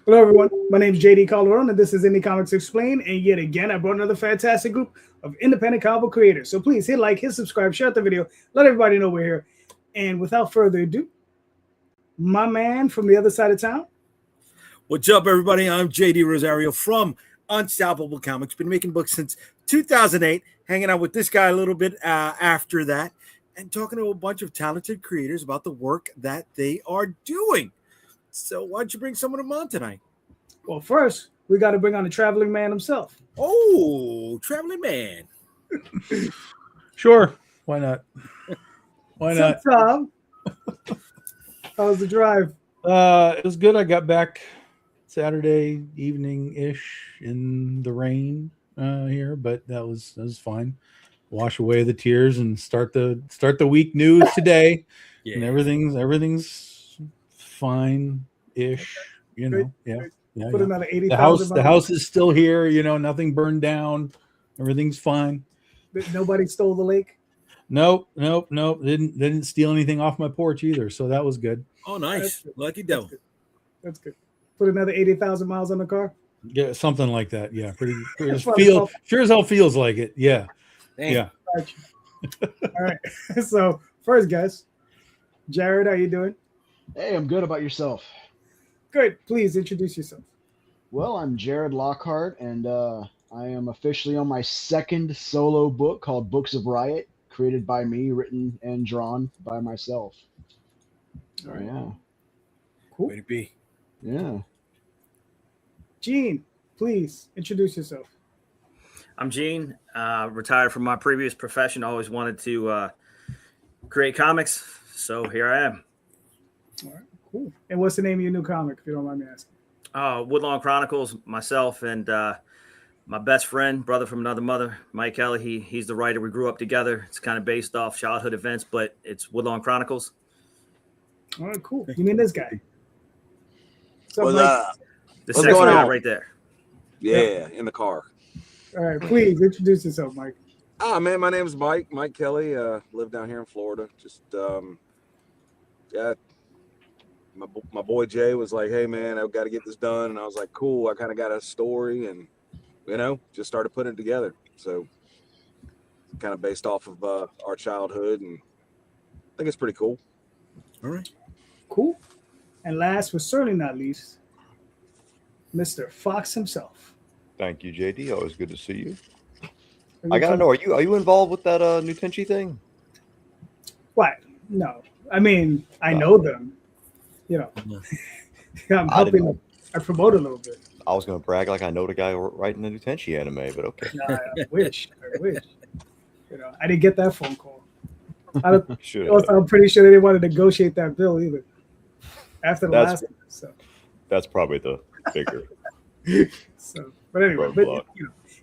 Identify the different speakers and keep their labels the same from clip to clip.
Speaker 1: Hello, everyone. My name is JD Calderon, and this is Indie Comics Explained. And yet again, I brought another fantastic group of independent comic book creators. So please hit like, hit subscribe, share the video, let everybody know we're here. And without further ado, my man from the other side of town.
Speaker 2: What's up, everybody? I'm Dee Rosario from Unstoppable Comics. Been making books since 2008, hanging out with this guy a little bit after that, and talking to a bunch of talented creators about the work that they are doing. So why don't you bring someone of them on tonight?
Speaker 1: Well, first, we got to bring on the traveling man himself.
Speaker 2: Oh, traveling man.
Speaker 3: Sure. Why not? Why not?
Speaker 1: Tom, how was the drive?
Speaker 3: It was good. I got back Saturday evening-ish in the rain here, but that was fine. Wash away the tears and start the week new today.
Speaker 2: Yeah.
Speaker 3: And everything's fine-ish, you know.
Speaker 1: Great.
Speaker 3: Yeah.
Speaker 1: Put another
Speaker 3: 80,000. The house is still here, you know, nothing burned down. Everything's fine.
Speaker 1: Nobody stole the lake?
Speaker 3: Nope. Didn't steal anything off my porch either, so that was good.
Speaker 2: Oh, nice. Lucky devil.
Speaker 1: That's good. Put another 80,000 miles on the car?
Speaker 3: Yeah, something like that. Yeah, pretty sure as hell feels like it. Yeah.
Speaker 2: Dang.
Speaker 3: Yeah.
Speaker 1: All right. So first guest, Jared, how you doing?
Speaker 4: Hey, I'm good. About yourself?
Speaker 1: Good. Please introduce yourself.
Speaker 4: Well, I'm Jared Lockhart, and I am officially on my second solo book called Books of Riot, created by me, written and drawn by myself.
Speaker 1: All right.
Speaker 4: Yeah.
Speaker 1: Cool.
Speaker 2: Way to be.
Speaker 4: Yeah.
Speaker 1: Gene, please introduce yourself.
Speaker 5: I'm Gene, retired from my previous profession. Always wanted to create comics, so here I am.
Speaker 1: All right, cool. And what's the name of your new comic, if you don't mind me asking?
Speaker 5: Woodlawn Chronicles, myself and my best friend, brother from another mother, Mike Kelly. He's the writer. We grew up together. It's kind of based off childhood events, but it's Woodlawn Chronicles.
Speaker 1: All right, cool. You mean this guy? So,
Speaker 6: What's
Speaker 1: Mike,
Speaker 6: up?
Speaker 5: The
Speaker 6: What's
Speaker 5: second
Speaker 6: going
Speaker 5: guy
Speaker 6: on?
Speaker 5: right there.
Speaker 6: Yeah, in the car.
Speaker 1: all right, please introduce yourself, Mike.
Speaker 6: Man, my name's Mike Kelly. Live down here in Florida. Just yeah. My boy Jay was like, "Hey man, I've got to get this done," and I was like, "Cool." I kind of got a story, and just started putting it together. So, kind of based off of our childhood, and I think it's pretty cool.
Speaker 2: All right.
Speaker 1: Cool. And last but certainly not least, Mr. Fox himself.
Speaker 7: Thank you, JD. Always good to see you. I gotta know, are you involved with that new Tenchi thing?
Speaker 1: What? No. I mean, I know them. You know, I'm helping. I promote a little bit.
Speaker 7: I was gonna brag like I know the guy writing the new Tenchi anime, but okay.
Speaker 1: No, I wish. You know, I didn't get that phone call.
Speaker 7: Should
Speaker 1: Also, I'm pretty sure they didn't want to negotiate that bill either. After the last one, so.
Speaker 7: That's probably the bigger.
Speaker 1: So, but anyway,
Speaker 7: roadblock.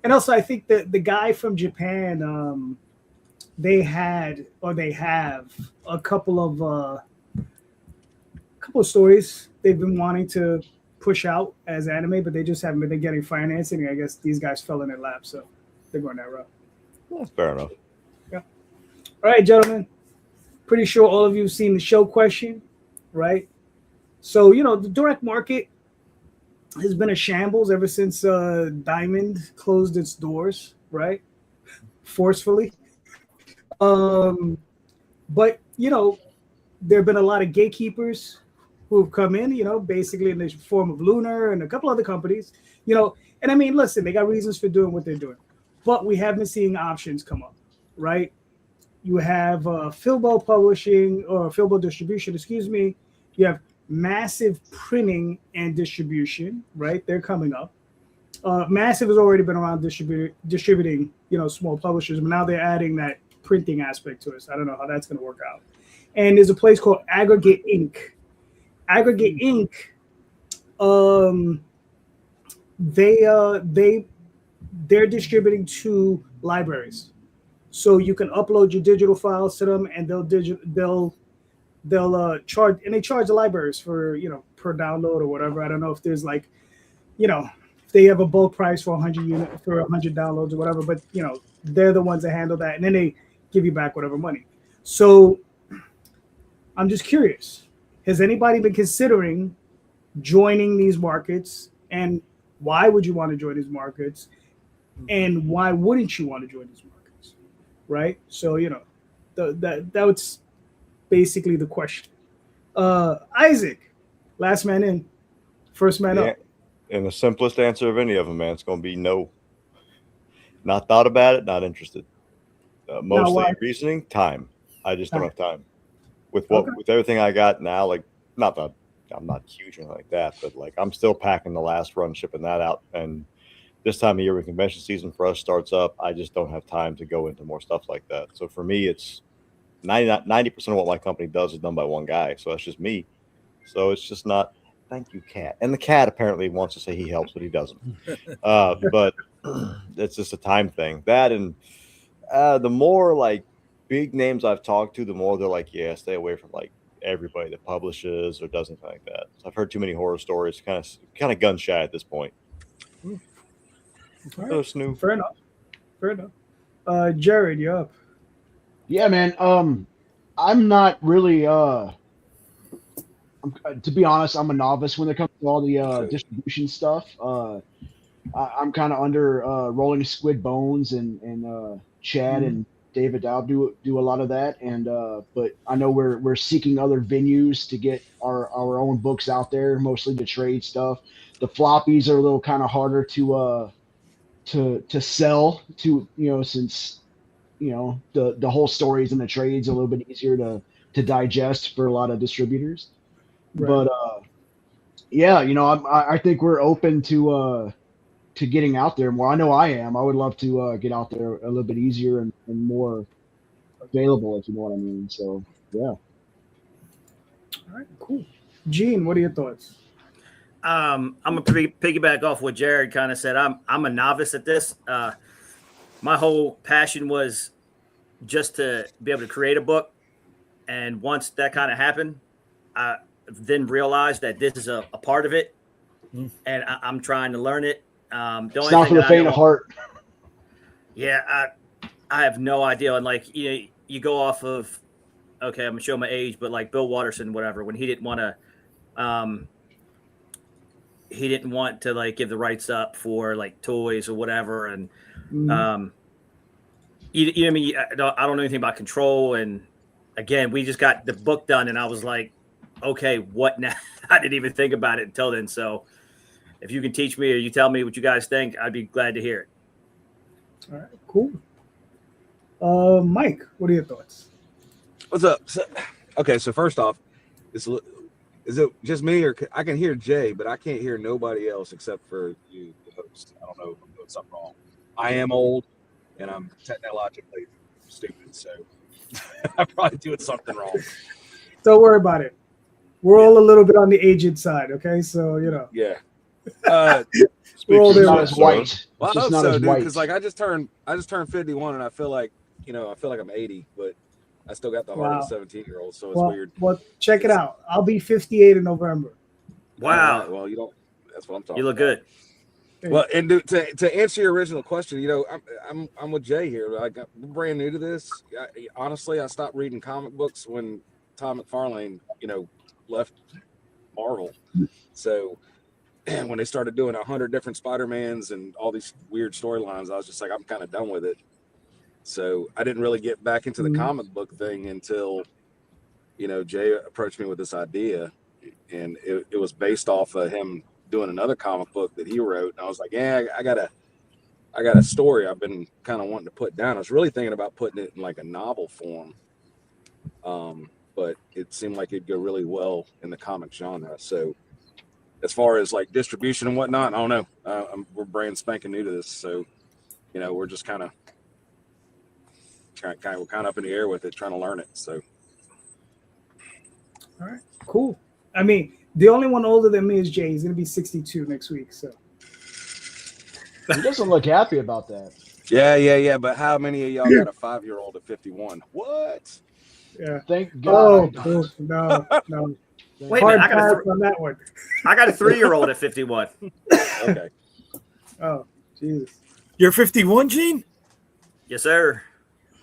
Speaker 1: And also I think that the guy from Japan, they have a couple of stories they've been wanting to push out as anime, but they just haven't been getting financing. I guess these guys fell in their lap, so they're going that route.
Speaker 7: Well, fair enough.
Speaker 1: Yeah. All right, gentlemen. Pretty sure all of you have seen the show question, right? So, the direct market has been a shambles ever since Diamond closed its doors, right? Forcefully. But, there have been a lot of gatekeepers who have come in, basically in the form of Lunar and a couple other companies, and I mean, listen, they got reasons for doing what they're doing, but we have been seeing options come up, right? You have Filbo Publishing or Filbo Distribution, You have Massive Printing and Distribution, right? They're coming up. Massive has already been around distributing, small publishers, but now they're adding that printing aspect to it. So I don't know how that's going to work out. And there's a place called Aggregate Inc. Aggregate Inc. They're distributing to libraries, so you can upload your digital files to them, and they'll charge, and they charge the libraries for per download or whatever. I don't know if there's if they have a bulk price for 100 unit for 100 downloads or whatever, but they're the ones that handle that, and then they give you back whatever money. So I'm just curious, has anybody been considering joining these markets, and why would you want to join these markets, and why wouldn't you want to join these markets, right? So that was basically the question. Isaac, last man in, first man up.
Speaker 7: And the simplest answer of any of them, man, it's going to be no. Not thought about it, not interested. Mostly reasoning, time. I just don't have time. With everything I got now, like, not that I'm not huge or anything like that, but like I'm still packing the last run, shipping that out. And this time of year when convention season for us starts up, I just don't have time to go into more stuff like that. So for me, it's 90% of what my company does is done by one guy. So that's just me. So it's just not, thank you, cat. And the cat apparently wants to say he helps, but he doesn't. But it's just a time thing. That and the more like big names I've talked to, the more they're like, yeah, stay away from like everybody that publishes or does anything like that. So I've heard too many horror stories, kind of gun shy at this point.
Speaker 1: Right. Snoop. Fair enough. Jared, you're up.
Speaker 4: Yeah, man. I'm not really to be honest, I'm a novice when it comes to all the distribution stuff. I'm kind of under Rolling Squid Bones and Chad and David Daub do a lot of that, and but I know we're seeking other venues to get our own books out there, mostly the trade stuff. The floppies are a little kind of harder to sell to, since the whole stories in the trades are a little bit easier to digest for a lot of distributors. Right. But yeah, I think we're open to getting out there more. I know I am. I would love to get out there a little bit easier and more available, if you know what I mean. So yeah.
Speaker 1: All right, cool. Gene, what are your thoughts?
Speaker 5: I'm gonna piggyback off what Jared kind of said. I'm a novice at this. My whole passion was just to be able to create a book, and once that kind of happened, I then realized that this is a part of it, and I'm trying to learn it.
Speaker 4: It's not for the faint of heart.
Speaker 5: Yeah, I have no idea. And like you go off of, okay, I'm gonna show my age, but like Bill Watterson, whatever, when he didn't want to like give the rights up for like toys or whatever, and you know what I mean? I don't know anything about control. And again, we just got the book done, and I was like, okay, what now? I didn't even think about it until then. So if you can teach me or you tell me what you guys think, I'd be glad to hear it.
Speaker 1: All right, cool. Mike, what are your thoughts?
Speaker 6: What's up? So first off, is it just me, or I can hear Jay, but I can't hear nobody else except for you, the host. I don't know if I'm doing something wrong. I am old, and I'm technologically stupid, so I'm probably doing something wrong.
Speaker 1: Don't worry about it. We're all a little bit on the aged side, okay? So
Speaker 6: Yeah.
Speaker 4: We're all there. Not as white.
Speaker 6: Well, I hope so, dude. Because like I just turned 51, and I feel like I'm 80, but I still got the heart of a 17-year-old, so it's weird.
Speaker 1: Well, check it out. I'll be 58 in November.
Speaker 5: Wow.
Speaker 6: Right, well, you don't. That's what I'm talking.
Speaker 5: You look
Speaker 6: about.
Speaker 5: good.
Speaker 6: Well, and to answer your original question, I'm with Jay here. Like, I'm brand new to this. Honestly, I stopped reading comic books when Tom McFarlane, left Marvel. So when they started doing 100 different Spider-Mans and all these weird storylines, I was just like, I'm kind of done with it. So I didn't really get back into the comic book thing until, Jay approached me with this idea, and it was based off of him doing another comic book that he wrote. And I was like, yeah, I got a story I've been kind of wanting to put down. I was really thinking about putting it in like a novel form. But it seemed like it'd go really well in the comic genre. So as far as like distribution and whatnot, I don't know. We're brand spanking new to this. So, we're just kind of up in the air with it, trying to learn it. So.
Speaker 1: All right, cool. I mean, the only one older than me is Jay. He's going to be 62 next week. So
Speaker 4: he doesn't look happy about that.
Speaker 6: Yeah. But how many of y'all got a 5-year-old at 51? What?
Speaker 1: Yeah.
Speaker 4: Thank God.
Speaker 1: No.
Speaker 5: Wait a minute, I got on that one. I got a 3-year-old at 51.
Speaker 6: Okay.
Speaker 1: Oh, Jesus.
Speaker 2: You're 51, Gene?
Speaker 5: Yes, sir.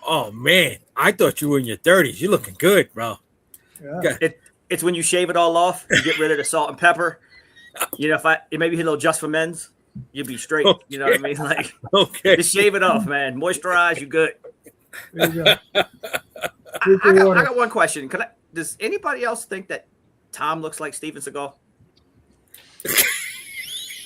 Speaker 2: Oh man, I thought you were in your 30s. You're looking good, bro.
Speaker 1: Yeah.
Speaker 5: It's when you shave it all off, you get rid of the salt and pepper, You know, if I maybe hit a little Just for Men's, you'd be straight.
Speaker 2: Okay.
Speaker 5: You know what I mean? Like,
Speaker 2: Okay.
Speaker 5: just shave it off, man. Moisturize, you good.
Speaker 1: There you go.
Speaker 5: I got one question. Does anybody else think that Tom looks like Steven Seagal?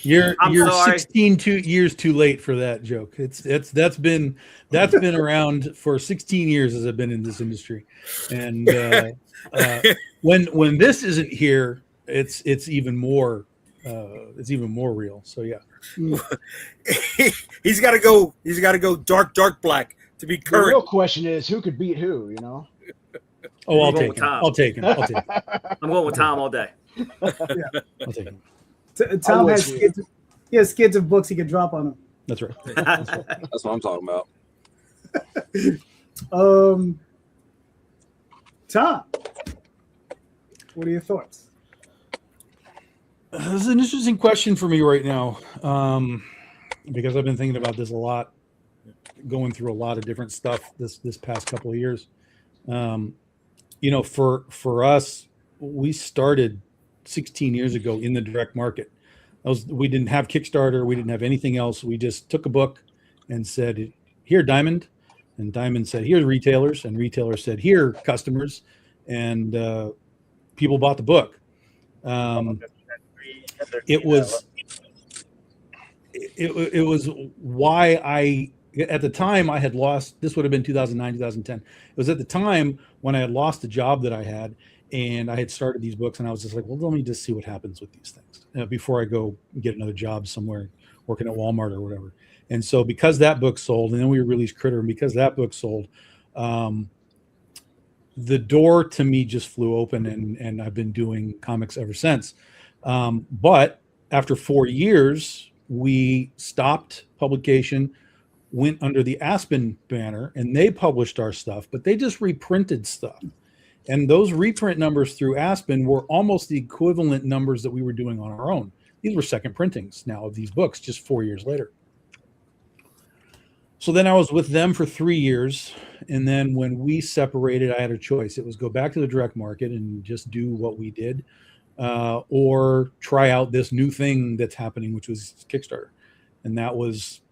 Speaker 3: You're
Speaker 5: sorry.
Speaker 3: 16 years too late for that joke. That's been around for 16 years as I've been in this industry, and when this isn't here, it's even more real. So yeah,
Speaker 2: he's got to go. He's got to go dark black to be
Speaker 4: The
Speaker 2: current.
Speaker 4: real question is who could beat who, you know?
Speaker 3: oh, I'll
Speaker 5: I'm going
Speaker 3: take
Speaker 5: with
Speaker 3: him.
Speaker 5: Tom.
Speaker 3: I'll take him.
Speaker 5: I'm going with Tom all day.
Speaker 3: I'll take him.
Speaker 1: Tom has skids of books he could drop on him.
Speaker 3: That's right.
Speaker 6: That's what I'm talking about.
Speaker 1: Tom, what are your thoughts?
Speaker 3: This is an interesting question for me right now, because I've been thinking about this a lot, going through a lot of different stuff this past couple of years. You know, for us, we started 16 years ago in the direct market. We didn't have Kickstarter, we didn't have anything else. We just took a book and said, "Here, Diamond," and Diamond said, "Here, retailers," and retailers said, "Here, customers," and people bought the book. It was why at the time I had lost, this would have been 2009, 2010. It was at the time when I had lost the job that I had, and I had started these books, and I was just like, well, let me just see what happens with these things before I go get another job somewhere working at Walmart or whatever. And so because that book sold, and then we released Critter, and because that book sold, the door to me just flew open, and I've been doing comics ever since. But after 4 years, we stopped publication, went under the Aspen banner, and they published our stuff, but they just reprinted stuff. And those reprint numbers through Aspen were almost the equivalent numbers that we were doing on our own. These were second printings now of these books just 4 years later. So then I was with them for 3 years. And then when we separated, I had a choice. It was go back to the direct market and just do what we did, or try out this new thing that's happening, which was Kickstarter. And that was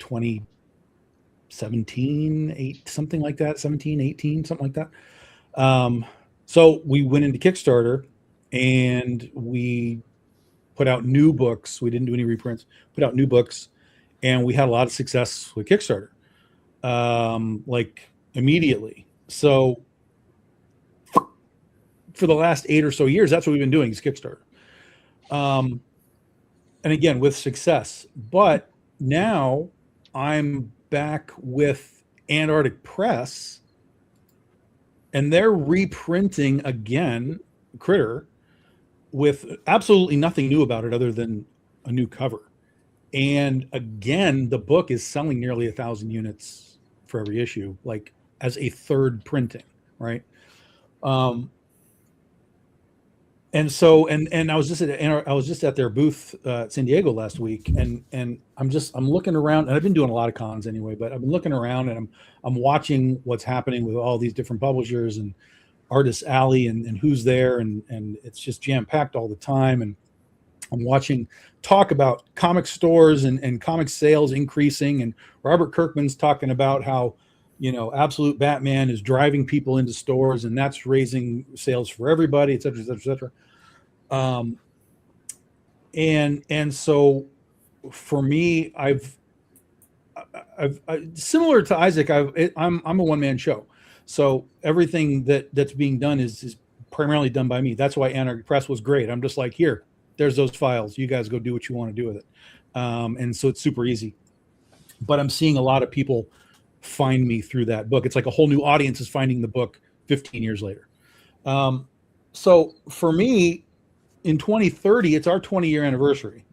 Speaker 3: 2017, something like that, 17, 18, something like that. So we went into Kickstarter and we put out new books. We didn't do any reprints, put out new books, and we had a lot of success with Kickstarter, like immediately. So for the last 8 or so years, that's what we've been doing is Kickstarter. And again, with success. But now I'm back with Antarctic Press, and they're reprinting again Critter with absolutely nothing new about it other than a new cover. And again, the book is selling nearly 1,000 units for every issue, like as a third printing, right? And so, and I was just at their booth at San Diego last week, and I'm looking around, and I've been doing a lot of cons anyway, but I've been looking around, and I'm watching what's happening with all these different publishers and Artists Alley and who's there, and it's just jam packed all the time. And I'm watching talk about comic stores and comic sales increasing, and Robert Kirkman's talking about how, you know, Absolute Batman is driving people into stores, and that's raising sales for everybody, et cetera, et cetera, et cetera. And so for me, I've similar to Isaac, I'm a one-man show. So everything that's being done is primarily done by me. That's why Anarchy Press was great. I'm just like, here, there's those files. You guys go do what you want to do with it. And so it's super easy. But I'm seeing a lot of people find me through that book. It's like a whole new audience is finding the book 15 years later. So for me, in 2030, it's our 20-year anniversary.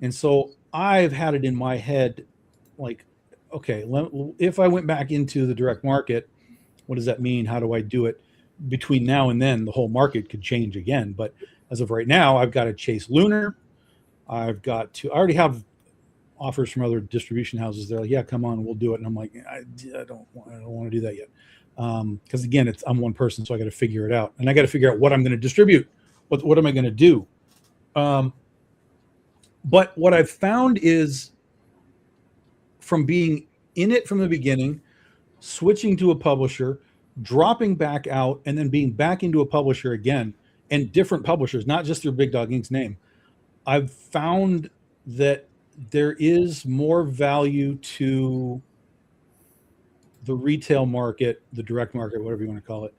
Speaker 3: And so I've had it in my head, like, okay, if I went back into the direct market, what does that mean? How do I do it? Between now and then, the whole market could change again. But as of right now, I've got to chase Lunar. I already have offers from other distribution houses. They're like, yeah, come on, we'll do it. And I'm like, I don't want to do that yet. Because again, I'm one person, so I got to figure it out. And I got to figure out what I'm going to distribute. What am I going to do? But what I've found is from being in it from the beginning, switching to a publisher, dropping back out, and then being back into a publisher again, and different publishers, not just through Big Dog Inc.'s name, I've found that there is more value to the retail market, the direct market, whatever you want to call it,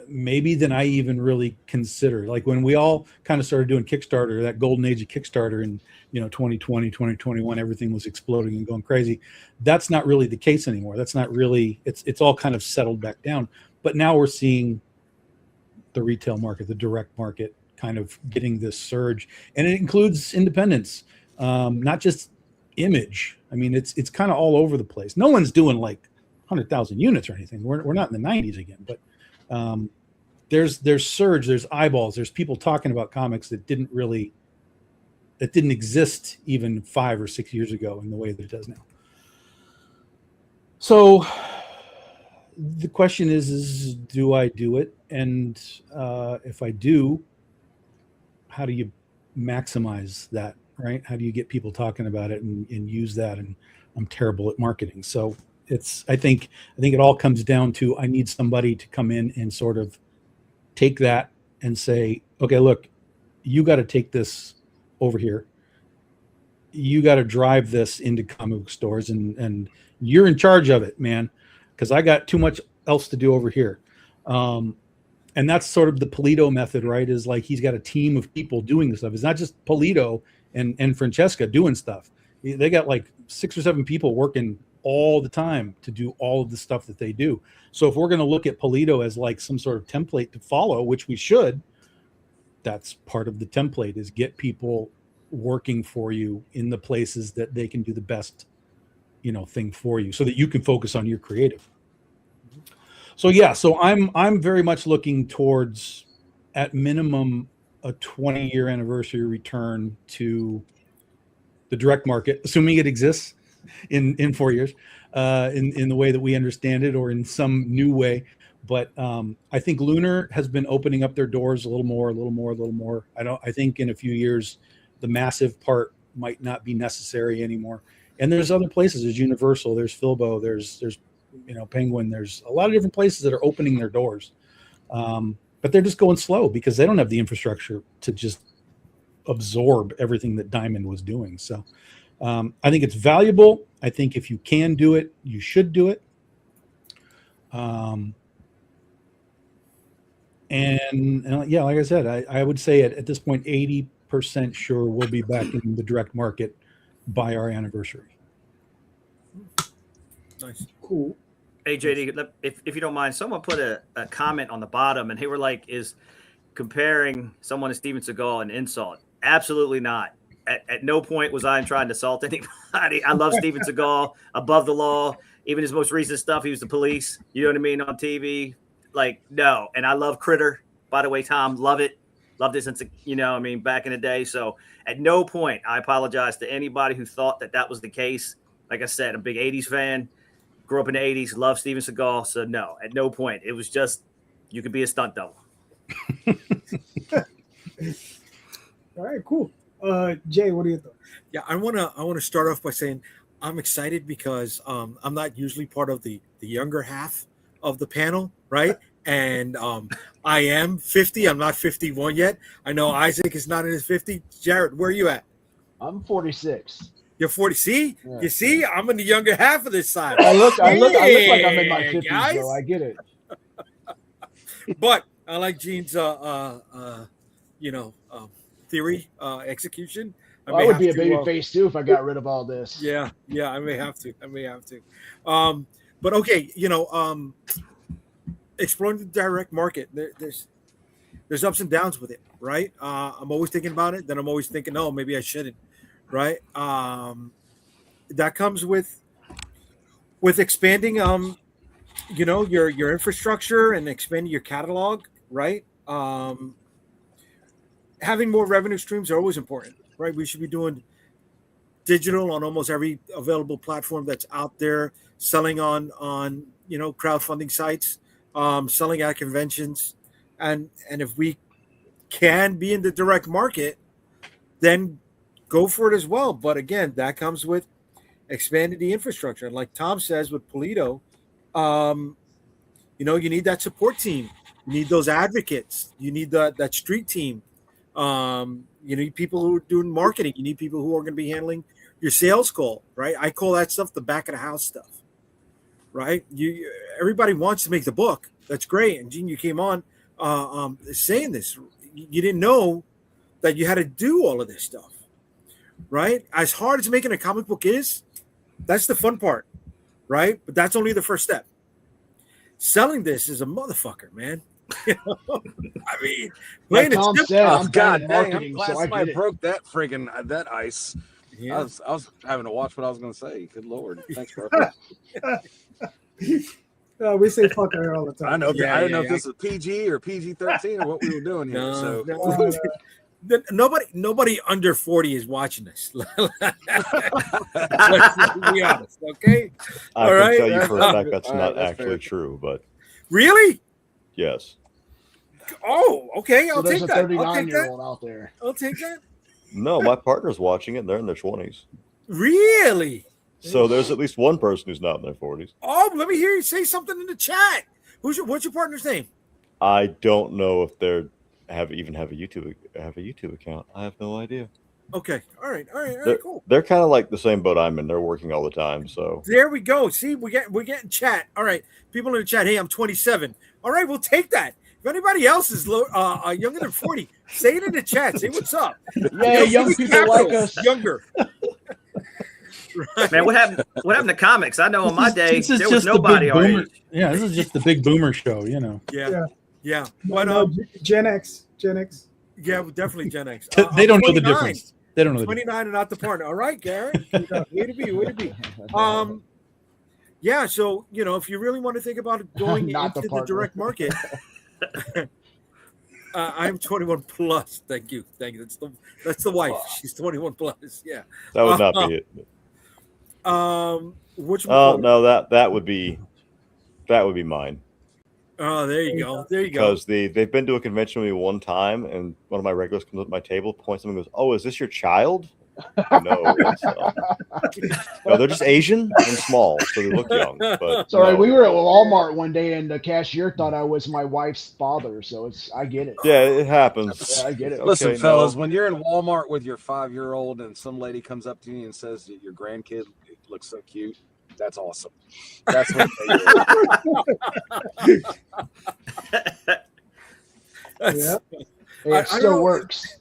Speaker 3: maybe than I even really considered. Like when we all kind of started doing Kickstarter, that golden age of Kickstarter in 2020, 2021, everything was exploding and going crazy. That's not really the case anymore. That's not really, it's all kind of settled back down. But now we're seeing the retail market, the direct market kind of getting this surge. And it includes independents, not just Image. I mean, it's kind of all over the place. No one's doing like 100,000 units or anything. We're not in the 90s again, but there's surge, there's eyeballs, there's people talking about comics that didn't exist even 5 or 6 years ago in the way that it does now. So the question is do I do it? And if I do, how do you maximize that, right? How do you get people talking about it and use that? And I'm terrible at marketing. So I think it all comes down to, I need somebody to come in and sort of take that and say, okay, look, you got to take this over here. You got to drive this into comic book stores and you're in charge of it, man, because I got too much else to do over here. And that's sort of the Polito method, right? Is like, he's got a team of people doing this stuff. It's not just Polito and Francesca doing stuff. They got like 6 or 7 people working all the time to do all of the stuff that they do. So if we're going to look at Polito as like some sort of template to follow, which we should, that's part of the template, is get people working for you in the places that they can do the best, thing for you so that you can focus on your creative. So yeah, so I'm very much looking towards, at minimum, a 20-year anniversary return to the direct market, assuming it exists in 4 years, in the way that we understand it, or in some new way. But I think Lunar has been opening up their doors a little more. I think in a few years, the massive part might not be necessary anymore. And there's other places. There's Universal, there's Filbo, there's Penguin. There's a lot of different places that are opening their doors. But they're just going slow because they don't have the infrastructure to just absorb everything that Diamond was doing. So I think it's valuable. I think if you can do it, you should do it. And yeah, like I said, I would say at this point, 80% sure we'll be back in the direct market by our anniversary.
Speaker 2: Nice.
Speaker 1: Cool.
Speaker 5: Hey, JD, if you don't mind, someone put a comment on the bottom, and they were like, is comparing someone to Steven Seagal an insult? Absolutely not. At no point was I trying to assault anybody. I love Steven Seagal, above the law. Even his most recent stuff, he was the police, you know what I mean, on TV. Like, no. And I love Critter, by the way, Tom. Love it. Loved it since, back in the day. So at no point, I apologize to anybody who thought that was the case. Like I said, I'm a big 80s fan. Grew up in the 80s, love Steven Seagal. So no, at no point. It was just, you could be a stunt double.
Speaker 1: All right, cool. Jay, what are your thoughts?
Speaker 2: Yeah, I wanna start off by saying I'm excited because I'm not usually part of the younger half of the panel, right? And I am 50. I'm not 51 yet. I know Isaac is not in his 50. Jared, where are you at?
Speaker 4: I'm 46.
Speaker 2: You're 40. See,
Speaker 4: Yeah.
Speaker 2: you see, I'm in the younger half of this side.
Speaker 4: I look like I'm in my 50s,
Speaker 2: guys.
Speaker 4: though. I get it.
Speaker 2: But I like Gene's, theory, execution.
Speaker 4: I would be a baby face too if I got rid of all this.
Speaker 2: Yeah, I may have to. But okay, exploring the direct market. There's ups and downs with it, right? I'm always thinking about it. Then I'm always thinking, oh, maybe I shouldn't, right? That comes with expanding, your infrastructure and expanding your catalog, right? Having more revenue streams are always important, right? We should be doing digital on almost every available platform that's out there, selling on crowdfunding sites, selling at conventions, and if we can be in the direct market, then go for it as well. But again, that comes with expanding the infrastructure. And like Tom says with Polito, you need that support team. You need those advocates. You need that street team. You need people who are doing marketing. You need people who are going to be handling your sales call, right? I call that stuff the back of the house stuff, right? Everybody wants to make the book. That's great. And Gene, you came on saying this. You didn't know that you had to do all of this stuff, right? As hard as making a comic book is, that's the fun part, right? But that's only the first step. Selling this is a motherfucker, man. I mean,
Speaker 4: like Tom said, I'm
Speaker 6: God dang,
Speaker 4: marketing,
Speaker 6: I'm glad
Speaker 4: so I
Speaker 6: somebody
Speaker 4: get it.
Speaker 6: broke that friggin' that ice.
Speaker 2: Yeah.
Speaker 6: I was having to watch what I was going to say. Good Lord. Thanks, bro.
Speaker 1: We say fuck her all the time.
Speaker 6: I know. I didn't know if this was PG or PG-13 or what we were doing here.
Speaker 2: Nobody under 40 is watching this. Let's be honest, okay?
Speaker 7: I can tell you for a fact that's not actually true, but
Speaker 2: really?
Speaker 7: yes.
Speaker 2: Oh, okay.
Speaker 4: So
Speaker 2: I'll
Speaker 4: there's
Speaker 2: take
Speaker 4: a
Speaker 2: that.
Speaker 4: 39-year-old out there.
Speaker 2: I'll take that.
Speaker 7: No, my partner's watching it. They're in their 20s.
Speaker 2: Really?
Speaker 7: So there's at least one person who's not in their 40s.
Speaker 2: Oh, let me hear you say something in the chat. What's your partner's name?
Speaker 7: I don't know if they have a YouTube account. I have no idea.
Speaker 2: Okay. All right. Cool.
Speaker 7: They're kind of like the same boat I'm in. They're working all the time. So
Speaker 2: there we go. See, we're getting chat. All right. People in the chat. Hey, I'm 27. All right, we'll take that. If anybody else is younger than 40, say it in the chat. Say what's up.
Speaker 4: Yeah, young people like us.
Speaker 2: Younger.
Speaker 5: Right. Man, what happened to comics? I know in my day there was nobody our age.
Speaker 3: Yeah, this is just the big boomer show,
Speaker 2: Yeah.
Speaker 1: But Gen X.
Speaker 2: Yeah, definitely Gen X.
Speaker 3: They don't know the difference. They don't know the
Speaker 2: 29 and not the partner. All right, Garrett. Way to be. Yeah, so if you really want to think about going into the direct market, I'm 21 plus. Thank you. That's the wife. She's 21 plus. Yeah.
Speaker 7: that would not be it.
Speaker 2: Which one?
Speaker 7: No, that would be mine.
Speaker 2: Oh, there you go.
Speaker 7: Because they've been to a convention with me one time, and one of my regulars comes up to my table, points at me and goes, "Oh, is this your child?" No, they're just Asian and small, so they look young. But
Speaker 4: Sorry, we were at Walmart one day, and the cashier thought I was my wife's father. So I get it.
Speaker 7: Yeah, it happens.
Speaker 4: Yeah, I get it.
Speaker 6: Listen, fellas, when you're in Walmart with your 5-year-old and some lady comes up to you and says that your grandkid looks so cute, that's awesome. That's what they
Speaker 1: Yeah.
Speaker 4: It still works.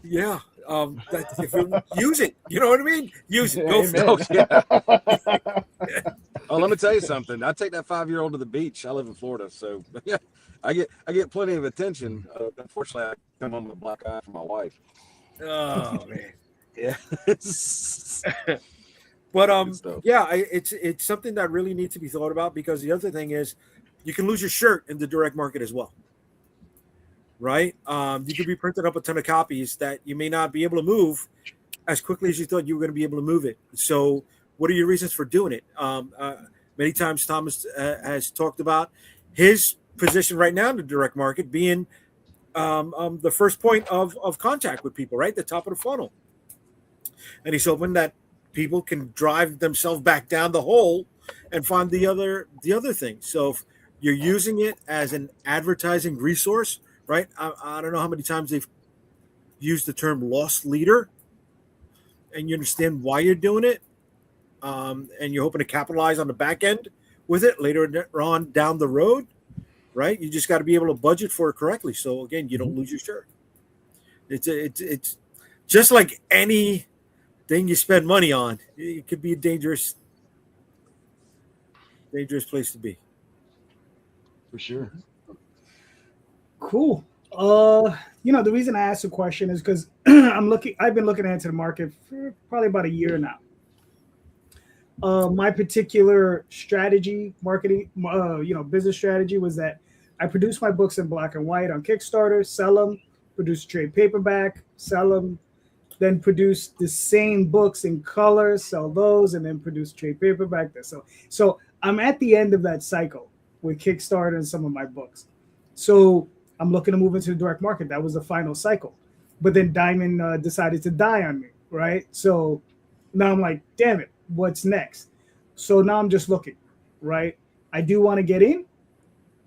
Speaker 2: Yeah. If you use it, you know what I mean? Use it. Go
Speaker 4: Amen.
Speaker 2: for it.
Speaker 6: Oh, let me tell you something. I take that 5-year-old to the beach. I live in Florida, so yeah, I get plenty of attention. Unfortunately, I come home with a black eye from my wife.
Speaker 2: Oh man.
Speaker 6: Yeah.
Speaker 2: But yeah, it's something that really needs to be thought about, because the other thing is you can lose your shirt in the direct market as well. Right? You could be printing up a ton of copies that you may not be able to move as quickly as you thought you were going to be able to move it. So what are your reasons for doing it? Many times Thomas has talked about his position right now in the direct market being the first point of contact with people, right? The top of the funnel. And he's hoping that people can drive themselves back down the hole and find the other thing. So if you're using it as an advertising resource, right? I don't know how many times they've used the term loss leader, and you understand why you're doing it, and you're hoping to capitalize on the back end with it later on down the road, right? You just got to be able to budget for it correctly. So again, you don't lose your shirt. It's just like any thing you spend money on. It could be a dangerous place to be.
Speaker 4: For sure.
Speaker 1: Cool. The reason I asked the question is because I've been looking into the market for probably about a year now. My particular strategy, marketing, business strategy was that I produce my books in black and white on Kickstarter, sell them, produce a trade paperback, sell them, then produce the same books in color, sell those, and then produce trade paperback. So I'm at the end of that cycle with Kickstarter and some of my books. So I'm looking to move into the direct market. That was the final cycle. but then Diamond decided to die on me, right? So now I'm like, damn it, what's next? So now I'm just looking, right? I do want to get in.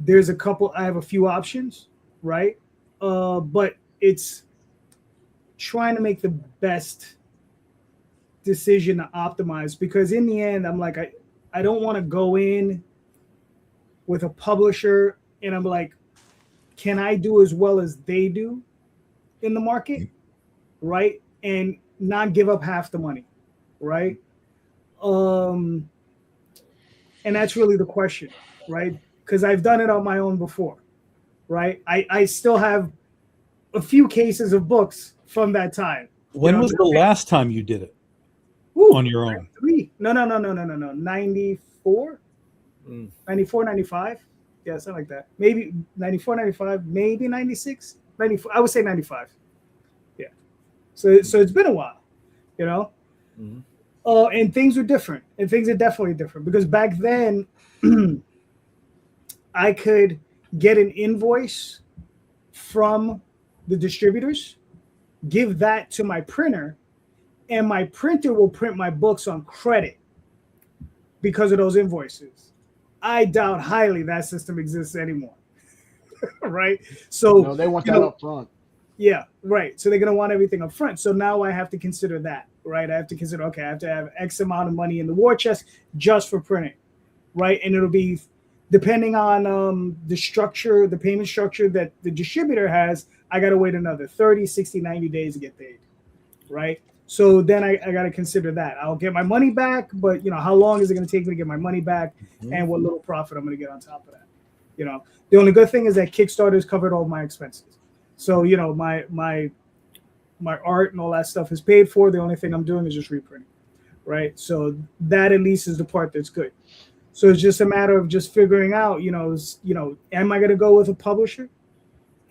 Speaker 1: I have a few options, right? But it's trying to make the best decision to optimize, because in the end, I'm like, I don't want to go in with a publisher and I'm like, can I do as well as they do in the market, right? And not give up half the money, right? And that's really the question, right? Because I've done it on my own before, right? I still have a few cases of books from that time.
Speaker 3: When was the last time you did it on your own?
Speaker 1: No. 94? 94, 95? Yeah, something like that. Maybe 94, 95, maybe 96. 94. I would say 95. Yeah. So it's been a while, you know?
Speaker 2: Mhm.
Speaker 1: And things are different. And things are definitely different. Because back then, I could get an invoice from the distributors, give that to my printer, and my printer will print my books on credit because of those invoices. I doubt highly that system exists anymore. Right? So
Speaker 4: No, they want that up front.
Speaker 1: Yeah, right. So they're going to want everything up front. So now I have to consider that, right? I have to consider, okay, I have to have X amount of money in the war chest just for printing, right? And it'll be depending on the structure, the payment structure that the distributor has, I got to wait another 30, 60, 90 days to get paid, right? So then I got to consider that. I'll get my money back, but, you know, how long is it going to take me to get my money back, and what little profit I'm going to get on top of that? You know, the only good thing is that Kickstarters covered all my expenses. So, you know, my art and all that stuff is paid for. The only thing I'm doing is just reprinting, right? So that at least is the part that's good. So it's just a matter of just figuring out, you know, am I going to go with a publisher?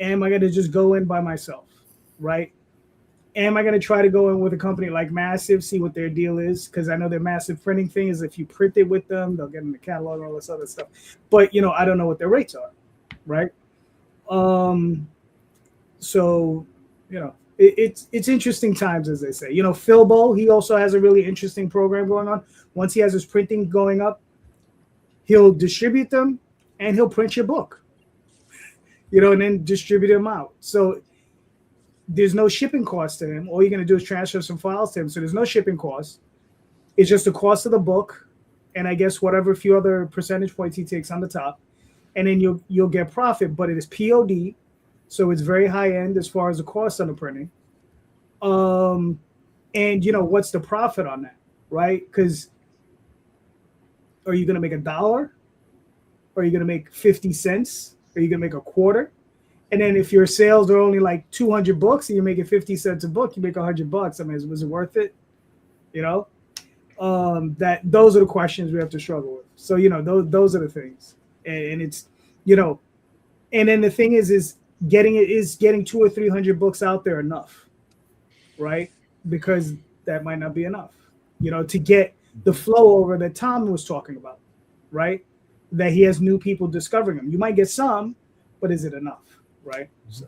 Speaker 1: Am I going to just go in by myself, right? Am I going to try to go in with a company like Massive, see what their deal is? Because I know their Massive printing thing is if you print it with them, they'll get in the catalog and all this other stuff. But, you know, I don't know what their rates are, right? So, you know, it's interesting times, as they say. You know, Philbo, he also has a really interesting program going on. Once he has his printing going up, he'll distribute them and he'll print your book, you know, and then distribute them out. So there's no shipping cost to him. All you're going to do is transfer some files to him. So there's no shipping cost. It's just the cost of the book, and I guess whatever few other percentage points he takes on the top, and then you'll get profit. But it is POD, so it's very high end as far as the cost on the printing. And you know, what's the profit on that, right? Because are you going to make $1? Are you going to make 50 cents? Are you going to make a quarter? And then if your sales are only like 200 books and you're making 50 cents a book, you make $100. I mean, was it worth it? You know, those are the questions we have to struggle with. So, you know, those are the things. And it's, you know, and then the thing is getting 200 or 300 books out there enough, right? Because that might not be enough, you know, to get the flow over that Tom was talking about, right? That he has new people discovering them. You might get some, but is it enough? Right. So,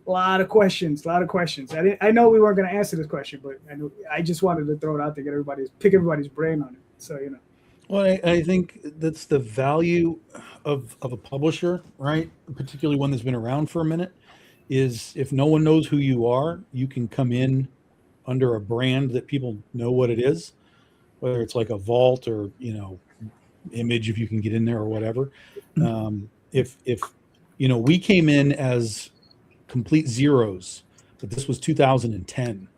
Speaker 1: a lot of questions. I know we weren't going to answer this question, but I just wanted to throw it out there, pick everybody's brain on it. So, you know.
Speaker 3: Well, I think that's the value of a publisher, right? Particularly one that's been around for a minute, is if no one knows who you are, you can come in under a brand that people know what it is, whether it's like a Vault or, you know, Image, if you can get in there or whatever. If you know, we came in as complete zeros, but this was 2010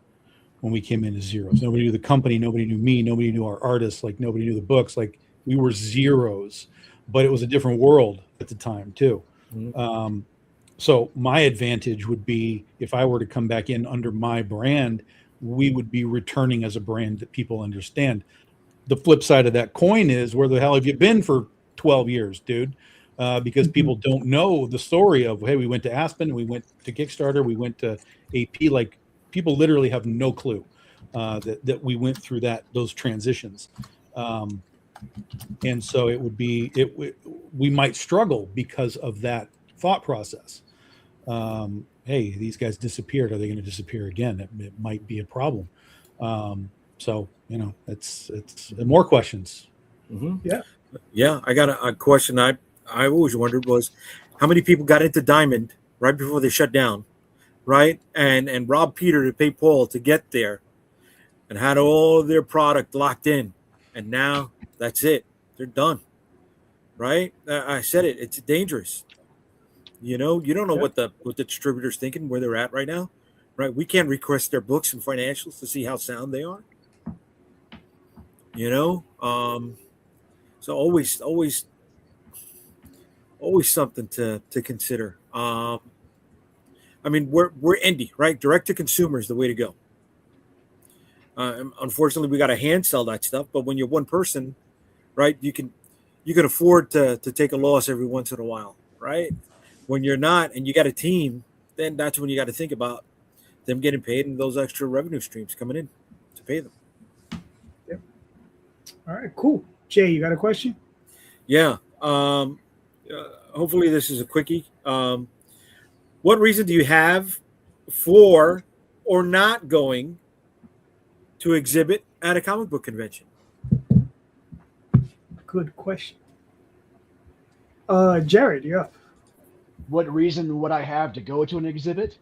Speaker 3: when we came in as zeros. Nobody knew the company, nobody knew me, nobody knew our artists, like nobody knew the books, like we were zeros, but it was a different world at the time too. So my advantage would be if I were to come back in under my brand, we would be returning as a brand that people understand. The flip side of that coin is, where the hell have you been for 12 years, dude? Because people don't know the story of, hey, we went to Aspen, we went to Kickstarter, we went to AP. Like, people literally have no clue that we went through those transitions. And so we might struggle because of that thought process. hey, these guys disappeared. Are they going to disappear again? It might be a problem. So, you know, it's more questions.
Speaker 2: Mm-hmm.
Speaker 1: Yeah.
Speaker 2: Yeah. I got a question I always wondered was how many people got into Diamond right before they shut down, right? And robbed Peter to pay Paul to get there and had all their product locked in. And now that's it. They're done. Right? I said it. It's dangerous. You know, you don't know what the distributor's thinking, where they're at right now. Right? We can't request their books and financials to see how sound they are. You know? So always something to consider. I mean, we're indie, right? Direct to consumer is the way to go. Unfortunately, we got to hand sell that stuff. But when you're one person, right, you can afford to take a loss every once in a while, right? When you're not and you got a team, then that's when you got to think about them getting paid and those extra revenue streams coming in to pay them.
Speaker 1: Yep. All right, cool. Jay, you got a question?
Speaker 2: Yeah. Hopefully this is a quickie. What reason do you have for or not going to exhibit at a comic book convention?
Speaker 1: Good question. Jared, you're up.
Speaker 4: What reason would I have to go to an exhibit?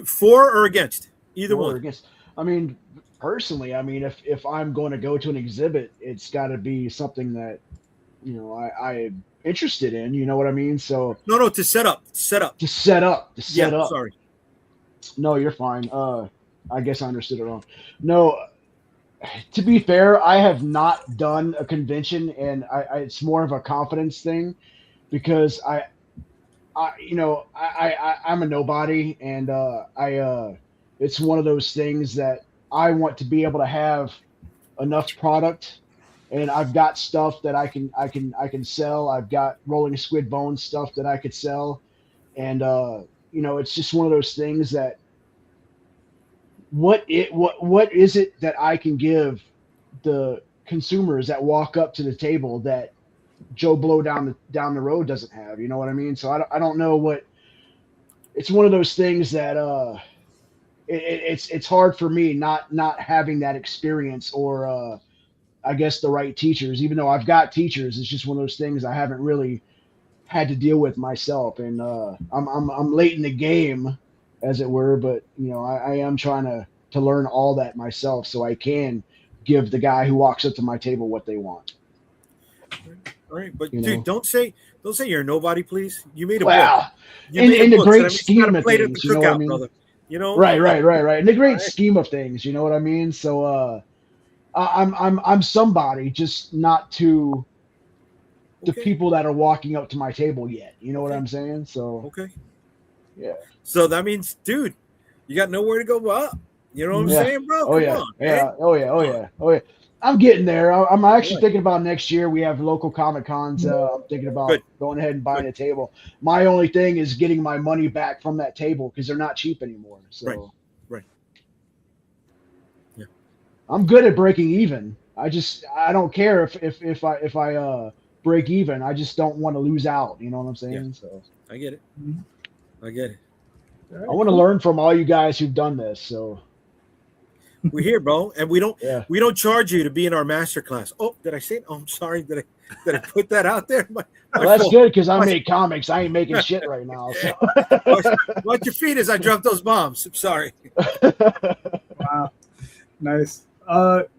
Speaker 2: For or against? Either
Speaker 4: For or
Speaker 2: one.
Speaker 4: against? I mean, personally, I mean, if I'm going to go to an exhibit, it's got to be something that, you know, I'm interested in. You know what I mean? So
Speaker 2: No, to set up.
Speaker 4: To set up.
Speaker 2: Sorry.
Speaker 4: No, you're fine. I guess I understood it wrong. No, to be fair, I have not done a convention, and it's more of a confidence thing because I'm a nobody, and it's one of those things that I want to be able to have enough product, and I've got stuff that I can sell. I've got Rolling Squid Bones stuff that I could sell, and it's just one of those things that what is it that I can give the consumers that walk up to the table that Joe Blow down the road doesn't have? You know what I mean? So I don't know what. It's one of those things that it's hard for me not having that experience or I guess the right teachers. Even though I've got teachers, it's just one of those things I haven't really had to deal with myself, and I'm late in the game, as it were. But you know, I am trying to learn all that myself, so I can give the guy who walks up to my table what they want.
Speaker 2: All right, but
Speaker 4: You
Speaker 2: dude,
Speaker 4: know?
Speaker 2: don't say you're a nobody, please. You made a
Speaker 4: Wow.
Speaker 2: book. You
Speaker 4: In
Speaker 2: made a
Speaker 4: the
Speaker 2: book,
Speaker 4: great
Speaker 2: so that means you gotta
Speaker 4: scheme of
Speaker 2: play it at the
Speaker 4: things, you know what I
Speaker 2: cookout,
Speaker 4: mean?
Speaker 2: brother. You know,
Speaker 4: Right. In the great
Speaker 2: Right.
Speaker 4: scheme of things, you know what I mean? So I'm somebody, just not to the
Speaker 2: Okay.
Speaker 4: people that are walking up to my table yet. You know what
Speaker 2: Okay.
Speaker 4: I'm saying? So
Speaker 2: Okay.
Speaker 4: yeah.
Speaker 2: So that means, dude, you got nowhere to go up. You know what I'm
Speaker 4: Yeah.
Speaker 2: saying, bro?
Speaker 4: Oh
Speaker 2: Come
Speaker 4: yeah.
Speaker 2: on,
Speaker 4: Yeah.
Speaker 2: man.
Speaker 4: Oh yeah. Oh
Speaker 2: Come on.
Speaker 4: yeah. Oh yeah. I'm getting there. I'm actually
Speaker 2: Right.
Speaker 4: thinking about next year. We have local Comic Cons. I'm thinking about
Speaker 2: Good.
Speaker 4: going ahead and buying
Speaker 2: Good.
Speaker 4: a table. My only thing is getting my money back from that table because they're not cheap anymore. So
Speaker 2: Right. Yeah.
Speaker 4: I'm good at breaking even. I don't care if I break even. I just don't want to lose out. You know what I'm saying? So
Speaker 2: I get it.
Speaker 1: Mhm.
Speaker 2: I get it.
Speaker 1: All right,
Speaker 4: I want to
Speaker 1: cool.
Speaker 4: learn from all you guys who've done this. So
Speaker 2: We're here, bro, and we don't
Speaker 4: yeah.
Speaker 2: charge you to be in our master class. Oh, did I say it? Oh, I'm sorry. Did I put that out there? My
Speaker 4: Well, that's
Speaker 2: fault.
Speaker 4: good because I make comics. I ain't making shit right now. So.
Speaker 2: Watch your feet as I drop those bombs. I'm sorry.
Speaker 1: Wow. Nice.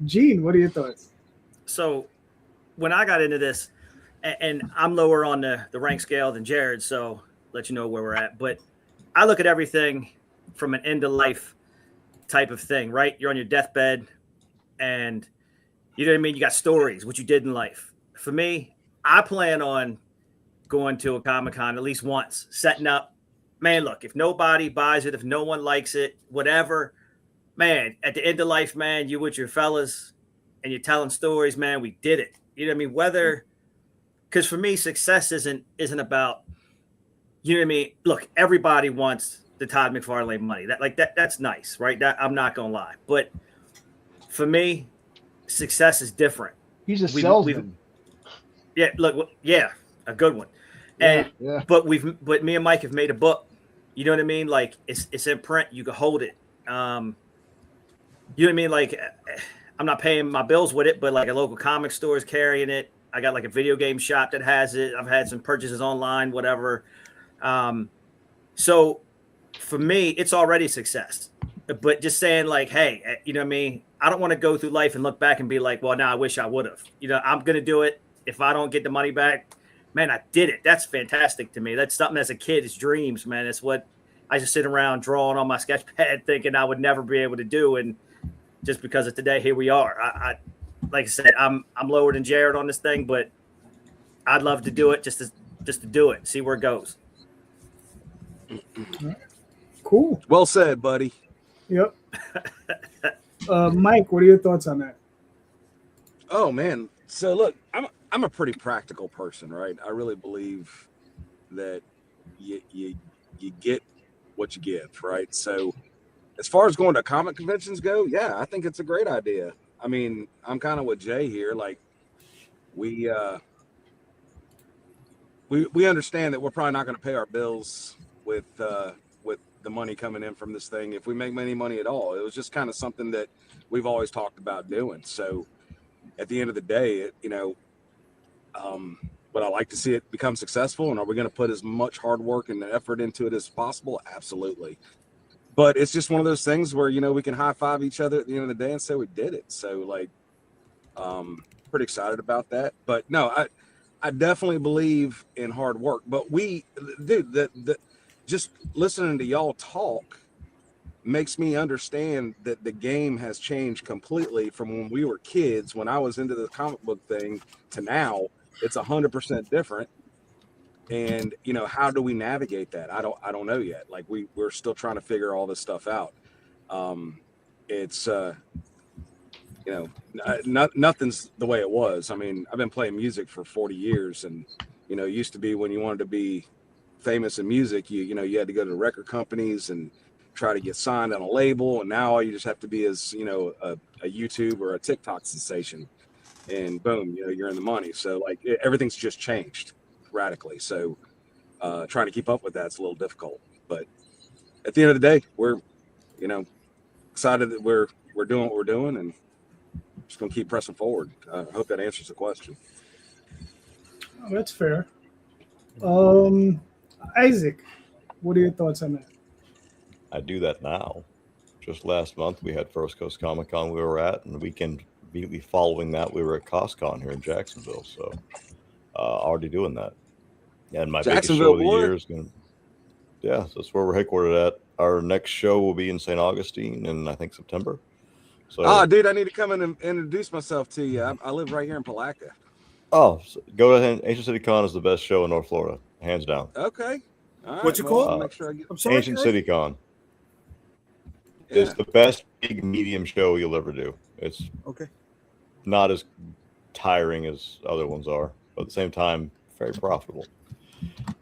Speaker 1: Gene, what are your thoughts?
Speaker 5: So when I got into this, and I'm lower on the rank scale than Jared, so let you know where we're at. But I look at everything from an end of life type of thing, right? You're on your deathbed, and you know what I mean? You got stories, what you did in life. For me, I plan on going to a Comic-Con at least once, setting up. Man, look, if nobody buys it, if no one likes it, whatever, man, at the end of life, man, you with your fellas and you're telling stories, man, we did it. You know what I mean? Whether, because for me, success isn't about, you know what I mean? Look, everybody wants the Todd McFarlane money. That's nice, right? That I'm not gonna lie. But for me, success is different.
Speaker 4: He's a salesman.
Speaker 5: Yeah, look, yeah, a good one. And
Speaker 4: yeah.
Speaker 5: but me and Mike have made a book You know what I mean? Like it's in print. You can hold it. You know what I mean? Like I'm not paying my bills with it, but like a local comic store is carrying it. I got like a video game shop that has it. I've had some purchases online, whatever. So for me, it's already a success. But just saying like, hey, you know what I mean? I don't want to go through life and look back and be like, well, now I wish I would have. You know, I'm going to do it. If I don't get the money back, man, I did it. That's fantastic to me. That's something as a kid, it's dreams, man. It's what I just sit around drawing on my sketch pad thinking I would never be able to do. And just because of today, here we are. I like I said, I'm lower than Jared on this thing, but I'd love to do it just to do it, see where it goes.
Speaker 1: Cool.
Speaker 6: Well said, buddy.
Speaker 1: Yep. Mike, what are your thoughts on that?
Speaker 6: Oh man. So look, I'm a pretty practical person, right? I really believe that you get what you give, right? So as far as going to comic conventions go, yeah, I think it's a great idea. I mean, I'm kind of with Jay here. Like we understand that we're probably not going to pay our bills with the money coming in from this thing if we make any money at all. It was just kind of something that we've always talked about doing. So at the end of the day, would I like to see it become successful? And are we going to put as much hard work and effort into it as possible? Absolutely. But it's just one of those things where, we can high five each other at the end of the day and say we did it. So like, pretty excited about that. But no, I definitely believe in hard work. But just listening to y'all talk makes me understand that the game has changed completely from when we were kids, when I was into the comic book thing, to now. It's 100% different. And how do we navigate that? I don't know yet. Like we're still trying to figure all this stuff out. It's nothing's the way it was. I mean, I've been playing music for 40 years, and it used to be when you wanted to be famous in music, you had to go to the record companies and try to get signed on a label, and now all you just have to be is a YouTube or a TikTok sensation, and boom, you're in the money. So like everything's just changed radically. So trying to keep up with that's a little difficult. But at the end of the day, we're excited that we're doing what we're doing, and just gonna keep pressing forward. I hope that answers the question.
Speaker 1: Oh, that's fair. Isaac, what are your thoughts on that?
Speaker 7: I do that now. Just last month, we had First Coast Comic Con we were at, and the weekend immediately following that, we were at CostCon here in Jacksonville. So already doing that. And my biggest show of the year is going to, so that's where we're headquartered at. Our next show will be in St. Augustine in, I think, September. So,
Speaker 6: dude, I need to come in and introduce myself to you. I live right here in Palatka.
Speaker 7: Oh, so go to Ancient City Con is the best show in North Florida, hands down.
Speaker 6: Okay. All
Speaker 2: What's
Speaker 6: right,
Speaker 2: it called?
Speaker 6: Make sure I get...
Speaker 2: I'm sorry,
Speaker 7: Ancient City Con. Yeah. It's the best big medium show you'll ever do. It's not as tiring as other ones are, but at the same time, very profitable.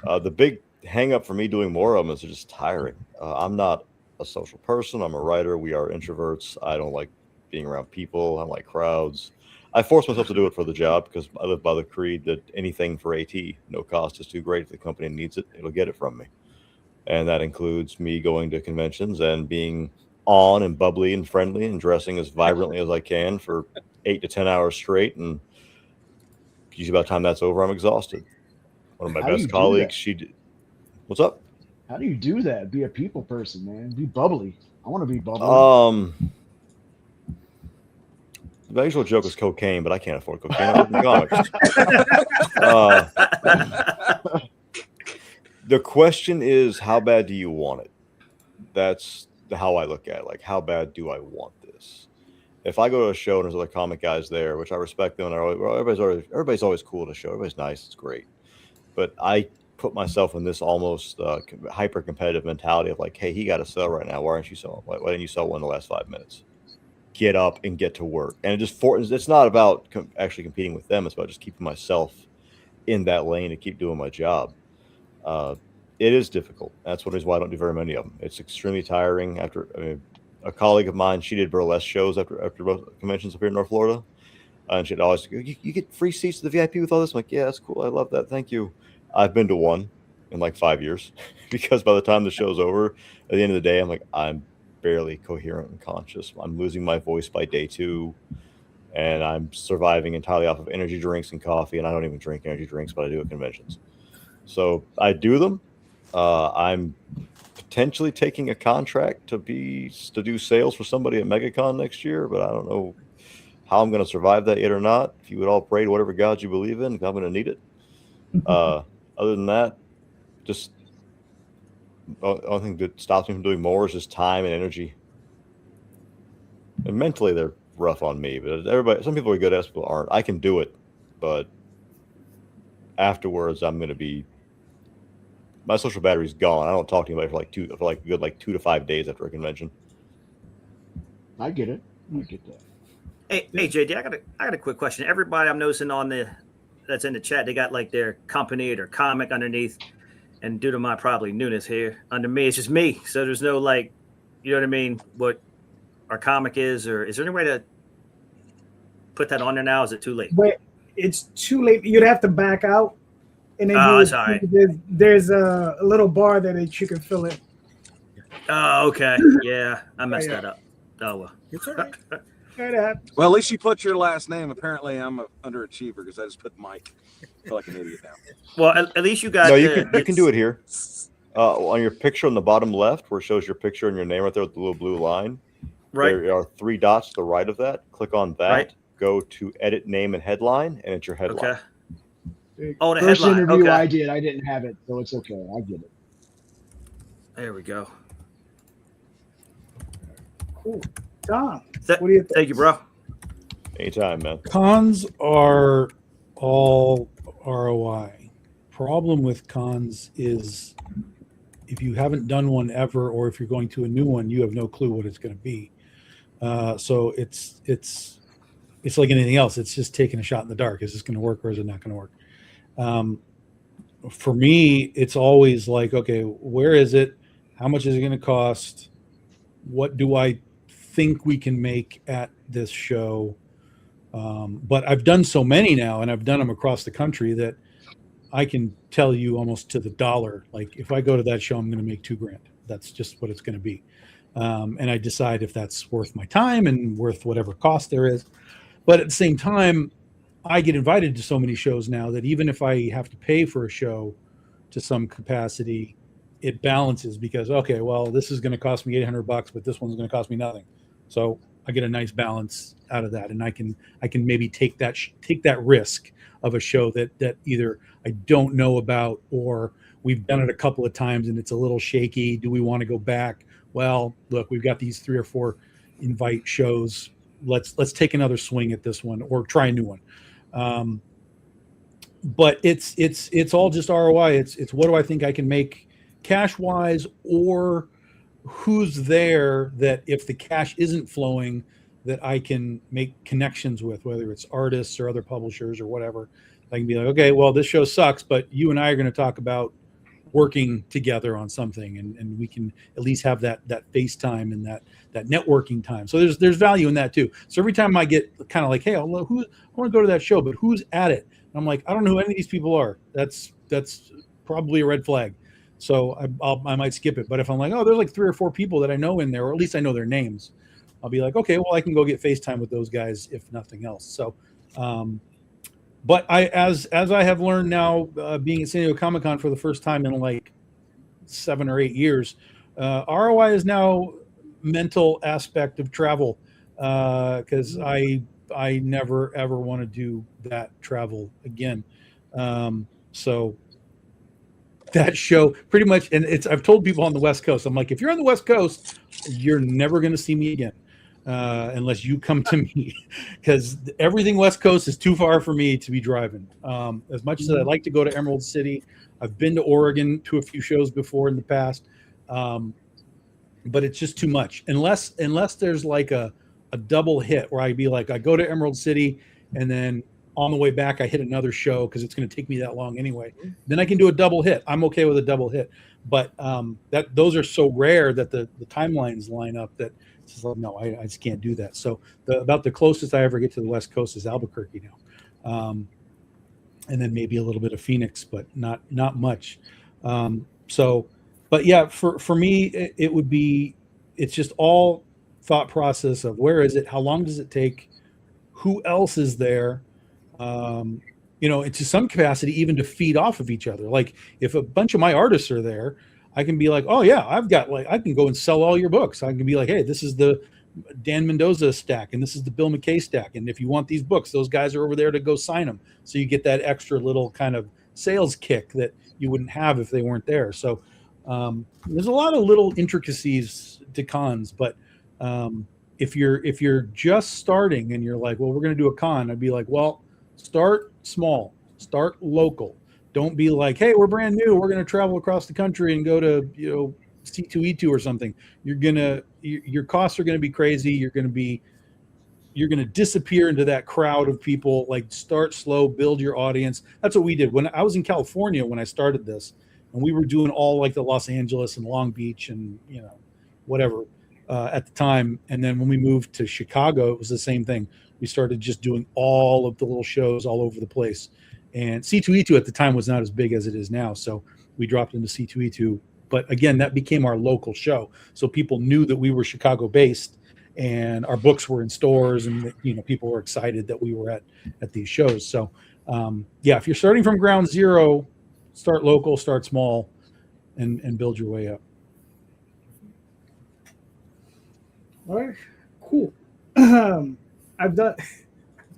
Speaker 7: The big hang up for me doing more of them is they're just tiring. I'm not a social person. I'm a writer. We are introverts. I don't like being around people. I don't like crowds. I force myself to do it for the job because I live by the creed that anything for AT, no cost is too great. If the company needs it, it'll get it from me. And that includes me going to conventions and being on and bubbly and friendly and dressing as vibrantly as I can for 8 to 10 hours straight. And usually by the time that's over, I'm exhausted. One of my best colleagues, she did. What's up?
Speaker 4: How do you do that? Be a people person, man. Be bubbly. I want to be bubbly.
Speaker 7: The usual joke is cocaine, but I can't afford cocaine. I work in comics. The question is, how bad do you want it? That's how I look at it. Like, how bad do I want this? If I go to a show and there's other comic guys there, which I respect them, and everybody's always cool at a show. Everybody's nice. It's great. But I put myself in this almost hyper competitive mentality of like, hey, he got to sell right now. Why aren't you selling? Why didn't you sell one in the last 5 minutes? Get up and get to work. And it's not about actually competing with them. It's about just keeping myself in that lane to keep doing my job. It is difficult. That's one reason why I don't do very many of them. It's extremely tiring. A colleague of mine, she did burlesque shows after both conventions up here in North Florida. And she'd always go, you get free seats to the VIP with all this? I'm like, yeah, that's cool. I love that. Thank you. I've been to one. in like 5 years because by the time the show's over, at the end of the day, I'm like, I'm barely coherent and conscious. I'm losing my voice by day 2, and I'm surviving entirely off of energy drinks and coffee. And I don't even drink energy drinks, but I do at conventions. So I do them. I'm potentially taking a contract to do sales for somebody at MegaCon next year, but I don't know how I'm going to survive that yet or not. If you would all pray to whatever God you believe in, I'm going to need it. Other than that, just the only thing that stops me from doing more is just time and energy. And mentally, they're rough on me, but some people are good at it, some people aren't. I can do it, but afterwards, I'm going to be, my social battery's gone. I don't talk to anybody for like a good 2 to 5 days after a convention.
Speaker 4: I get it. I get that.
Speaker 5: Hey, JD, I got a quick question. Everybody I'm noticing that's in the chat, they got like their company or their comic underneath, and due to my probably newness here, under me, it's just me. So there's no like, you know what I mean? What our comic is, or is there any way to put that on there now? Is it too late?
Speaker 1: But it's too late. You'd have to back out, and then
Speaker 5: it's all right.
Speaker 1: There's a little bar that you can fill in.
Speaker 5: Oh, okay. Yeah, I messed that up. Oh well.
Speaker 2: It's all right.
Speaker 6: Well, at least you put your last name. Apparently, I'm an underachiever because I just put Mike. I feel like an idiot now.
Speaker 5: Well, at least you got.
Speaker 7: No, you can do it here. On your picture on the bottom left, where it shows your picture and your name right there with the little blue line.
Speaker 5: Right.
Speaker 7: There are 3 dots to the right of that. Click on that.
Speaker 5: Right.
Speaker 7: Go to edit name and headline, and it's your headline.
Speaker 5: Okay. Oh, the
Speaker 4: First
Speaker 5: headline.
Speaker 4: interview
Speaker 5: Okay.
Speaker 4: I didn't have it, so it's okay. I get it.
Speaker 5: There we go.
Speaker 1: Cool. Tom,
Speaker 5: What
Speaker 1: do you think?
Speaker 5: Thank you, bro.
Speaker 7: Anytime, man.
Speaker 3: Cons are all ROI. Problem with cons is if you haven't done one ever, or if you're going to a new one, you have no clue what it's going to be. So it's like anything else. It's just taking a shot in the dark. Is this going to work or is it not going to work? For me, it's always like, okay, where is it? How much is it going to cost? What do I think we can make at this show? But I've done so many now, and I've done them across the country, that I can tell you almost to the dollar, like if I go to that show, I'm going to make $2,000. That's just what it's going to be. And I decide if that's worth my time and worth whatever cost there is. But at the same time, I get invited to so many shows now that even if I have to pay for a show to some capacity, it balances because, okay, well, this is going to cost me $800, but this one's going to cost me nothing. So I get a nice balance out of that, and I can maybe take that risk of a show that either I don't know about, or we've done it a couple of times and it's a little shaky. Do we want to go back? Well, look, we've got these 3 or 4 invite shows. Let's take another swing at this one, or try a new one. But it's all just ROI. It's what do I think I can make cash wise, or who's there that if the cash isn't flowing, that I can make connections with, whether it's artists or other publishers or whatever. I can be like, okay, well, this show sucks, but you and I are going to talk about working together on something, and we can at least have that FaceTime and that networking time. So there's value in that too. So every time I get kind of like, hey, I want to go to that show, but who's at it? And I'm like, I don't know who any of these people are. That's probably a red flag. So I might skip it. But if I'm like, oh, there's like 3 or 4 people that I know in there, or at least I know their names, I'll be like, okay, well, I can go get FaceTime with those guys if nothing else. So, but as I have learned now, being at San Diego Comic-Con for the first time in like 7 or 8 years, ROI is now mental aspect of travel, because I never ever want to do that travel again. So that show pretty much, and I've told people on the West Coast, I'm like, if you're on the West Coast, you're never going to see me again. Unless you come to me, because everything West Coast is too far for me to be driving. As much as I like to go to Emerald City, I've been to Oregon to a few shows before in the past, but it's just too much. Unless there's like a double hit where I'd be like, I go to Emerald City and then on the way back I hit another show because it's going to take me that long anyway. Then I can do a double hit. I'm okay with a double hit, but those are so rare that the timelines line up that. It's just like, no, I just can't do that. So about the closest I ever get to the West Coast is Albuquerque now, and then maybe a little bit of Phoenix, but not much. So, but yeah, for me, it would be, it's just all thought process of where is it? How long does it take? Who else is there? And to some capacity, even to feed off of each other. Like if a bunch of my artists are there, I can be like, oh yeah, I can go and sell all your books. I can be like, hey, this is the Dan Mendoza stack, and this is the Bill McKay stack. And if you want these books, those guys are over there to go sign them. So you get that extra little kind of sales kick that you wouldn't have if they weren't there. So there's a lot of little intricacies to cons, but if you're just starting and you're like, well, we're going to do a con, I'd be like, well, start small, start local. Don't be like, hey, we're brand new, we're going to travel across the country and go to C2E2 or something. Your costs are going to be crazy. You're going to disappear into that crowd of people. Like, start slow, build your audience. That's what we did when I was in California when I started this, and we were doing all like the Los Angeles and Long Beach and whatever at the time. And then when we moved to Chicago, it was the same thing. We started just doing all of the little shows all over the place. And C2E2 at the time was not as big as it is now, so we dropped into C2E2. But again, that became our local show, so people knew that we were Chicago based, and our books were in stores, and people were excited that we were at these shows. So if you're starting from ground zero, start local, start small, and build your way up.
Speaker 1: All right, cool. I've done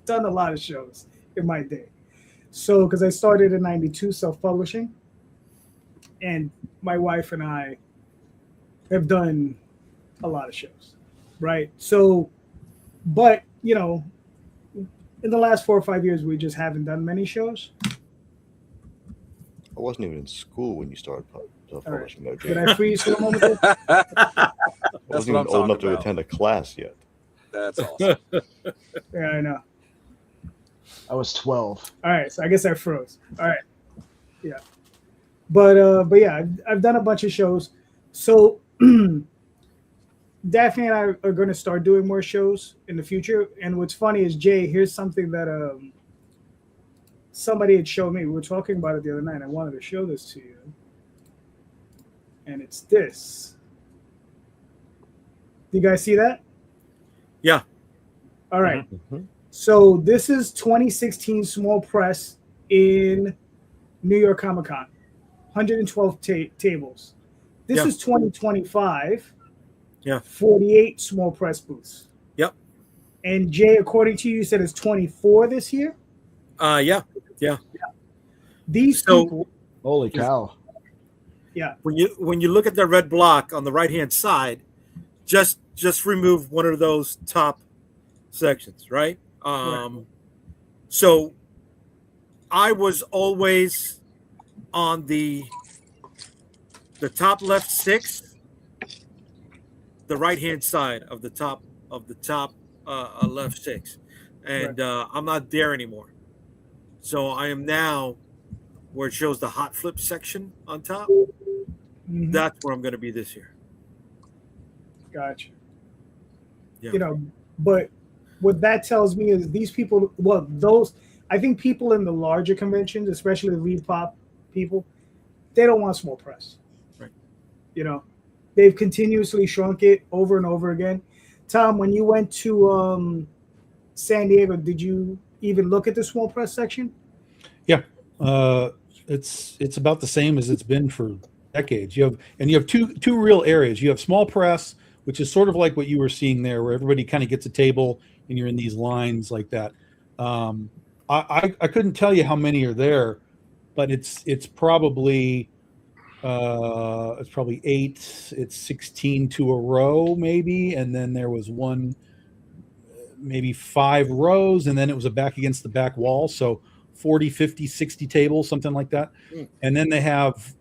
Speaker 1: a lot of shows in my day. So, because I started in '92 self-publishing, and my wife and I have done a lot of shows, right? So, but in the last 4 or 5 years, we just haven't done many shows.
Speaker 7: I wasn't even in school when you started self-publishing.
Speaker 1: Right. Did I freeze for a moment?
Speaker 7: I wasn't even old enough to attend a class yet.
Speaker 6: That's awesome.
Speaker 1: Yeah, I know.
Speaker 4: I was 12.
Speaker 1: All right, so I guess I froze. All right, yeah, but yeah, I've done a bunch of shows. So Daphne and I are going to start doing more shows in the future. And what's funny is, Jay, here's something that somebody had shown me. We were talking about it the other night. I wanted to show this to you, and it's this. Do you guys see that?
Speaker 2: Yeah.
Speaker 1: All right.
Speaker 7: Mm-hmm.
Speaker 1: So this is 2016 small press in New York Comic Con, 112 tables. This is 2025.
Speaker 2: Yeah.
Speaker 1: 48 small press booths.
Speaker 2: Yep.
Speaker 1: And Jay, according to you, said it's 24 this year.
Speaker 2: Yeah.
Speaker 1: These people.
Speaker 4: Holy cow!
Speaker 1: Yeah.
Speaker 2: When you look at the red block on the right hand side, just remove one of those top sections, right? So I was always on the top left 6, the right hand side of the top left 6, and I'm not there anymore. So I am now where it shows the hot flip section on top.
Speaker 1: Mm-hmm.
Speaker 2: That's where I'm going to be this year.
Speaker 1: Gotcha.
Speaker 2: Yeah.
Speaker 1: But what that tells me is these people, I think people in the larger conventions, especially the lead pop people, they don't want small press.
Speaker 2: Right.
Speaker 1: They've continuously shrunk it over and over again. Tom, when you went to San Diego, did you even look at the small press section?
Speaker 3: Yeah. It's about the same as it's been for decades. You have two real areas. You have small press, which is sort of like what you were seeing there, where everybody kind of gets a table and you're in these lines like that. I couldn't tell you how many are there, but it's probably 8. It's 16 to a row maybe, and then there was one, maybe 5 rows, and then it was back against the back wall. So 40, 50, 60 tables, something like that. And then they have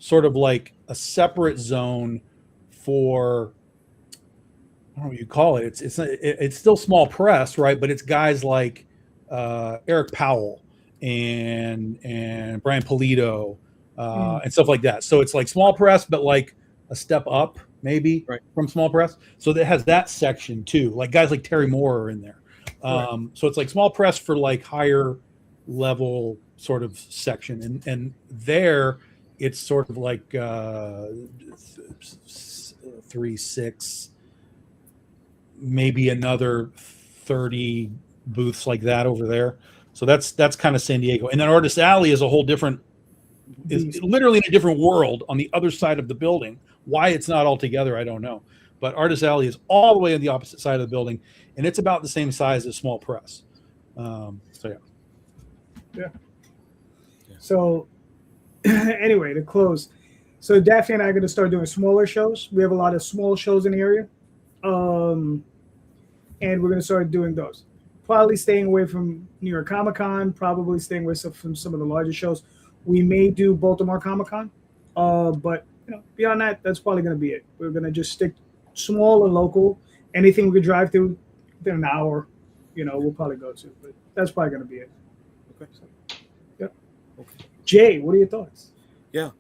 Speaker 3: sort of like a separate zone for, I don't know what you call it. It's still small press, right? But it's guys like Eric Powell and Brian Polito and stuff like that. So it's like small press, but like a step up maybe from small press. So that has that section too. Like guys like Terry Moore are in there. So it's like small press for like higher level sort of section. And there it's sort of like 3, 6, maybe another 30 booths like that over there. So that's kind of San Diego. And then Artist Alley is a whole different, is literally in a different world on the other side of the building. Why it's not all together, I don't know. But Artist Alley is all the way on the opposite side of the building, and it's about the same size as Small Press. So
Speaker 1: yeah. So anyway, to close, so Daphne and I are going to start doing smaller shows. We have a lot of small shows in the area, and we're going to start doing those. Probably staying away from New York Comic Con. Probably staying away from some of the larger shows. We may do Baltimore Comic Con, but beyond that, that's probably going to be it. We're going to just stick small and local. Anything we could drive to within an hour, we'll probably go to. But that's probably going to be it.
Speaker 2: Okay.
Speaker 1: So, yep. Okay. Jay, what are your thoughts?
Speaker 2: Yeah.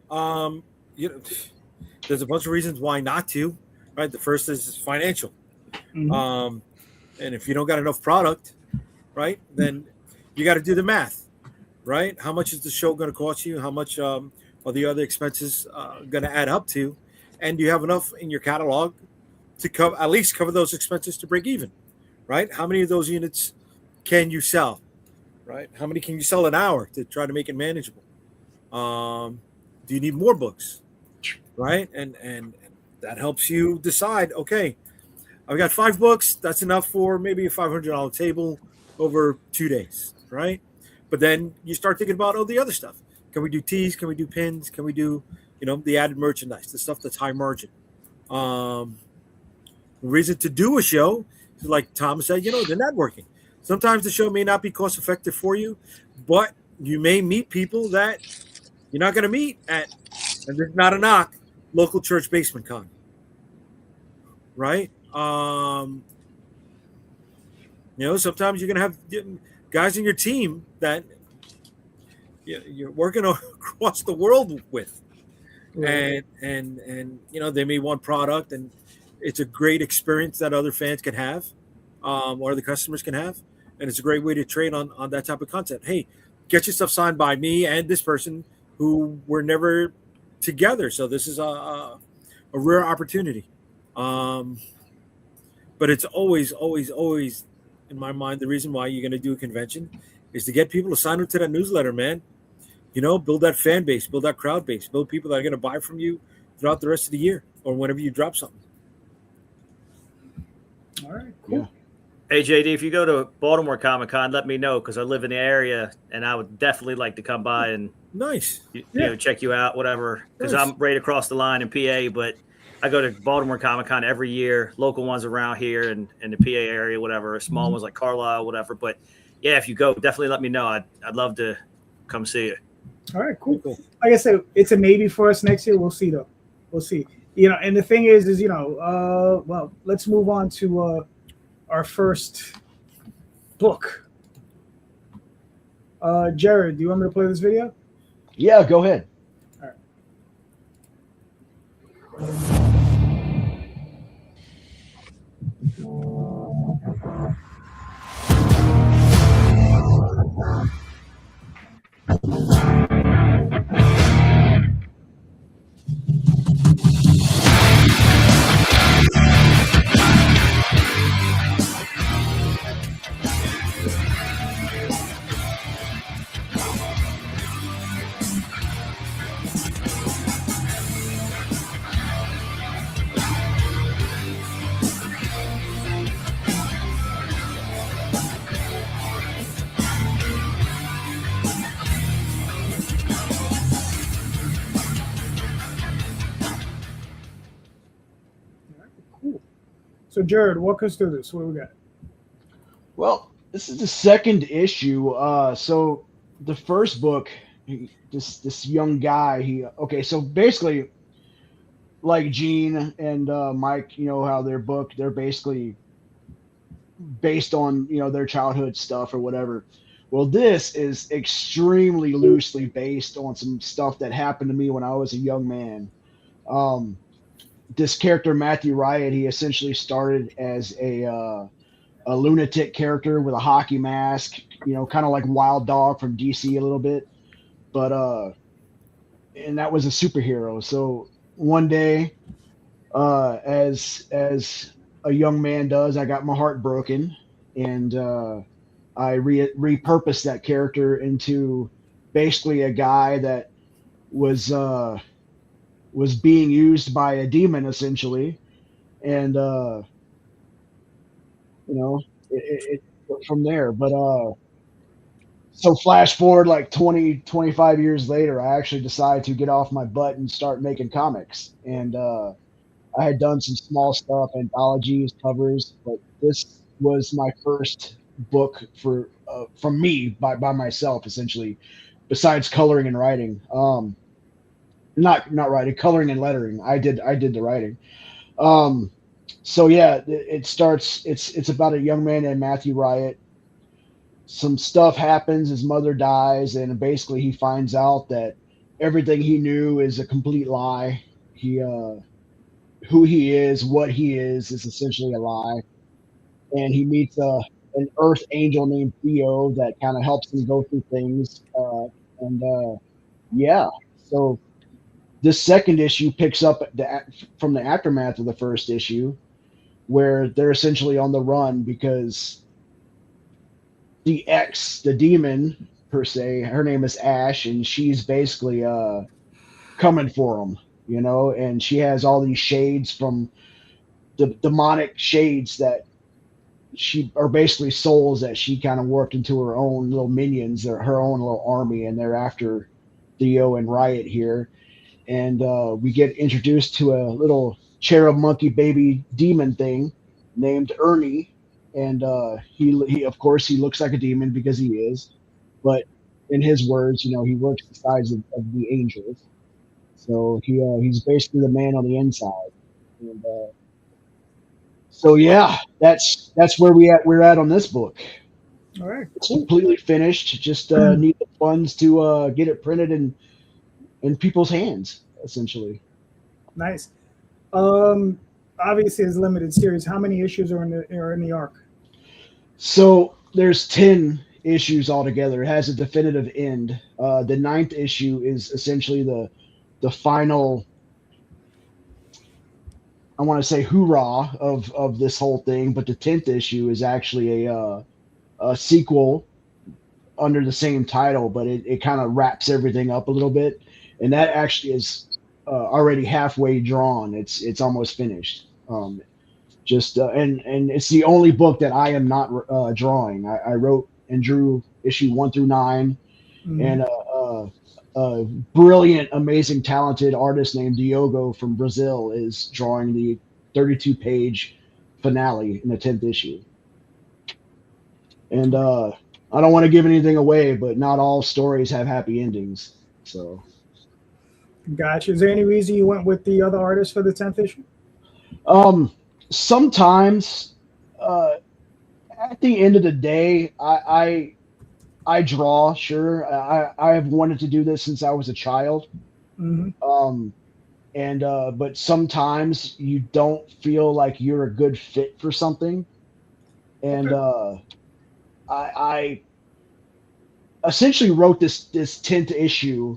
Speaker 2: There's a bunch of reasons why not to. Right. The first is financial. Mm-hmm. And if you don't got enough product, right, then you got to do the math. Right? How much is the show going to cost you? How much are the other expenses going to add up to? And do you have enough in your catalog to at least cover those expenses to break even? Right? How many of those units can you sell? Right? How many can you sell an hour to try to make it manageable? Do you need more books? Right? And that helps you decide, okay, I've got 5 books. That's enough for maybe a $500 table over 2 days. Right? But then you start thinking about the other stuff. Can we do tees? Can we do pins? Can we do, the added merchandise, the stuff that's high margin? The reason to do a show is, like Thomas said, the networking. Sometimes the show may not be cost effective for you, but you may meet people that you're not going to meet at, and there's not a knock, local church basement con. Right? Sometimes you're going to have guys in your team that you're working across the world with, right. and they may want product, and it's a great experience that other fans can have, or the customers can have, and it's a great way to trade on that type of content. Hey, get your stuff signed by me and this person who were never together, so this is a rare opportunity. But it's always in my mind, the reason why you're going to do a convention is to get people to sign up to that newsletter, man. Build that fan base, build that crowd base, build people that are going to buy from you throughout the rest of the year or whenever you drop something.
Speaker 1: All right, cool.
Speaker 4: Yeah.
Speaker 5: Hey, JD, if you go to Baltimore Comic Con, let me know, because I live in the area and I would definitely like to come by and
Speaker 2: nice,
Speaker 5: check you out, whatever, because I'm right across the line in PA, but I go to Baltimore Comic Con every year, local ones around here and in the PA area, whatever, small ones like Carlisle, whatever. But yeah, if you go, definitely let me know. I'd love to come see you.
Speaker 1: All right, cool. Like I said, it's a maybe for us next year. We'll see, though. We'll see. And the thing is well, let's move on to our first book. Jared, do you want me to play this video?
Speaker 4: Yeah, go ahead.
Speaker 1: All Cool. So, Jared, walk us through this. What do we got?
Speaker 4: Well, this is the second issue. So the first book, this young guy, so basically, like Gene and Mike, how their book, they're basically based on, their childhood stuff or whatever. Well, this is extremely loosely based on some stuff that happened to me when I was a young man. This character, Matthew Riot, he essentially started as a lunatic character with a hockey mask, kind of like Wild Dog from DC a little bit. But and that was a superhero. So one day, as a young man does, I got my heart broken, and I repurposed that character into basically a guy that was being used by a demon essentially, and it from there. But so flash forward like 20-25 years later, I actually decided to get off my butt and start making comics. And I had done some small stuff, anthologies, covers, but this was my first book from me by myself, essentially, besides coloring and writing. Not writing, coloring and lettering. I did the writing. So yeah, it starts. It's about a young man named Matthew Riot. Some stuff happens. His mother dies, and basically he finds out that everything he knew is a complete lie. Who he is, what he is essentially a lie. And he meets an Earth angel named Theo that kind of helps him go through things. Yeah, so this second issue picks up from the aftermath of the first issue, where they're essentially on the run because the demon per se, her name is Ash, and she's basically coming for them, and she has all these shades from the demonic shades that she are basically souls that she kind of warped into her own little minions, or her own little army, and they're after Theo and Riot here. And we get introduced to a little cherub monkey baby demon thing named Ernie, and he of course he looks like a demon because he is, but in his words, he works the size of the angels, so he's basically the man on the inside. And so yeah, that's where we're at on this book.
Speaker 1: All right,
Speaker 4: It's
Speaker 1: cool.
Speaker 4: completely finished. Just need the funds to get it printed in people's hands, essentially.
Speaker 1: Nice. Obviously, it's a limited series. How many issues are in the arc?
Speaker 4: So there's 10 issues altogether. It has a definitive end. The 9th issue is essentially the final, I want to say, hoorah of this whole thing. But the 10th issue is actually a sequel under the same title, but it kind of wraps everything up a little bit. And that actually is already halfway drawn. It's almost finished. And it's the only book that I am not drawing. I wrote and drew issue 1 through 9, and a brilliant, amazing, talented artist named Diogo from Brazil is drawing the 32-page finale in the 10th issue. And I don't want to give anything away, but not all stories have happy endings. So,
Speaker 1: gotcha. Is there any reason you went with the other artist for the 10th issue?
Speaker 4: Sometimes, at the end of the day, I draw. Sure, I have wanted to do this since I was a child. But sometimes you don't feel like you're a good fit for something, and I essentially wrote this 10th issue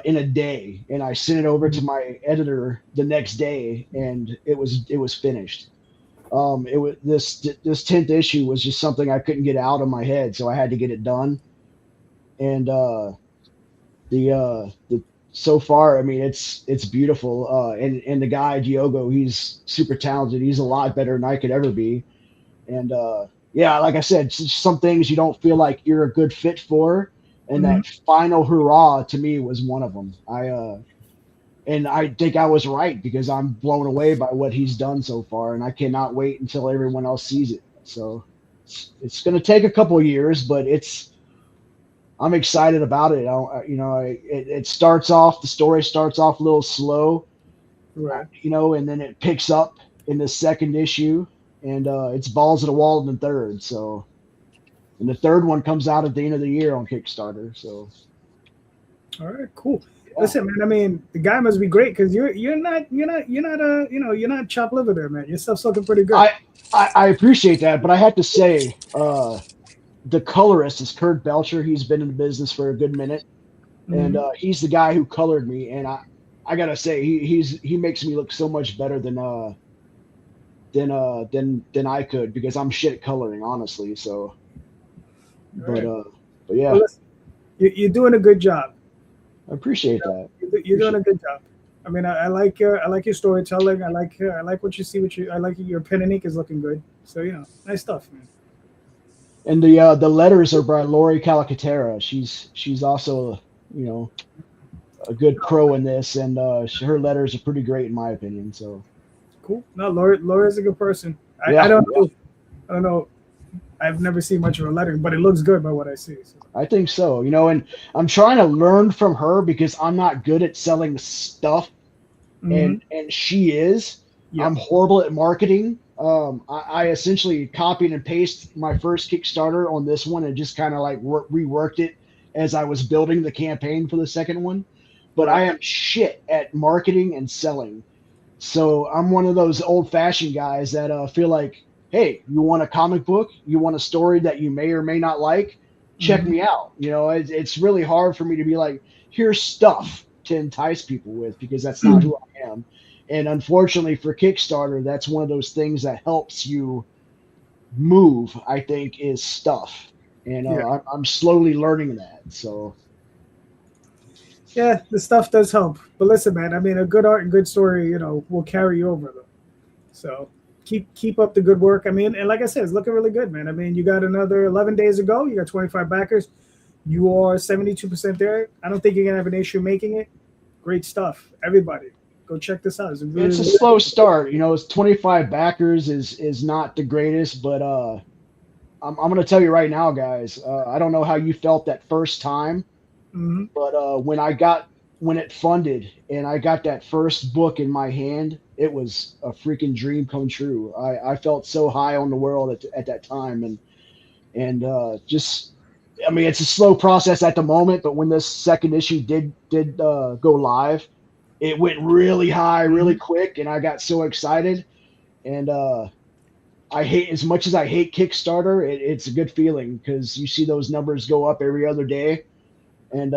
Speaker 4: in a day, and I sent it over to my editor the next day, and it was finished. It was this 10th issue was just something I couldn't get out of my head, so I had to get it done. And the so far, I mean, it's beautiful. And the guy Diogo, he's super talented. He's a lot better than I could ever be. And yeah, like I said, some things you don't feel like you're a good fit for, and that final hurrah to me was one of them. And I think I was right, because I'm blown away by what he's done so far, and I cannot wait until everyone else sees it. So it's going to take a couple of years, but I'm excited about it. It starts off, the story starts off a little slow,
Speaker 1: Right.
Speaker 4: and then it picks up in the second issue, and it's balls to the wall in the third. So, and the third one comes out at the end of the year on Kickstarter. So,
Speaker 1: all right, cool. Yeah. Listen, man. I mean, the guy must be great, because you're not chopped liver there, man. Your stuff's looking pretty good.
Speaker 4: I appreciate that, but I have to say, the colorist is Kurt Belcher. He's been in the business for a good minute, and he's the guy who colored me. And I gotta say, he makes me look so much better than I could, because I'm shit at coloring, honestly. So, but yeah,
Speaker 1: well, listen, you're doing a good job.
Speaker 4: I appreciate that.
Speaker 1: You're doing a good job. I mean, I like your storytelling. I like what you see. I like your pen and ink is looking good. So nice stuff, man.
Speaker 4: And the letters are by Lori Calcaterra. She's also a good pro in this, and her letters are pretty great in my opinion. So
Speaker 1: cool. No, Laura's a good person. I don't know. I've never seen much of her lettering, but it looks good by what I see. So.
Speaker 4: I think so, and I'm trying to learn from her, because I'm not good at selling stuff, and she is. Yep. I'm horrible at marketing. I essentially copied and pasted my first Kickstarter on this one and just kind of like reworked it as I was building the campaign for the second one. But I am shit at marketing and selling. So I'm one of those old-fashioned guys that feel like, hey, you want a comic book? You want a story that you may or may not like? Check me out. It's really hard for me to be like, here's stuff to entice people with, because that's not who I am. And unfortunately for Kickstarter, that's one of those things that helps you move, I think, is stuff. And I'm slowly learning that. So.
Speaker 1: Yeah, the stuff does help. But listen, man, I mean, a good art and good story, will carry you over, though. So keep up the good work. I mean, and like I said, it's looking really good, man. I mean, you got another 11 days to go. You got 25 backers. You are 72% there. I don't think you're going to have an issue making it. Great stuff. Everybody, go check this out.
Speaker 4: It's a slow start. It's 25 backers is not the greatest, but I'm going to tell you right now, guys, I don't know how you felt that first time, but when it funded and I got that first book in my hand, it was a freaking dream come true. I felt so high on the world at that time, and just, I mean, it's a slow process at the moment, but when this second issue did go live, it went really high, really quick, and I got so excited. And as much as I hate Kickstarter, it's a good feeling, because you see those numbers go up every other day, and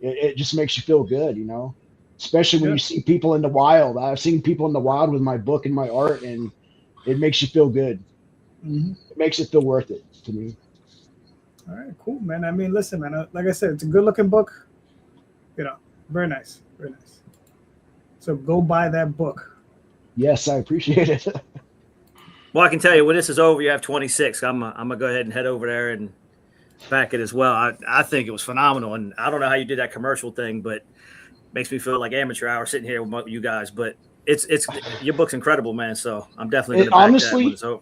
Speaker 4: it just makes you feel good, especially when you see people in the wild. I've seen people in the wild with my book and my art, and it makes you feel good. It makes it feel worth it to me.
Speaker 1: All right, cool, man. I mean, listen, man, like I said, it's a good looking book, very nice, very nice. So go buy that book.
Speaker 4: Yes, I appreciate it.
Speaker 5: Well, I can tell you, when this is over, you have 26. I'm gonna go ahead and head over there and back it as well. I think it was phenomenal, and I don't know how you did that commercial thing, but it makes me feel like amateur hour sitting here with you guys. But it's your book's incredible, man. So I'm definitely gonna back that when it's over.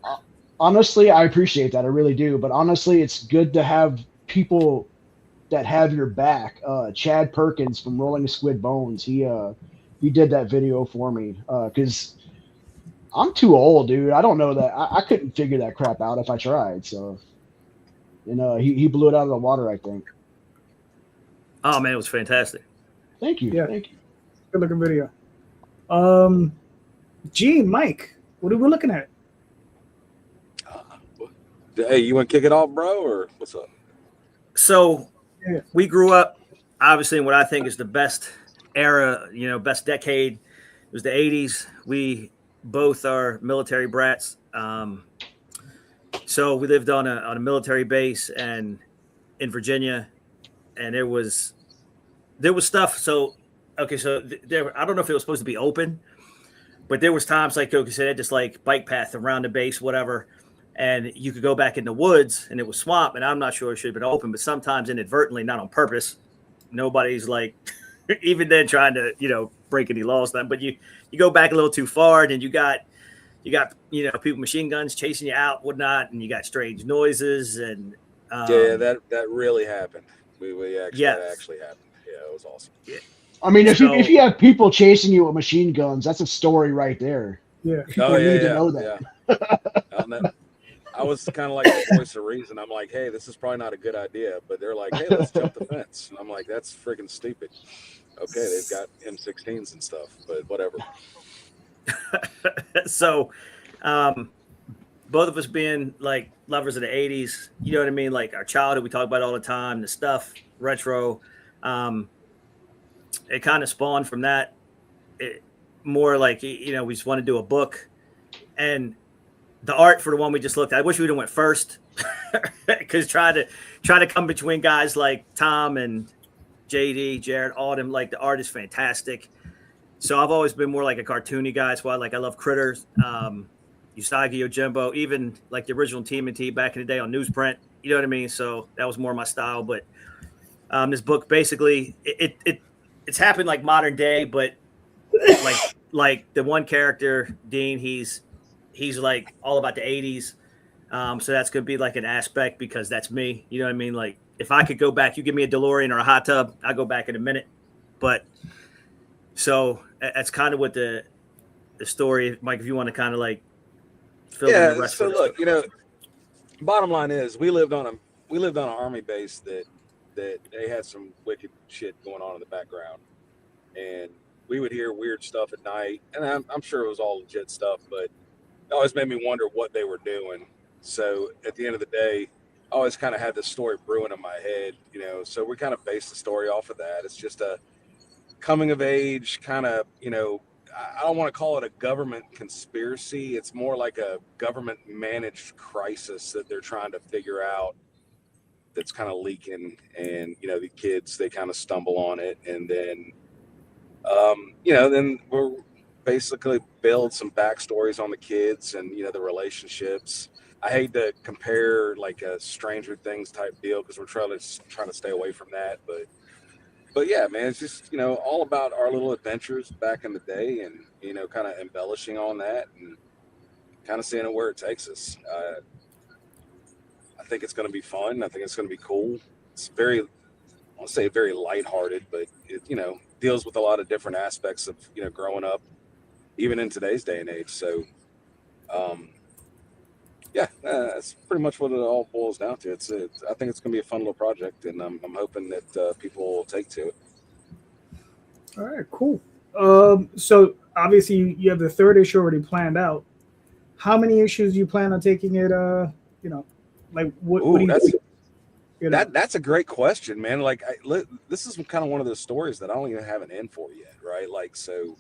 Speaker 4: Honestly, I appreciate that. I really do. But honestly, it's good to have people that have your back. Chad Perkins from Rolling Squid Bones, he did that video for me, because I'm too old, dude. I don't know that. I couldn't figure that crap out if I tried. So, he blew it out of the water, I think.
Speaker 5: Oh, man, it was fantastic.
Speaker 4: Thank you.
Speaker 1: Yeah.
Speaker 4: Thank you.
Speaker 1: Good looking video. Gene, Mike, what are we looking at?
Speaker 6: Hey, you want to kick it off, bro, or what's up?
Speaker 5: So we grew up, obviously, in what I think is the best era, best decade. It was the 80s. We both are military brats. So we lived on a military base and in Virginia, and there was stuff. So, okay, so there, I don't know if it was supposed to be open, but there was times, like Cokie said, just like bike path around the base, whatever. And you could go back in the woods and it was swamp, and I'm not sure it should have been open, but sometimes inadvertently, not on purpose. Nobody's like, even then trying to, break any laws then, but you go back a little too far, and then you got people, machine guns chasing you out, whatnot, and you got strange noises. And
Speaker 6: that really happened. That actually happened. Yeah, it was awesome.
Speaker 5: Yeah.
Speaker 4: I mean, if you have people chasing you with machine guns, that's a story right there.
Speaker 1: Yeah.
Speaker 4: People need to know that.
Speaker 6: Yeah. I was kind of like the voice of reason. I'm like, hey, this is probably not a good idea, but they're like, hey, let's jump the fence. And I'm like, that's freaking stupid. Okay, they've got M16s and stuff, but whatever.
Speaker 5: So, both of us being like lovers of the 80s, you know what I mean? Like our childhood, we talk about all the time, the stuff, retro. It kind of spawned from that. More like, we just want to do a book, and the art for the one we just looked at, I wish we would have went first, because try to come between guys like Tom and JD, Jared, all them, like the art is fantastic. So I've always been more like a cartoony guy. That's why I love Critters, Usagi Yojimbo, even like the original TMNT back in the day on newsprint. You know what I mean? So that was more my style. But this book basically it's happened like modern day, but like the one character Dean, he's like all about the 80s. So that's gonna be like an aspect, because that's me. You know what I mean? Like if I could go back, you give me a DeLorean or a hot tub, I'll go back in a minute. But so that's kind of what the story, Mike, if you want to kind of like fill in the rest.
Speaker 6: So look, bottom line is we lived on an army base that they had some wicked shit going on in the background, and we would hear weird stuff at night, and I'm sure it was all legit stuff, but it always made me wonder what they were doing. So at the end of the day, I always kind of had this story brewing in my head, so we kind of based the story off of that. It's just a coming of age kind of, I don't want to call it a government conspiracy. It's more like a government managed crisis that they're trying to figure out, that's kind of leaking, and the kids, they kind of stumble on it, and then then we're basically build some backstories on the kids and the relationships. I hate to compare like a Stranger Things type deal, because we're trying to stay away from that, but yeah, man, it's just all about our little adventures back in the day, and kind of embellishing on that and kind of seeing it where it takes us. I think it's going to be fun. I think it's going to be cool. It's very, I won't say very lighthearted, but it deals with a lot of different aspects of growing up, even in today's day and age. So that's pretty much what it all boils down to. I think it's going to be a fun little project, and I'm hoping that people will take to it.
Speaker 1: All right, cool. So obviously you have the third issue already planned out. How many issues do you plan on taking it? Like what do you think?
Speaker 6: That's a great question, man. Like this is kind of one of those stories that I don't even have an end for yet, right? Like, so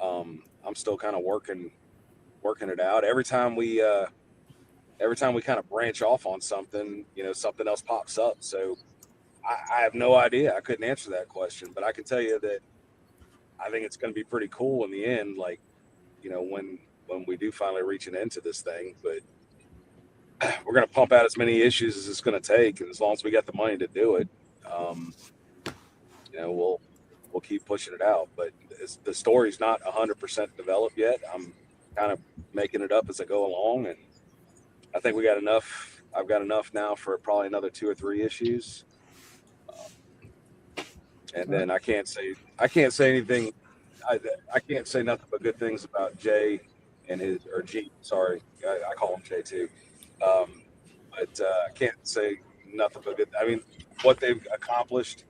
Speaker 6: I'm still kind of working it out. Every time we kind of branch off on something, something else pops up. So I have no idea. I couldn't answer that question, but I can tell you that I think it's going to be pretty cool in the end. Like, when we do finally reach an end to this thing, but we're going to pump out as many issues as it's going to take. And as long as we got the money to do it, we'll keep pushing it out. But the story's not 100% developed yet. I'm kind of making it up as I go along, and I think we got enough. I've got enough now for probably another 2 or 3 issues. And then I can't say anything. I can't say nothing but good things about Jay and G. Sorry, I call him Jay too. But I can't say nothing but good. I mean, what they've accomplished,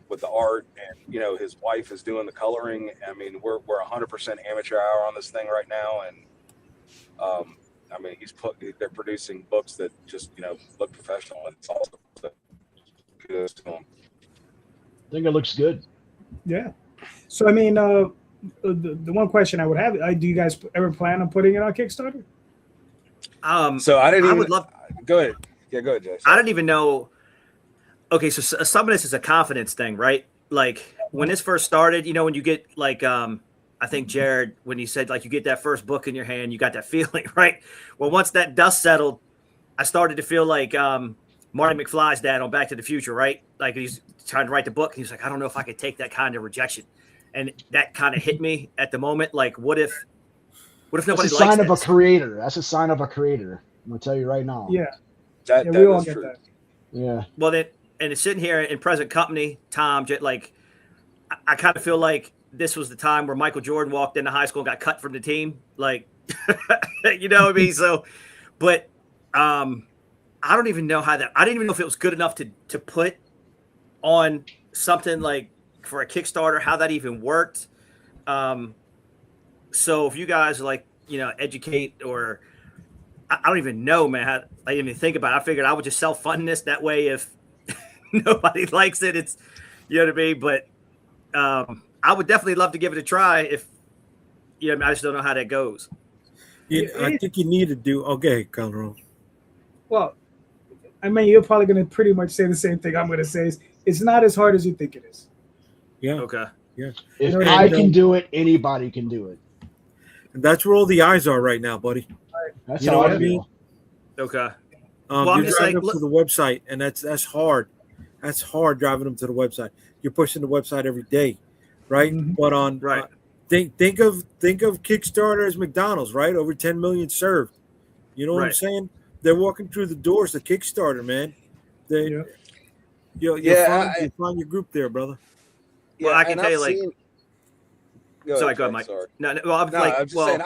Speaker 6: with the art, and his wife is doing the coloring. I mean, we're 100% amateur hour on this thing right now, and I mean, they're producing books that just look professional, and it's awesome. So, kudos to them.
Speaker 4: I think it looks good.
Speaker 1: Yeah. So I mean, the one question I would have: do you guys ever plan on putting it on Kickstarter?
Speaker 6: So I would love. Go ahead. Yeah, go ahead, Jay.
Speaker 5: I don't even know. Okay, so some of this is a confidence thing, right? Like when this first started, when you get like, I think Jared, when he said like you get that first book in your hand, you got that feeling, right? Well, once that dust settled, I started to feel like Marty McFly's dad on Back to the Future, right? Like he's trying to write the book, and he's like, I don't know if I could take that kind of rejection, and that kind of hit me at the moment. Like, what if nobody likes
Speaker 4: That's a sign
Speaker 5: this?
Speaker 4: of a creator. That's a sign of a creator. I'm gonna tell you right now.
Speaker 1: Yeah.
Speaker 6: That
Speaker 1: we all
Speaker 6: is
Speaker 1: get
Speaker 6: true.
Speaker 1: that.
Speaker 4: Yeah.
Speaker 5: Well, then, and it's sitting here in present company, Tom, like, I kind of feel like this was the time where Michael Jordan walked into high school and got cut from the team. Like, you know what I mean? So, but I don't even know I didn't even know if it was good enough to put on something like for a Kickstarter, how that even worked. So if you guys like, educate, or I don't even know, man. I didn't even think about it. I figured I would just self-fund this. That way, if nobody likes it. It's, you know what I mean? But I would definitely love to give it a try if, you know, I just don't know how that goes.
Speaker 2: I think you need to do, okay, Calderon.
Speaker 1: Well, I mean, you're probably going to pretty much say the same thing I'm going to say. It's not as hard as you think it is.
Speaker 2: Yeah.
Speaker 5: Okay.
Speaker 2: Yeah.
Speaker 4: If I can do it, anybody can do it.
Speaker 2: And that's where all the eyes are right now, buddy.
Speaker 4: That's
Speaker 2: You
Speaker 4: how
Speaker 2: know
Speaker 4: I
Speaker 2: what I mean?
Speaker 4: feel.
Speaker 5: Okay.
Speaker 2: Well,
Speaker 5: I'm
Speaker 2: you're
Speaker 5: just
Speaker 2: driving
Speaker 5: like,
Speaker 2: up to the website, and that's hard. That's hard driving them to the website. You're pushing the website every day, right?
Speaker 1: Mhm.
Speaker 2: But on
Speaker 5: Right.
Speaker 2: think of Kickstarter as McDonald's, right? Over 10 million served. You know what I'm
Speaker 5: Right.
Speaker 2: saying? They're walking through the doors to Kickstarter, man. They,
Speaker 1: Yeah.
Speaker 2: you'll find your group there, brother.
Speaker 5: Well, I can
Speaker 6: and
Speaker 5: tell you,
Speaker 6: I've
Speaker 5: like,
Speaker 6: seen-
Speaker 5: sorry, go ahead,
Speaker 6: Jay,
Speaker 5: Mike.
Speaker 6: Sorry.
Speaker 5: No, well, I'm
Speaker 6: No,
Speaker 5: like,
Speaker 6: I'm just
Speaker 5: well,
Speaker 6: saying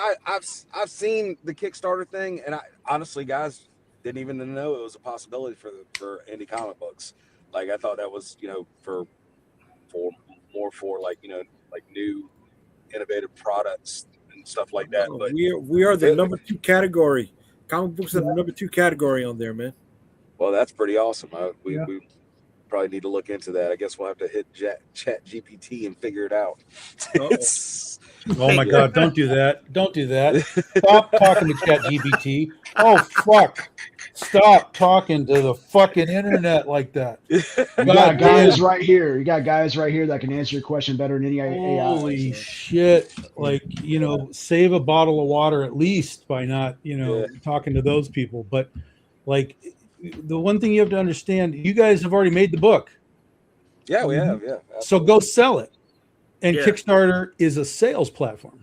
Speaker 6: I've seen the Kickstarter thing, and I honestly, guys, didn't even know it was a possibility for indie comic books. Like I thought that was, you know, for like, you know, like new innovative products and stuff like that. But
Speaker 2: we are the number 2 category. Comic books are the number 2 category on there, man.
Speaker 6: well, that's pretty awesome. We probably need to look into that. I guess we'll have to hit Chat GPT and figure it out.
Speaker 3: Oh my God! Don't do that! Don't do that! Stop talking to ChatGPT. Oh fuck! Stop talking to the fucking internet like that.
Speaker 4: You got guys right here. You got guys right here that can answer your question better than any AI.
Speaker 3: Holy shit! Like, you know, save a bottle of water at least by not, you know, talking to those people. But like, the one thing you have to understand, you guys have already made the book.
Speaker 6: Yeah, we have. Yeah.
Speaker 3: So go sell it. And
Speaker 5: Yeah.
Speaker 3: Kickstarter is a sales platform.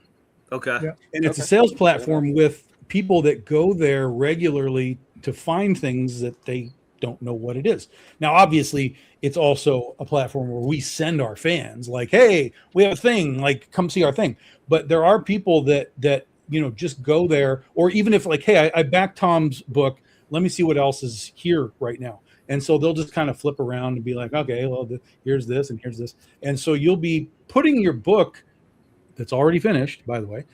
Speaker 5: okay.
Speaker 1: Yeah.
Speaker 3: And it's a sales platform with people that go there regularly to find things that they don't know what it is. Now, obviously, it's also a platform where we send our fans like, hey, we have a thing, like, come see our thing. But there are people that you know, just go there, or even if like, hey, I backed Tom's book, let me see what else is here right now. And so they'll just kind of flip around and be like, okay, well, here's this and here's this. And so you'll be putting your book that's already finished, by the way,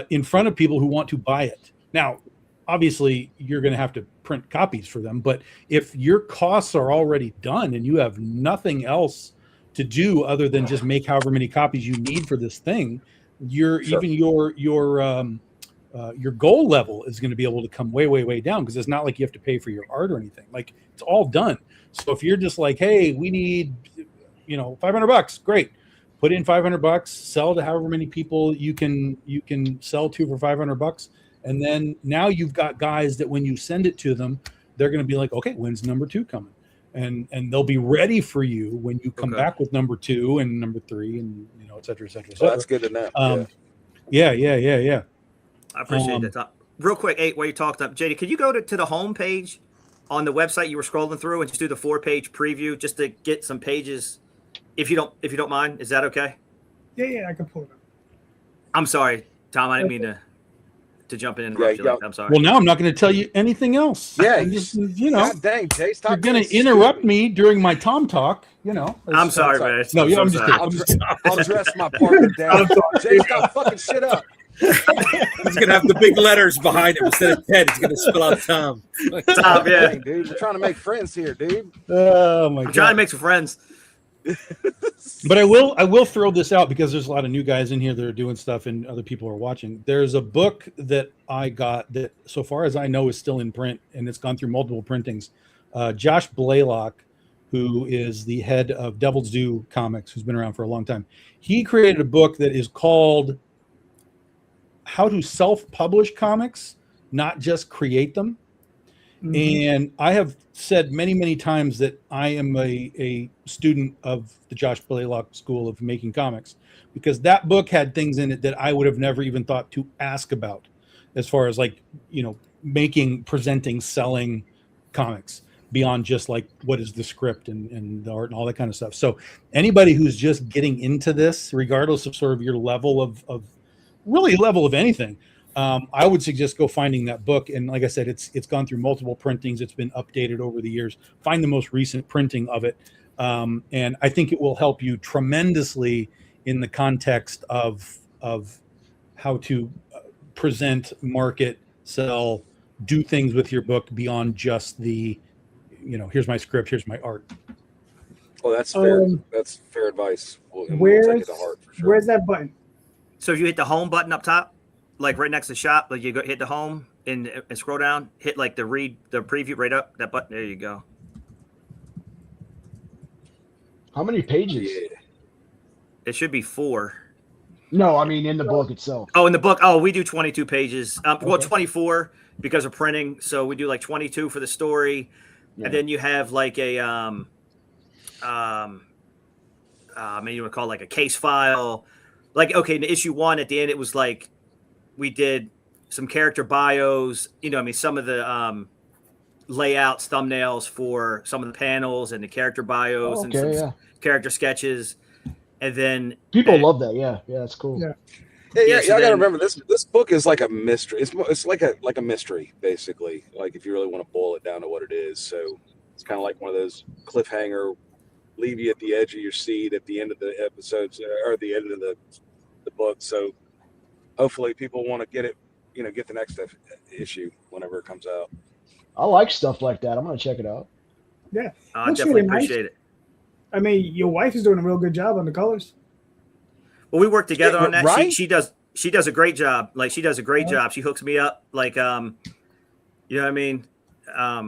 Speaker 3: in front of people who want to buy it. Now, obviously, you're going to have to print copies for them. But if your costs are already done and you have nothing else to do other than just make however many copies you need for this thing, even your goal level is going to be able to come way down, because it's not like you have to pay for your art or anything. Like, it's all done. So if you're just like, hey, we need, you know, $500, great, put in $500, sell to however many people you can sell to for $500, and then now you've got guys that when you send it to them, they're going to be like, okay, when's number 2 coming? And they'll be ready for you when you come back with number 2 and number 3, and, you know, et cetera, et cetera, et cetera.
Speaker 6: Well, that's good to know.
Speaker 3: Yeah.
Speaker 5: I appreciate that. Real quick, while you're talking, JD, could you go to the home page on the website you were scrolling through and just do the 4-page preview just to get some pages, if you don't mind? Is that okay?
Speaker 1: Yeah, I can pull it up.
Speaker 5: I'm sorry, Tom. I didn't mean to jump in and interrupt you. Like, I'm sorry.
Speaker 3: Well, now I'm not going to tell you anything else.
Speaker 6: Yeah,
Speaker 3: I'm just, you know,
Speaker 6: God dang, Jay, stop.
Speaker 3: you're going to interrupt me during my Tom talk. You know,
Speaker 5: I'm sorry, man.
Speaker 3: No,
Speaker 5: I'm
Speaker 3: yeah,
Speaker 5: so
Speaker 3: I'm just
Speaker 5: sorry.
Speaker 3: kidding.
Speaker 6: I'll dress my partner down. Jay, stop fucking shit up.
Speaker 2: He's gonna have the big letters behind him instead of Ted. He's gonna spell out Tom.
Speaker 5: Tom, yeah.
Speaker 6: Dang, dude, we're trying to make friends here, dude.
Speaker 3: Oh my
Speaker 5: I'm
Speaker 3: God.
Speaker 5: trying to make some friends.
Speaker 3: But I will throw this out because there's a lot of new guys in here that are doing stuff and other people are watching. There's a book that I got that, so far as I know, is still in print, and it's gone through multiple printings. Josh Blaylock, who is the head of Devil's Due Comics, who's been around for a long time, he created a book that is called How to Self-Publish Comics, Not Just Create Them. Mm-hmm. And I have said many times that I am a student of the Josh Blaylock School of Making Comics, because that book had things in it that I would have never even thought to ask about, as far as, like, you know, making, presenting, selling comics beyond just like what is the script and the art and all that kind of stuff. So anybody who's just getting into this, regardless of sort of your level of anything, I would suggest go finding that book. And like I said, it's gone through multiple printings. It's been updated over the years. Find the most recent printing of it. And I think it will help you tremendously in the context of how to present, market, sell, do things with your book beyond just the, you know, here's my script, here's my art.
Speaker 6: Oh, that's fair. That's fair advice. We'll take it to heart for sure.
Speaker 1: Where's that button?
Speaker 5: So if you hit the home button up top, like right next to shop, like you go hit the home and scroll down, hit like the preview right up that button. There you go.
Speaker 4: How many pages?
Speaker 6: Yeah.
Speaker 5: It should be 4.
Speaker 4: No, I mean in the book itself.
Speaker 5: Oh, in the book. Oh, we do 22 pages. Well,
Speaker 4: Okay.
Speaker 5: 24 because of printing. So we do like 22 for the story, and then you have like a maybe you would call it like a case file. Like, okay, in issue 1 at the end, it was like we did some character bios. You know, I mean, some of the layouts, thumbnails for some of the panels and the character bios and some character sketches. And then
Speaker 4: people love that. Yeah, that's cool.
Speaker 1: Yeah.
Speaker 6: Yeah, y'all gotta remember this book is like a mystery. It's like a mystery, basically. Like if you really want to boil it down to what it is. So it's kind of like one of those cliffhanger, leave you at the edge of your seat at the end of the episodes or the end of the book. So hopefully people want to get it, get the next issue whenever it comes out.
Speaker 4: I like stuff like that. I'm gonna check it out.
Speaker 1: Yeah,
Speaker 5: I definitely appreciate it.
Speaker 1: I mean, your wife is doing a real good job on the colors.
Speaker 5: Well, we work together on that.
Speaker 6: Right?
Speaker 5: She does a great job. Like she does a great job. She hooks me up. Like, you know what I mean? I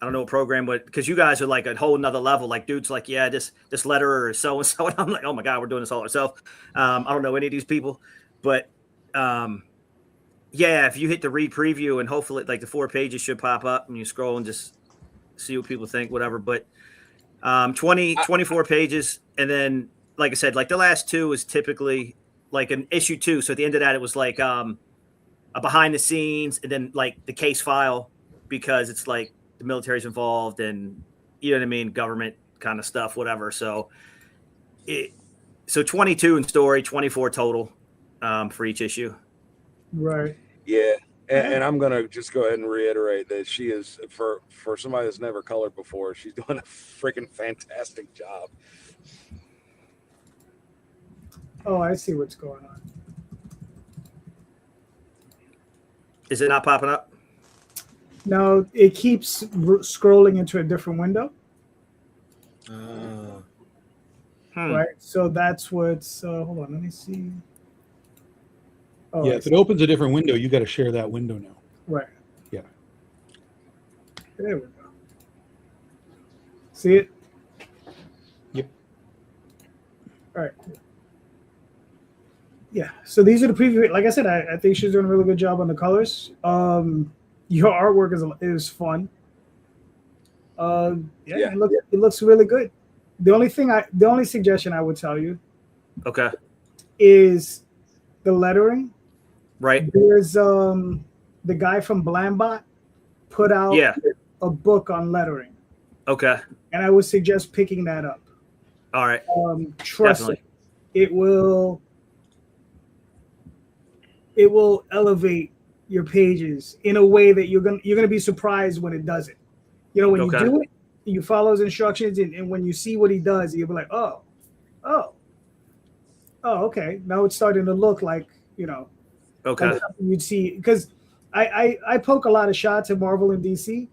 Speaker 5: don't know what program, but because you guys are like a whole nother level. Like dudes, like this letterer is so and so. And I'm like, oh my god, we're doing this all ourselves. I don't know any of these people, but if you hit the read preview and hopefully like the 4 pages should pop up and you scroll and just see what people think, whatever. But 24 pages, and then like I said, like the last 2 is typically like an issue 2. So at the end of that, it was like a behind the scenes, and then like the case file, because it's like the military's involved and you know what I mean, government kind of stuff, whatever. So 22 in story, 24 total for each issue.
Speaker 1: Right.
Speaker 6: Yeah. And I'm going to just go ahead and reiterate that she is, for somebody that's never colored before, she's doing a freaking fantastic job.
Speaker 1: Oh, I see what's going on.
Speaker 5: Is it not popping up?
Speaker 1: No, it keeps scrolling into a different window. Right. So that's what's, hold on, let me see. Oh,
Speaker 3: yeah, if it opens a different window, you got to share that window now.
Speaker 1: Right.
Speaker 3: Yeah.
Speaker 1: There we go. See it?
Speaker 3: Yep.
Speaker 1: All right. Yeah. So these are the preview. Like I said, I think she's doing a really good job on the colors. Your artwork is fun. It looks really good. The only suggestion I would tell you,
Speaker 5: okay,
Speaker 1: is the lettering.
Speaker 5: Right.
Speaker 1: There's the guy from Blambot put out a book on lettering.
Speaker 5: Okay.
Speaker 1: And I would suggest picking that up.
Speaker 5: All right.
Speaker 1: Trust me, it will elevate your pages in a way that you're gonna be surprised when it does it. You know, when you do it, you follow his instructions, and when you see what he does, you'll be like, oh, okay. Now it's starting to look like,
Speaker 5: okay.
Speaker 1: Like you'd see, because I poke a lot of shots at Marvel and DC.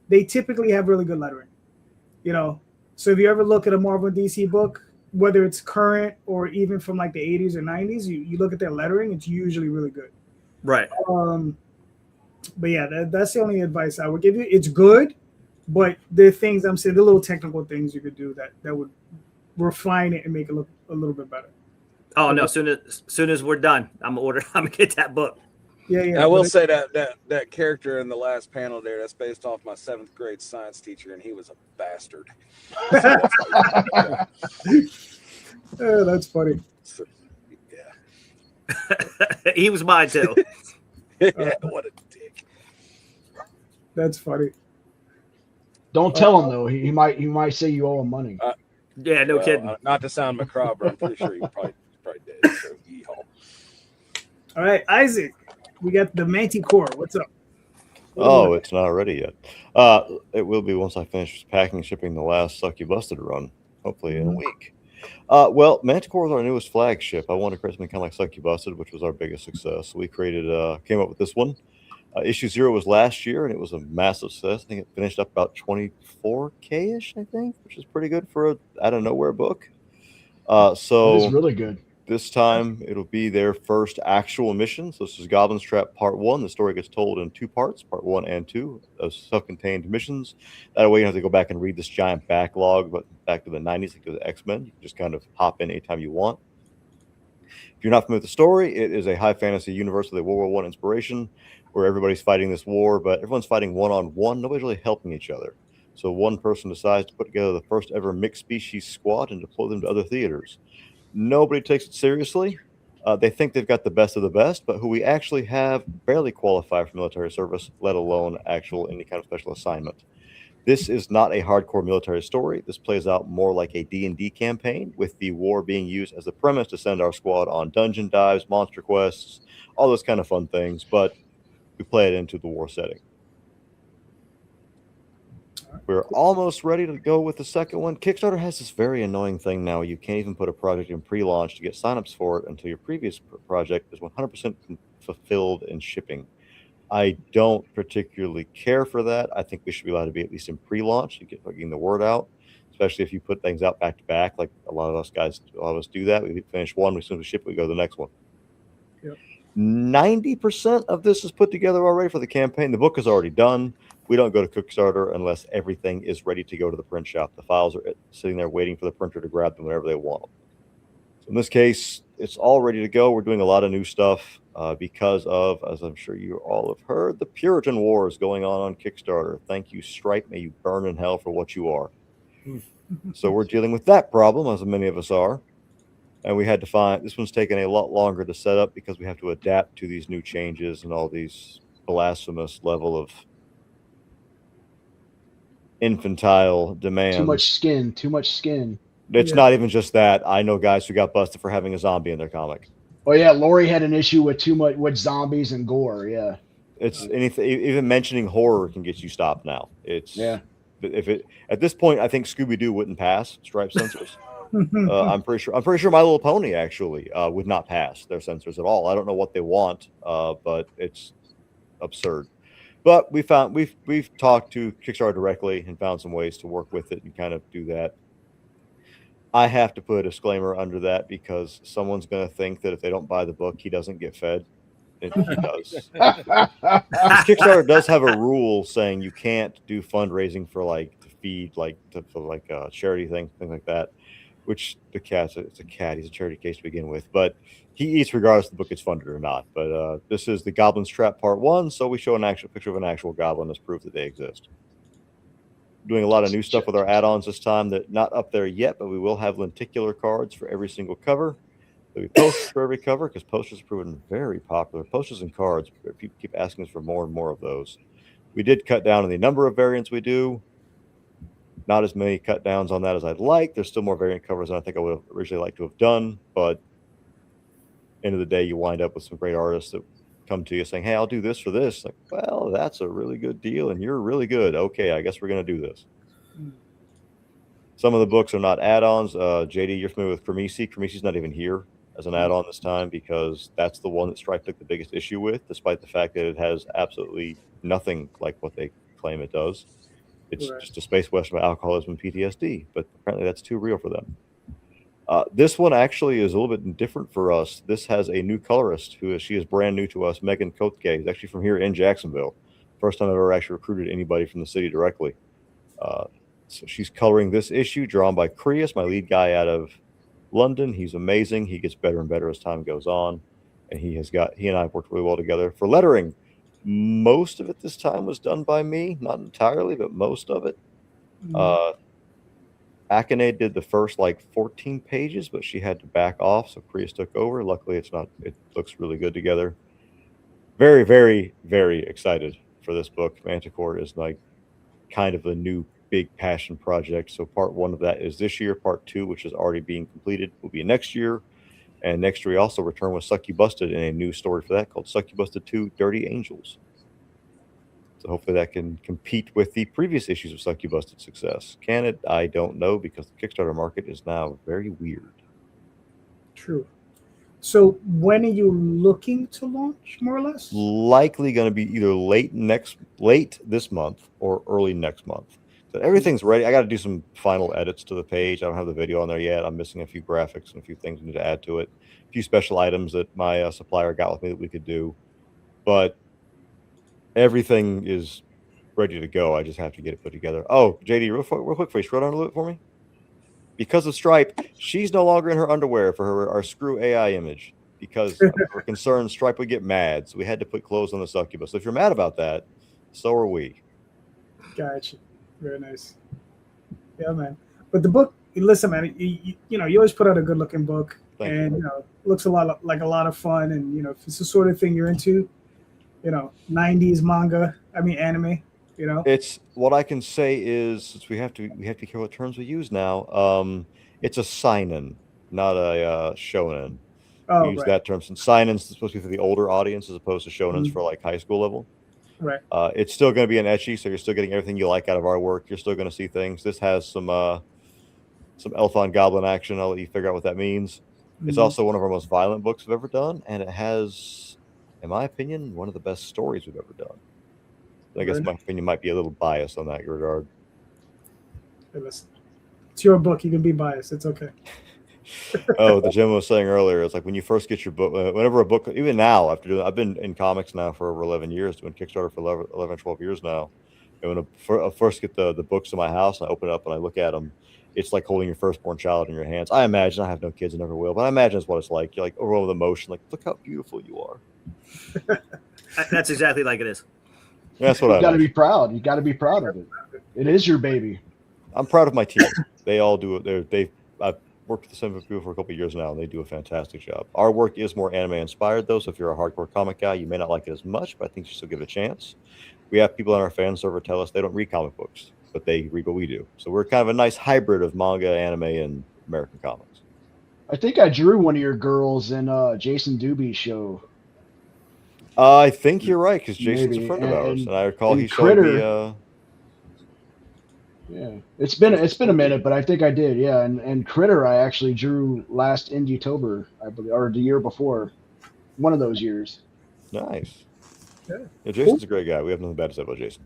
Speaker 1: They typically have really good lettering, So if you ever look at a Marvel and DC book, whether it's current or even from like the 80s or 90s, you look at their lettering, it's usually really good.
Speaker 5: Right.
Speaker 1: But yeah, that's the only advice I would give you. It's good, but there are things I'm saying, the little technical things you could do that would refine it and make it look a little bit better.
Speaker 5: Oh no! Soon as we're done, I'm gonna get that book.
Speaker 1: Yeah.
Speaker 6: I will say that character in the last panel there, that's based off my 7th grade science teacher, and he was a bastard.
Speaker 1: Oh, that's funny.
Speaker 6: So, yeah.
Speaker 5: He was mine too.
Speaker 6: What a dick.
Speaker 1: That's funny.
Speaker 4: Don't tell him though. He might say you owe him money.
Speaker 5: Yeah, no kidding.
Speaker 6: Not to sound macabre, I'm pretty sure he probably did. So yeehaw.
Speaker 1: All right, Isaac, we got the Manticore. What's up?
Speaker 7: Oh, it's not ready yet. It will be once I finish packing, shipping the last Suck You Busted run, hopefully in a week. Well, Manticore is our newest flagship. I wanted to create something kind of like Suck You Busted, which was our biggest success. So we came up with this one. Issue 0 was last year, and it was a massive success. I think it finished up about 24K-ish, I think, which is pretty good for a out-of-nowhere book.
Speaker 4: That
Speaker 7: So
Speaker 4: is really good.
Speaker 7: this time, it'll be their first actual mission. So this is Goblin's Trap Part 1. The story gets told in 2 parts, Part 1 and 2, of self-contained missions. That way you don't have to go back and read this giant backlog, but back to the 90s, like the X-Men. You can just kind of hop in anytime you want. If you're not familiar with the story, it is a high fantasy universe with a World War I inspiration where everybody's fighting this war, but everyone's fighting one-on-one. Nobody's really helping each other. So one person decides to put together the first ever mixed species squad and deploy them to other theaters. Nobody takes it seriously. They think they've got the best of the best, but who we actually have barely qualify for military service, let alone actual any kind of special assignment. This is not a hardcore military story. This plays out more like a D&D campaign, with the war being used as the premise to send our squad on dungeon dives, monster quests, all those kind of fun things, but we play it into the war setting. We're almost ready to go with the second one. Kickstarter has this very annoying thing now. You can't even put a project in pre-launch to get signups for it until your previous project is 100% fulfilled in shipping. I don't particularly care for that. I think we should be allowed to be at least in pre-launch to get getting the word out, especially if you put things out back to back, like a lot of us do that. We finish one, as soon as we ship it, we go to the next one.
Speaker 1: Yep.
Speaker 7: 90% of this is put together already for the campaign. The book is already done. We don't go to Kickstarter unless everything is ready to go to the print shop. The files are sitting there waiting for the printer to grab them whenever they want them. So in this case, it's all ready to go. We're doing a lot of new stuff because of, as I'm sure you all have heard, the Puritan War is going on Kickstarter. Thank you, Stripe. May you burn in hell for what you are. So we're dealing with that problem, as many of us are. And we had to find, this one's taken a lot longer to set up because we have to adapt to these new changes and all these blasphemous level of infantile demands.
Speaker 4: Too much skin.
Speaker 7: It's not even just that. I know guys who got busted for having a zombie in their comic.
Speaker 4: Oh yeah, Lori had an issue with too much with zombies and gore. Yeah,
Speaker 7: it's anything. Even mentioning horror can get you stopped now. It's if it at this point, I think Scooby-Doo wouldn't pass Stripe censors. I'm pretty sure My Little Pony actually would not pass their censors at all. I don't know what they want, but it's absurd. But we've talked to Kickstarter directly and found some ways to work with it and kind of do that. I have to put a disclaimer under that because someone's going to think that if they don't buy the book, he doesn't get fed. He does. Kickstarter does have a rule saying you can't do fundraising for like to feed for like a charity things like that. Which it's a cat. He's a charity case to begin with, but he eats regardless if the book gets funded or not. But this is the Goblin's Trap Part 1, so we show an actual picture of an actual goblin as proof that they exist. Doing a lot of new stuff with our add-ons this time that not up there yet, but we will have lenticular cards for every single cover. There'll be posters for every cover because posters have proven very popular. Posters and cards, people keep asking us for more and more of those. We did cut down on the number of variants we do. Not as many cut downs on that as I'd like. There's still more variant covers than I think I would have originally liked to have done. But end of the day, you wind up with some great artists that come to you saying, hey, I'll do this for this. Like, well, that's a really good deal and you're really good. Okay, I guess we're going to do this. Some of the books are not add-ons. JD, you're familiar with Cremisi. Cremisi's not even here as an add-on this time because that's the one that Stripe took the biggest issue with, despite the fact that it has absolutely nothing like what they claim it does. It's just a space western about alcoholism and PTSD, but apparently that's too real for them. This one actually is a little bit different for us. This has a new colorist she is brand new to us, Megan Kotke, who's actually from here in Jacksonville. First time I've ever actually recruited anybody from the city directly. So she's coloring this issue, drawn by Creus, my lead guy out of London. He's amazing. He gets better and better as time goes on, and he and I have worked really well together. For lettering, most of it this time was done by me, not entirely, but most of it. Akane did the first 14 pages, but she had to back off, so Prius took over. Luckily, it looks really good together. Very, very, very excited for this book. Manticore is kind of a new big passion project. So part 1 of that is this year. Part 2, which is already being completed, will be next year. And next year we also return with Suck You Busted in a new story for that called Suck You Busted 2 Dirty Angels. So hopefully that can compete with the previous issues of Suck You Busted success. Can it? I don't know because the Kickstarter market is now very weird.
Speaker 1: True. So when are you looking to launch, more or less?
Speaker 7: Likely going to be either late this month or early next month. So everything's ready. I got to do some final edits to the page. I don't have the video on there yet. I'm missing a few graphics and a few things I need to add to it. A few special items that my supplier got with me that we could do. But everything is ready to go. I just have to get it put together. Oh, JD, real quick, for you, scroll down a little bit for me. Because of Stripe, she's no longer in her underwear for our Screw AI image. Because we're concerned Stripe would get mad. So we had to put clothes on the succubus. So if you're mad about that, so are we.
Speaker 1: Gotcha. Very nice. Yeah, man. But the book, listen, man, you always put out a good looking book.
Speaker 7: Thank you.
Speaker 1: Looks a lot like a lot of fun. And, if it's the sort of thing you're into, 90s manga, anime,
Speaker 7: It's what I can say is, since we have to be careful what terms we use now. It's a seinen, not a shonen.
Speaker 1: Oh,
Speaker 7: We use
Speaker 1: right.
Speaker 7: that term since seinen's supposed to be for the older audience as opposed to shonen's for like high school level.
Speaker 1: Right.
Speaker 7: It's still going to be an ecchi, so you're still getting everything you like out of our work. You're still going to see things. This has some elf on goblin action. I'll let you figure out what that means. It's also one of our most violent books we've ever done, and it has, in my opinion, one of the best stories we've ever done. I guess my opinion might be a little biased on that regard.
Speaker 1: Hey, listen, it's your book. You can be biased. It's okay.
Speaker 7: Oh, the Jim was saying earlier, it's like when you first get your book, whenever a book, even now, I've been in comics now for over 11 years, doing Kickstarter for 11, 12 years now. And when I first get the books in my house and I open it up and I look at them, it's like holding your firstborn child in your hands. I imagine, I have no kids and never will, but I imagine it's what it's like. You're like overwhelmed with emotion, like, look how beautiful you are.
Speaker 5: That's exactly like it is.
Speaker 7: That's what
Speaker 4: You got to be proud. You got to be proud of it. It is your baby.
Speaker 7: I'm proud of my team. They all do it. I've worked with the same people for a couple of years now, and they do a fantastic job. Our work is more anime inspired, though. So if you're a hardcore comic guy, you may not like it as much, but I think you should still give it a chance. We have people on our fan server tell us they don't read comic books, but they read what we do. So we're kind of a nice hybrid of manga, anime, and American comics.
Speaker 4: I think I drew one of your girls in Jason Doobie's show.
Speaker 7: I think you're right, because Jason's
Speaker 4: Maybe.
Speaker 7: a friend of ours, and I recall he showed
Speaker 4: Critter.
Speaker 7: me.
Speaker 4: Yeah, it's been a minute, but I think I did. Yeah, and Critter I actually drew last Indie-tober, I believe, or the year before, one of those years.
Speaker 7: Nice.
Speaker 1: Yeah.
Speaker 7: Yeah, Jason's a great guy. We have nothing bad to say about Jason.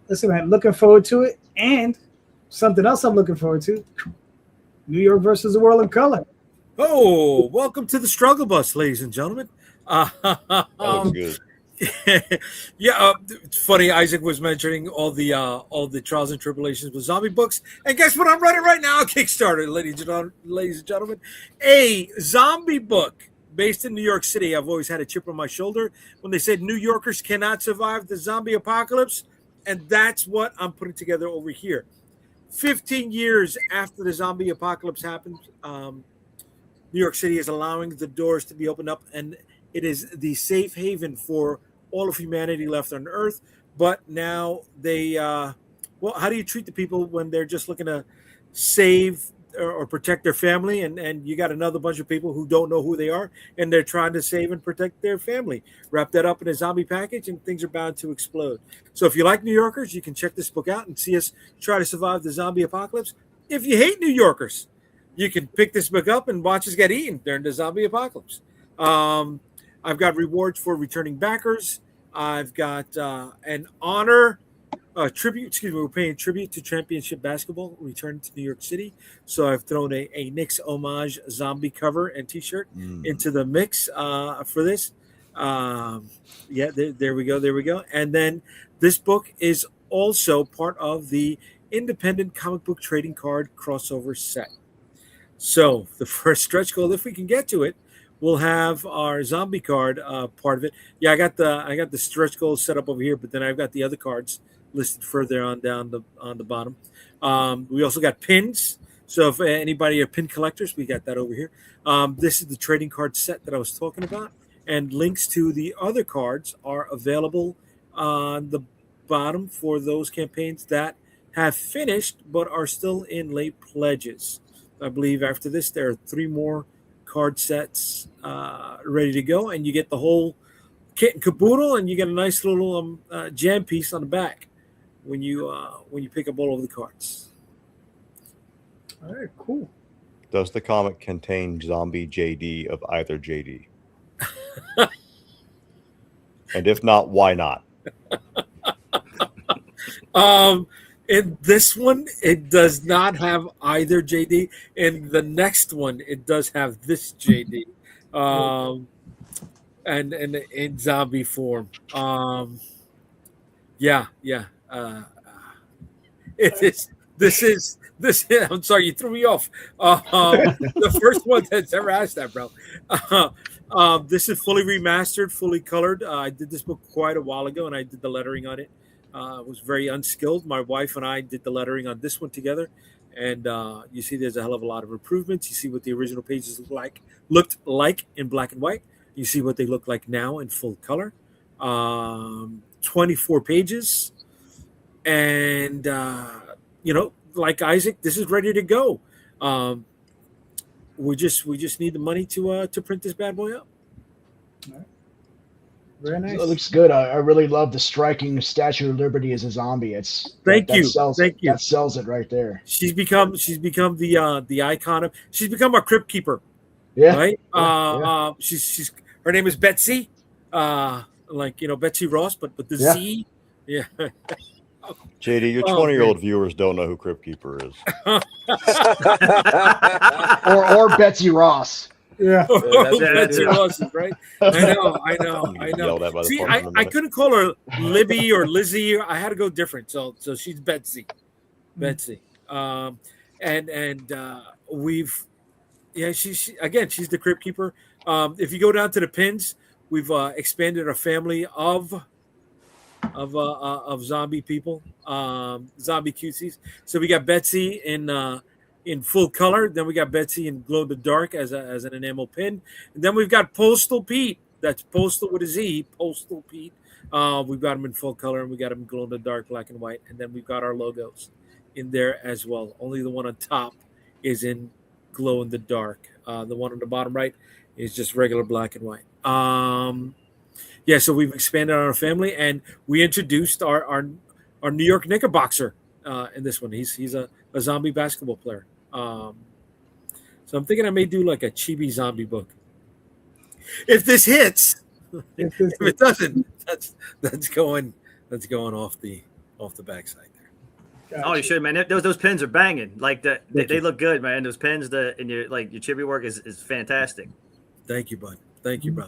Speaker 1: Listen, man, looking forward to it. And something else I'm looking forward to, New York versus the World in Color.
Speaker 2: Oh, welcome to the struggle bus, ladies and gentlemen.
Speaker 7: That looks good.
Speaker 2: Yeah, it's funny. Isaac was mentioning all the trials and tribulations with zombie books, and guess what? I'm running right now, Kickstarter, ladies and gentlemen, a zombie book based in New York City. I've always had a chip on my shoulder when they said New Yorkers cannot survive the zombie apocalypse, and that's what I'm putting together over here. 15 years after the zombie apocalypse happened, New York City is allowing the doors to be opened up, and it is the safe haven for all of humanity left on Earth. But now they, how do you treat the people when they're just looking to save or protect their family, and you got another bunch of people who don't know who they are, and they're trying to save and protect their family? Wrap that up in a zombie package, and things are bound to explode. So if you like New Yorkers, you can check this book out and see us try to survive the zombie apocalypse. If you hate New Yorkers, you can pick this book up and watch us get eaten during the zombie apocalypse. I've got rewards for returning backers. I've got an honor tribute. Excuse me, we're paying tribute to championship basketball returning to New York City. So I've thrown a Knicks homage zombie cover and T-shirt into the mix for this. There we go. There we go. And then this book is also part of the independent comic book trading card crossover set. So the first stretch goal, if we can get to it, we'll have our zombie card part of it. Yeah, I got the stretch goals set up over here, but then I've got the other cards listed further on down on the bottom. We also got pins. So if anybody are pin collectors, we got that over here. This is the trading card set that I was talking about, and links to the other cards are available on the bottom for those campaigns that have finished but are still in late pledges. I believe after this there are 3 more card sets ready to go, and you get the whole kit and caboodle, and you get a nice little jam piece on the back when you pick up all of the cards.
Speaker 1: All right, cool.
Speaker 7: Does the comic contain zombie JD of either JD? And if not, why not?
Speaker 2: In this one, it does not have either JD. In the next one, it does have this JD, and in zombie form. Yeah. It is. This is. I'm sorry, you threw me off. The first one that's ever asked that, bro. This is fully remastered, fully colored. I did this book quite a while ago, and I did the lettering on it. I was very unskilled. My wife and I did the lettering on this one together, and you see there's a hell of a lot of improvements. You see what the original pages looked like in black and white. You see what they look like now in full color. 24 pages, and like Isaac, this is ready to go. We just need the money to print this bad boy up.
Speaker 1: All right. Very nice.
Speaker 4: It looks good. I really love the striking Statue of Liberty as a zombie. That sells it right there.
Speaker 2: She's become the icon of. She's become our crypt keeper.
Speaker 4: Yeah.
Speaker 2: Right.
Speaker 4: Yeah.
Speaker 2: She's her name is Betsy. Betsy Ross, but the Z. Yeah.
Speaker 7: JD, your 20-year-old viewers don't know who Crypt Keeper is.
Speaker 4: or Betsy Ross.
Speaker 1: Yeah.
Speaker 2: Betsy Ross is right. I know. See, I couldn't call her Libby or Lizzie. I had to go different. So she's Betsy. Betsy. She's the Crypt Keeper. If you go down to the pins, we've expanded our family of zombie people, zombie cuties. So we got Betsy in full color. Then we got Betsy in glow in the dark as an enamel pin. And then we've got Postal Pete. That's Postal with a Z. Postal Pete. We've got him in full color, and we got him in glow in the dark, black and white. And then we've got our logos in there as well. Only the one on top is in glow in the dark. The one on the bottom right is just regular black and white. So we've expanded on our family, and we introduced our New York Knickerboxer in this one. He's a zombie basketball player. So I'm thinking I may do like a chibi zombie book. If this hits, if it doesn't, that's going off the backside there.
Speaker 1: Gotcha.
Speaker 5: Oh, you should, man. Those pins are banging. Like they look good, man. Those pins, and your chibi work is fantastic.
Speaker 2: Thank you, bud. Thank you, bro.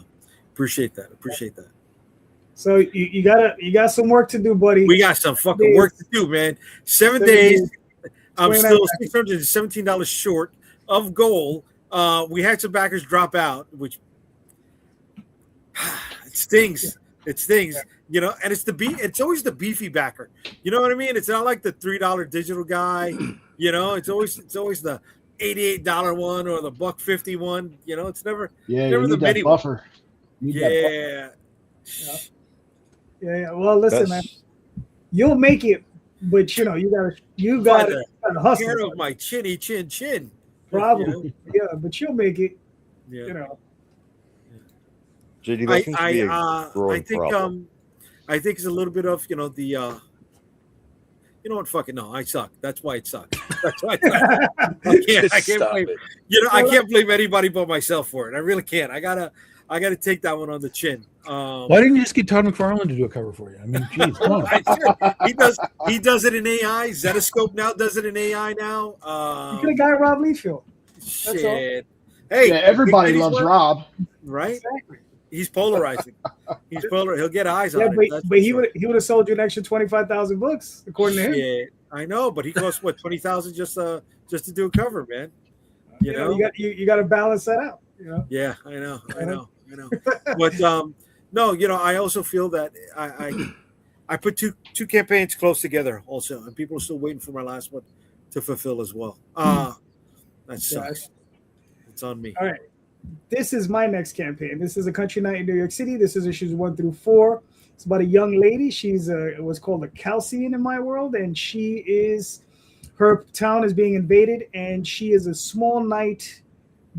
Speaker 2: Appreciate that.
Speaker 1: So you got some work to do, buddy.
Speaker 2: We got some fucking work to do, man. 7 days. I'm still $617 short of goal. We had some backers drop out, which it stings. It stings, and it's always the beefy backer. You know what I mean? It's not like the $3 digital guy. It's always the $88 one or the $1.50 one. It's never the mini
Speaker 4: buffer.
Speaker 2: Yeah.
Speaker 1: Well, listen, man. You'll make it, but you got to hustle.
Speaker 2: Care of my chin.
Speaker 1: Probably, but you'll make it.
Speaker 2: Yeah.
Speaker 7: JD, that seems to be a growing problem.
Speaker 2: I think it's a little bit of the. You know what? Fucking no, I suck. That's why it sucks. That's why I can't blame. I can't blame anybody but myself for it. I really can't. I gotta take that one on the chin.
Speaker 3: Why didn't you just get Todd McFarlane to do a cover for you? I mean, geez, come on.
Speaker 2: He does it in AI. Zetascope now does it in AI now.
Speaker 1: You could have got Rob Liefeld.
Speaker 2: Shit. Hey,
Speaker 4: everybody loves Rob,
Speaker 2: right?
Speaker 1: Exactly.
Speaker 2: He's polarizing. He'll get eyes on it.
Speaker 1: But he would have sold you an extra 25,000 books according to him.
Speaker 2: Yeah, I know, but he costs what 20,000 just to do a cover, man.
Speaker 1: You got to balance that out.
Speaker 2: Yeah, I know. But no, I also feel that I put two campaigns close together also, and people are still waiting for my last one to fulfill as well. That sucks. It's on me.
Speaker 1: All right. This is my next campaign. This is A Country Night in New York City. This is issues 1 through 4. It's about a young lady. She's what's called a Calcian in my world, and her town is being invaded, and she is a small knight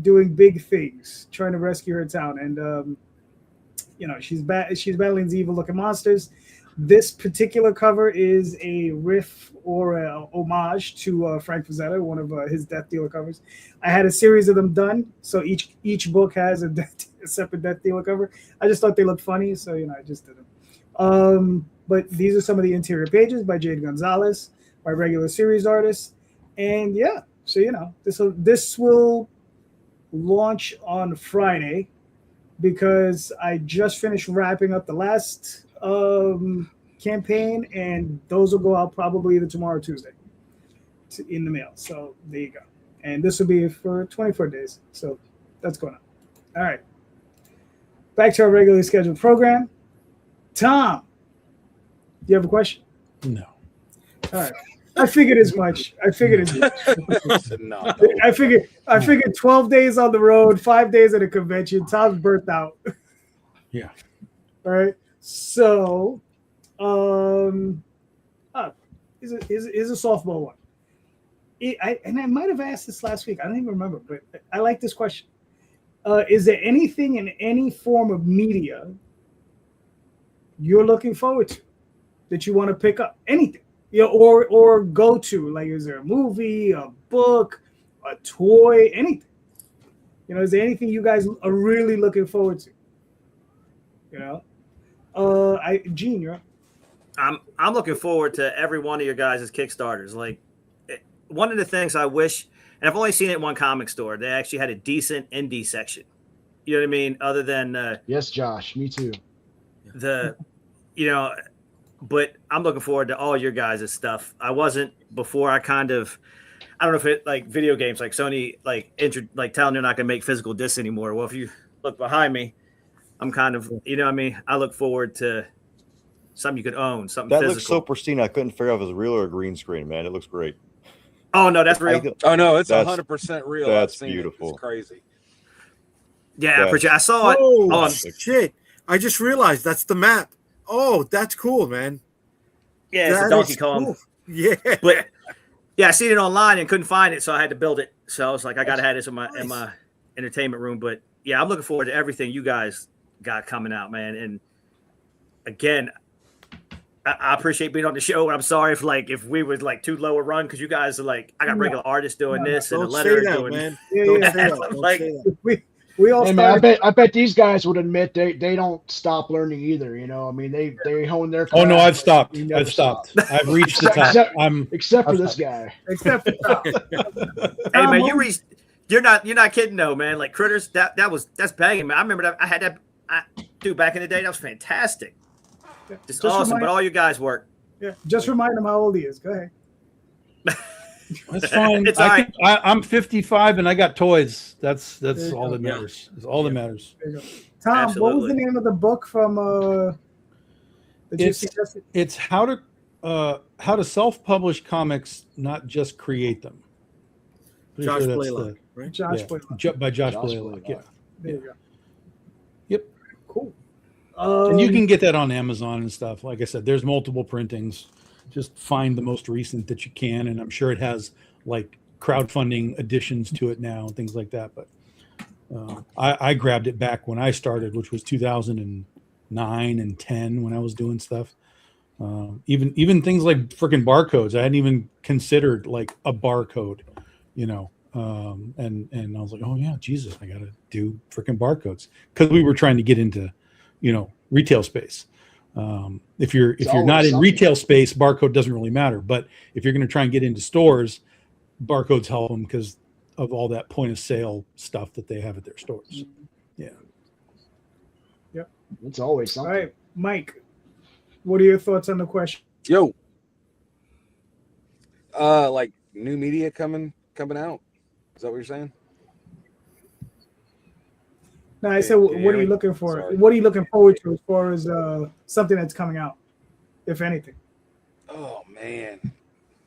Speaker 1: doing big things, trying to rescue her town. And she's battling these evil-looking monsters. This particular cover is a riff or a homage to Frank Frazetta, one of his Death Dealer covers. I had a series of them done, so each book has a separate Death Dealer cover. I just thought they looked funny, so I just did them. But these are some of the interior pages by Jade Gonzalez, my regular series artist, and yeah, so this will launch on Friday because I just finished wrapping up the last campaign, and those will go out probably either tomorrow or Tuesday in the mail. So there you go. And this will be for 24 days. So that's going on. All right. Back to our regularly scheduled program. Tom, do you have a question?
Speaker 3: No.
Speaker 1: All right. I figured as much. I figured 12 days on the road, 5 days at a convention. Tom's burnt out.
Speaker 3: Yeah.
Speaker 1: All right. So, is a softball one. I might have asked this last week. I don't even remember, but I like this question. Is there anything in any form of media you're looking forward to that you want to pick up? Anything, or go to? Like, is there a movie, a book, a toy, anything? Is there anything you guys are really looking forward to? Gene, you're up.
Speaker 5: I'm looking forward to every one of your guys' Kickstarters. Like, one of the things I wish, and I've only seen it in one comic store, they actually had a decent indie section. You know what I mean? Other than
Speaker 4: yes, Josh, me too.
Speaker 5: But I'm looking forward to all your guys' stuff. I wasn't before. I don't know if it like video games, like Sony, telling they're not going to make physical discs anymore. Well, if you look behind me, I'm kind of, I look forward to something you could own, something
Speaker 7: that
Speaker 5: physical.
Speaker 7: Looks so pristine. I couldn't figure out if it was real or a green screen, man. It looks great.
Speaker 5: Oh no, that's real.
Speaker 6: Oh no, it's 100% real.
Speaker 7: That's beautiful.
Speaker 6: It's crazy.
Speaker 5: Yeah, I appreciate. I saw it.
Speaker 2: Oh shit! I just realized that's the map. Oh, that's cool, man.
Speaker 5: Yeah, it's a Donkey Kong.
Speaker 2: Cool. Yeah,
Speaker 5: but I seen it online and couldn't find it, so I had to build it. So I was like, I gotta have this in my entertainment room. But yeah, I'm looking forward to everything you guys got coming out, man. And again, I appreciate being on the show. And I'm sorry if we were too low a run because you guys are I got regular artists doing this and a letter doing.
Speaker 2: Man.
Speaker 1: We all.
Speaker 4: Hey man, I bet these guys would admit they don't stop learning either. I mean they hone their.
Speaker 3: Oh no, I've stopped. I've reached the top.
Speaker 4: Except for this guy.
Speaker 1: Except for Tom.
Speaker 5: Hey man, you reached. You're not kidding though, man. Like Critters, that's banging, man. I remember that I had that. Dude, back in the day, that was fantastic. Just awesome. But all you guys work.
Speaker 1: Yeah, just remind him how old he is. Go ahead.
Speaker 3: That's fine.
Speaker 5: It's all right.
Speaker 3: I'm 55 and I got toys. That's all that matters. It's all that matters.
Speaker 1: Tom,
Speaker 5: Absolutely.
Speaker 1: What was the name of the book from that you suggested?
Speaker 3: It's how to self-publish comics, not just create them.
Speaker 2: Josh Blaylock, right?
Speaker 1: Josh Blaylock.
Speaker 3: By Josh Blaylock. Yeah.
Speaker 1: There you go.
Speaker 3: Yep.
Speaker 1: Cool.
Speaker 3: And you can get that on Amazon and stuff. Like I said, there's multiple printings. Just find the most recent that you can, and I'm sure it has crowdfunding additions to it now and things like that. But I grabbed it back when I started, which was 2009 and 10 when I was doing stuff. Even things like freaking barcodes, I hadn't even considered a barcode, and I was like, oh yeah, Jesus, I gotta do freaking barcodes because we were trying to get into, retail space. If you're not in retail space, barcode doesn't really matter. But if you're going to try and get into stores, barcodes help them because of all that point of sale stuff that they have at their stores. Yeah.
Speaker 1: Yep.
Speaker 4: It's always something.
Speaker 1: All right, Mike, what are your thoughts on the question?
Speaker 6: Yo. New media coming out. Is that what you're saying?
Speaker 1: No, I said, what are you looking for?
Speaker 6: Sorry.
Speaker 1: What are you looking forward to as far as something that's coming out, if anything?
Speaker 6: Oh man,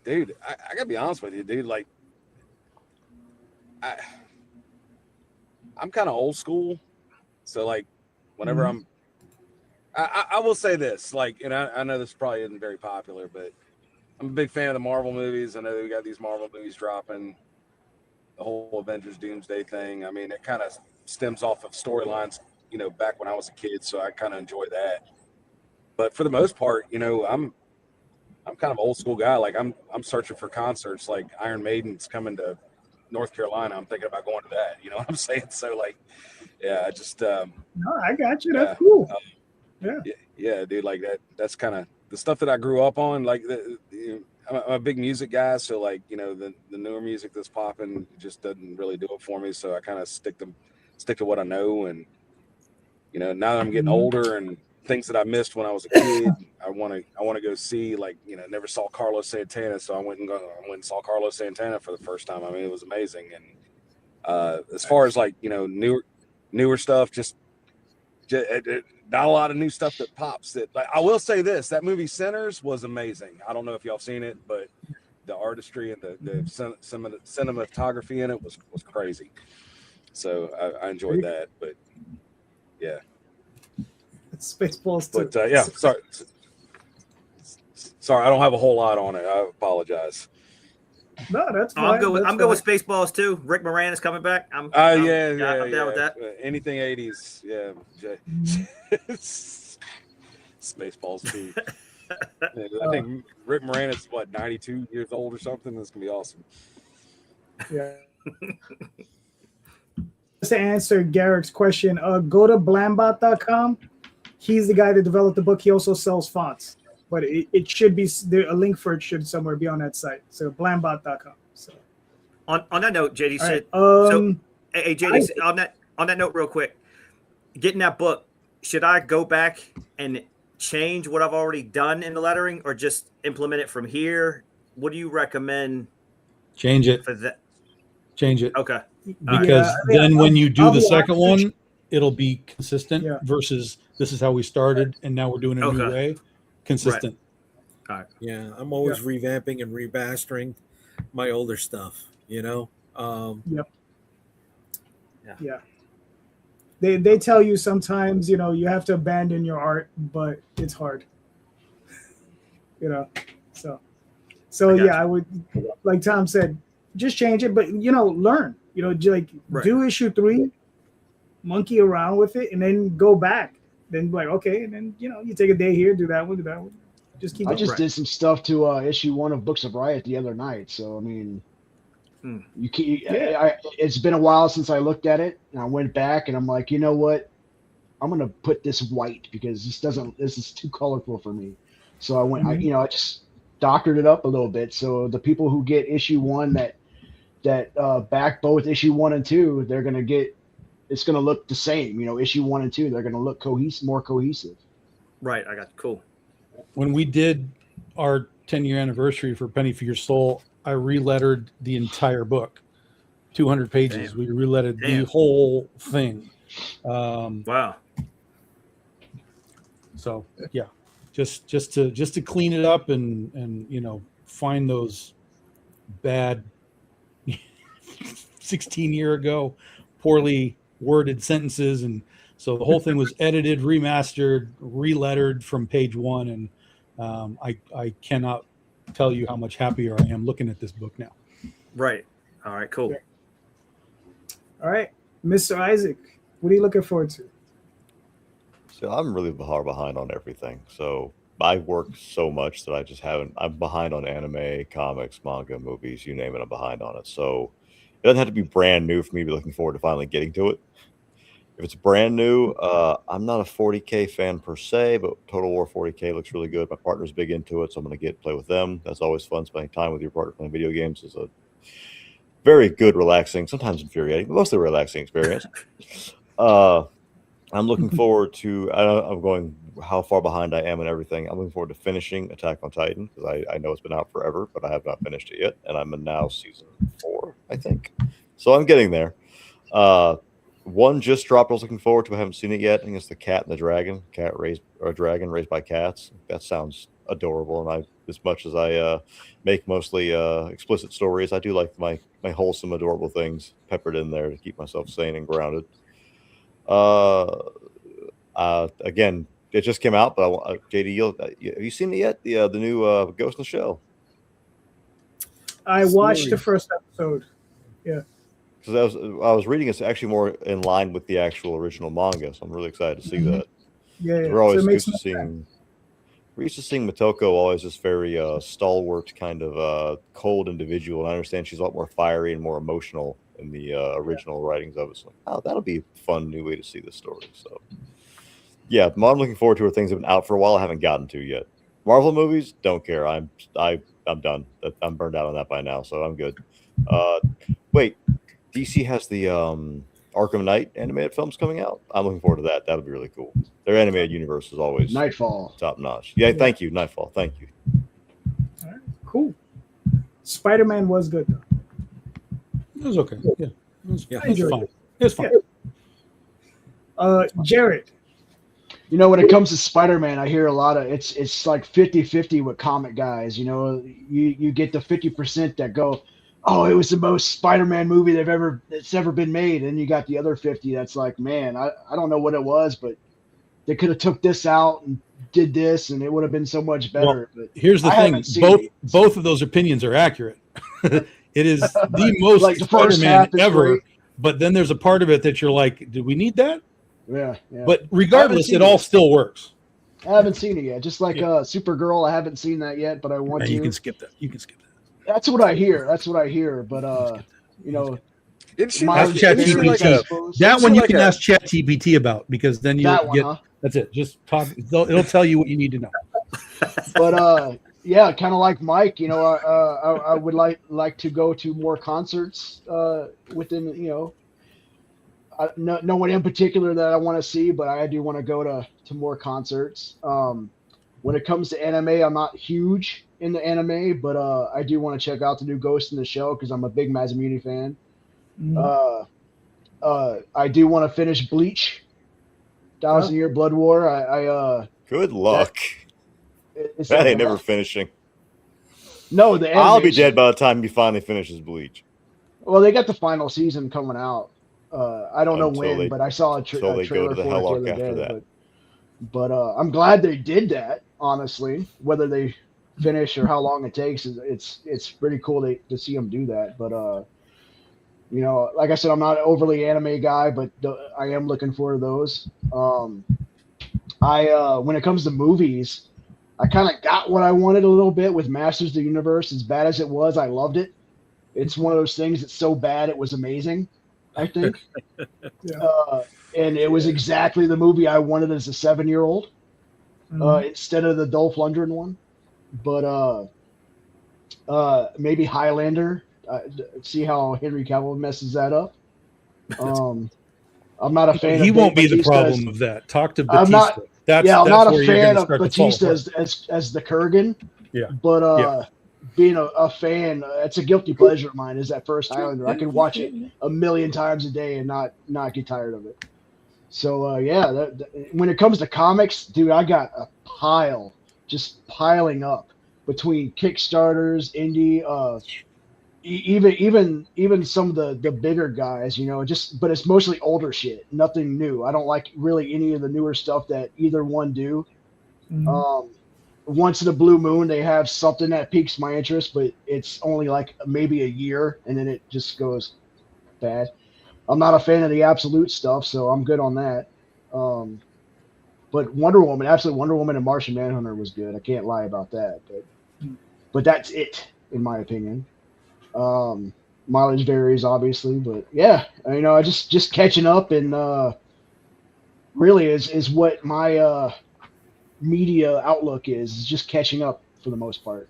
Speaker 6: dude, I gotta be honest with you, dude. I'm kind of old school, so whenever I will say this, and I know this probably isn't very popular, but I'm a big fan of the Marvel movies. I know we got these Marvel movies dropping, the whole Avengers Doomsday thing. I mean, it kind of stems off of storylines, back when I was a kid, so I kind of enjoy that. but for the most part, I'm kind of old school guy. Like I'm searching for concerts. Like Iron Maiden's coming to North Carolina. I'm thinking about going to that. You know what I'm saying? So like, yeah, I just
Speaker 1: No, I got you.
Speaker 6: yeah,
Speaker 1: That's cool.
Speaker 6: yeah, dude. Like that's kind of the stuff that I grew up on. Like I'm a big music guy, so like the newer music that's popping just doesn't really do it for me. So I kind of stick to what I know, and now that I'm getting older and things that I missed when I was a kid, I want to go see. Like never saw Carlos Santana, so I went and saw Carlos Santana for the first time. I mean, it was amazing. And as far as like newer stuff, just not a lot of new stuff that pops. That like I will say this: that movie Sinners was amazing. I don't know if y'all seen it, but the artistry and the cinematography in it was crazy. So I enjoyed that. But yeah,
Speaker 1: Spaceballs too.
Speaker 6: But yeah, sorry, I don't have a whole lot on it. I apologize.
Speaker 1: No, that's fine.
Speaker 5: I'm good with Spaceballs too. Rick Moranis coming back. I'm
Speaker 6: down
Speaker 5: with that.
Speaker 6: Anything 80s, yeah. Spaceballs too. I think Rick Moranis is 92 years old or something. This can be awesome.
Speaker 1: Yeah. Just to answer Garrick's question, go to blambot.com. He's the guy that developed the book. He also sells fonts, but it should be there. A link for it should somewhere be on that site. So blambot.com. So
Speaker 5: on that note, JD said.
Speaker 1: Right.
Speaker 5: Hey JD, on that note, real quick, getting that book, should I go back and change what I've already done in the lettering, or just implement it from here? What do you recommend?
Speaker 3: Change it.
Speaker 5: For that.
Speaker 3: Change it.
Speaker 5: Okay.
Speaker 3: Because then when you do the second one, it'll be consistent versus this is how we started and now we're doing a new way. Consistent.
Speaker 5: Right. All right.
Speaker 2: Yeah, I'm always revamping and remastering my older stuff,
Speaker 1: Yep. Yeah. They tell you sometimes, you have to abandon your art, but it's hard. So yeah, I would, like Tom said, just change it, but learn. Do issue 3, monkey around with it, and then go back. Then like, okay, and then you take a day here, do that one. Just keep.
Speaker 4: I just did some stuff to issue 1 of Books of Riot the other night. So I mean, you can't. It's been a while since I looked at it, and I went back, and I'm like, you know what? I'm gonna put this white because this is too colorful for me. So I went. I just doctored it up a little bit. So the people who get issue 1 that back both issue 1 and 2, they're gonna get. It's gonna look the same. Issue 1 and 2, they're gonna look more cohesive.
Speaker 5: Right. I got cool.
Speaker 3: When we did our 10-year anniversary for Penny for Your Soul, I relettered the entire book, 200 pages. Damn. We relettered the whole thing.
Speaker 5: Wow.
Speaker 3: So yeah, just to clean it up and find those bad 16 year ago poorly worded sentences, and so the whole thing was edited, remastered, relettered from page 1, and I cannot tell you how much happier I am looking at this book now.
Speaker 5: Right. All right. Cool.
Speaker 1: All right, Mr. Isaac, what are you looking forward to?
Speaker 7: So I'm really far behind on everything. So I work so much that I just haven't. I'm behind on anime, comics, manga, movies, you name it. I'm behind on it. So it doesn't have to be brand new for me to be looking forward to finally getting to it. If it's brand new, I'm not a 40K fan per se, but Total War 40K looks really good. My partner's big into it, so I'm going to play with them. That's always fun. Spending time with your partner playing video games is a very good, relaxing, sometimes infuriating, but mostly relaxing experience. I'm looking forward to. I'm going how far behind I am and everything. I'm looking forward to finishing Attack on Titan because I know it's been out forever, but I have not finished it yet, and I'm in now season 4, I think. So I'm getting there. One just dropped. I was looking forward to. I haven't seen it yet. I think it's The Cat and the Dragon. Dragon raised by cats. That sounds adorable. And as much as I make mostly explicit stories, I do like my wholesome, adorable things peppered in there to keep myself sane and grounded. Again, it just came out, but JD, have you seen it yet? The new Ghost in the Shell.
Speaker 1: I watched the first episode. Yeah.
Speaker 7: Because I was reading, it's actually more in line with the actual original manga, so I'm really excited to see that.
Speaker 1: Yeah,
Speaker 7: we're always used to seeing We're used to seeing Motoko always this very stalwart kind of cold individual, and I understand she's a lot more fiery and more emotional in the original writings of it. So, oh, that'll be a fun new way to see this story. So, yeah, I'm looking forward to her. Things have been out for a while, I haven't gotten to yet. Marvel movies, don't care. I'm done. I'm burned out on that by now, so I'm good. Wait, DC has the Arkham Knight animated films coming out. I'm looking forward to that. That'll be really cool. Their animated universe is always
Speaker 4: Nightfall,
Speaker 7: top notch. Yeah, thank you, Nightfall. Thank you.
Speaker 1: All right, cool. Spider-Man was good though.
Speaker 3: It was okay. Yeah, it was fine. It was fine.
Speaker 1: Jared.
Speaker 4: You know, when it comes to Spider-Man, I hear a lot of it's like 50-50 with comic guys. You know, you get the 50% that go, oh, it was the most Spider-Man movie that's ever been made, and you got the other 50 that's like, man, I don't know what it was, but they could have took this out and did this, and it would have been so much better.
Speaker 3: Well,
Speaker 4: but
Speaker 3: here's the thing: both of those opinions are accurate. It is the most
Speaker 4: like the
Speaker 3: Spider-Man ever, great. But then there's a part of it that you're like, do we need that?
Speaker 4: Yeah.
Speaker 3: But regardless, it all still works.
Speaker 4: I haven't seen it yet. Just like Supergirl, I haven't seen that yet, but I want to.
Speaker 3: You can skip that.
Speaker 4: That's what I hear. But you know,
Speaker 3: ask ChatGPT. That one you can ask ChatGPT about, because then you'll get. Huh? That's it. Just talk. It'll tell you what you need to know.
Speaker 4: But yeah, kind of like Mike. You know, I would like to go to more concerts within. You know. No one in particular that I want to see, but I do want to go to more concerts. When it comes to anime, I'm not huge in the anime, but I do want to check out the new Ghost in the Shell because I'm a big Masamune fan. Mm-hmm. I do want to finish Bleach, 1,000-Year Blood War.
Speaker 7: Good luck. That ain't never finishing.
Speaker 4: No,
Speaker 7: I'll be dead by the time you finally finishes Bleach.
Speaker 4: Well, they got the final season coming out. I don't know when, but I saw a trailer for it the other day. But I'm glad they did that. Honestly, whether they finish or how long it takes, it's pretty cool to see them do that. But you know, like I said, I'm not an overly anime guy, but I am looking for those. When it comes to movies, I kind of got what I wanted a little bit with Masters of the Universe. As bad as it was, I loved it. It's one of those things that's so bad it was amazing. I think, and it was exactly the movie I wanted as a 7-year-old, instead of the Dolph Lundgren one. But maybe Highlander. See how Henry Cavill messes that up. I'm not a fan.
Speaker 3: He
Speaker 4: of
Speaker 3: won't be the problem of that. Talk to Batista. I'm
Speaker 4: not a fan of Batista as the Kurgan.
Speaker 3: Yeah,
Speaker 4: but being a fan, it's a guilty pleasure of mine. Is that first Highlander? I can watch it a million times a day and not get tired of it. So when it comes to comics, dude, I got a pile just piling up between Kickstarters, indie, even some of the bigger guys, you know. But it's mostly older shit, nothing new. I don't like really any of the newer stuff that either one do. Mm-hmm. Once in a blue moon, they have something that piques my interest, but it's only like maybe a year, and then it just goes bad. I'm not a fan of the absolute stuff, so I'm good on that. But Wonder Woman and Martian Manhunter was good. I can't lie about that. But that's it, in my opinion. Mileage varies, obviously, but yeah, you know, I just catching up, and really is what my media outlook is just catching up for the most part.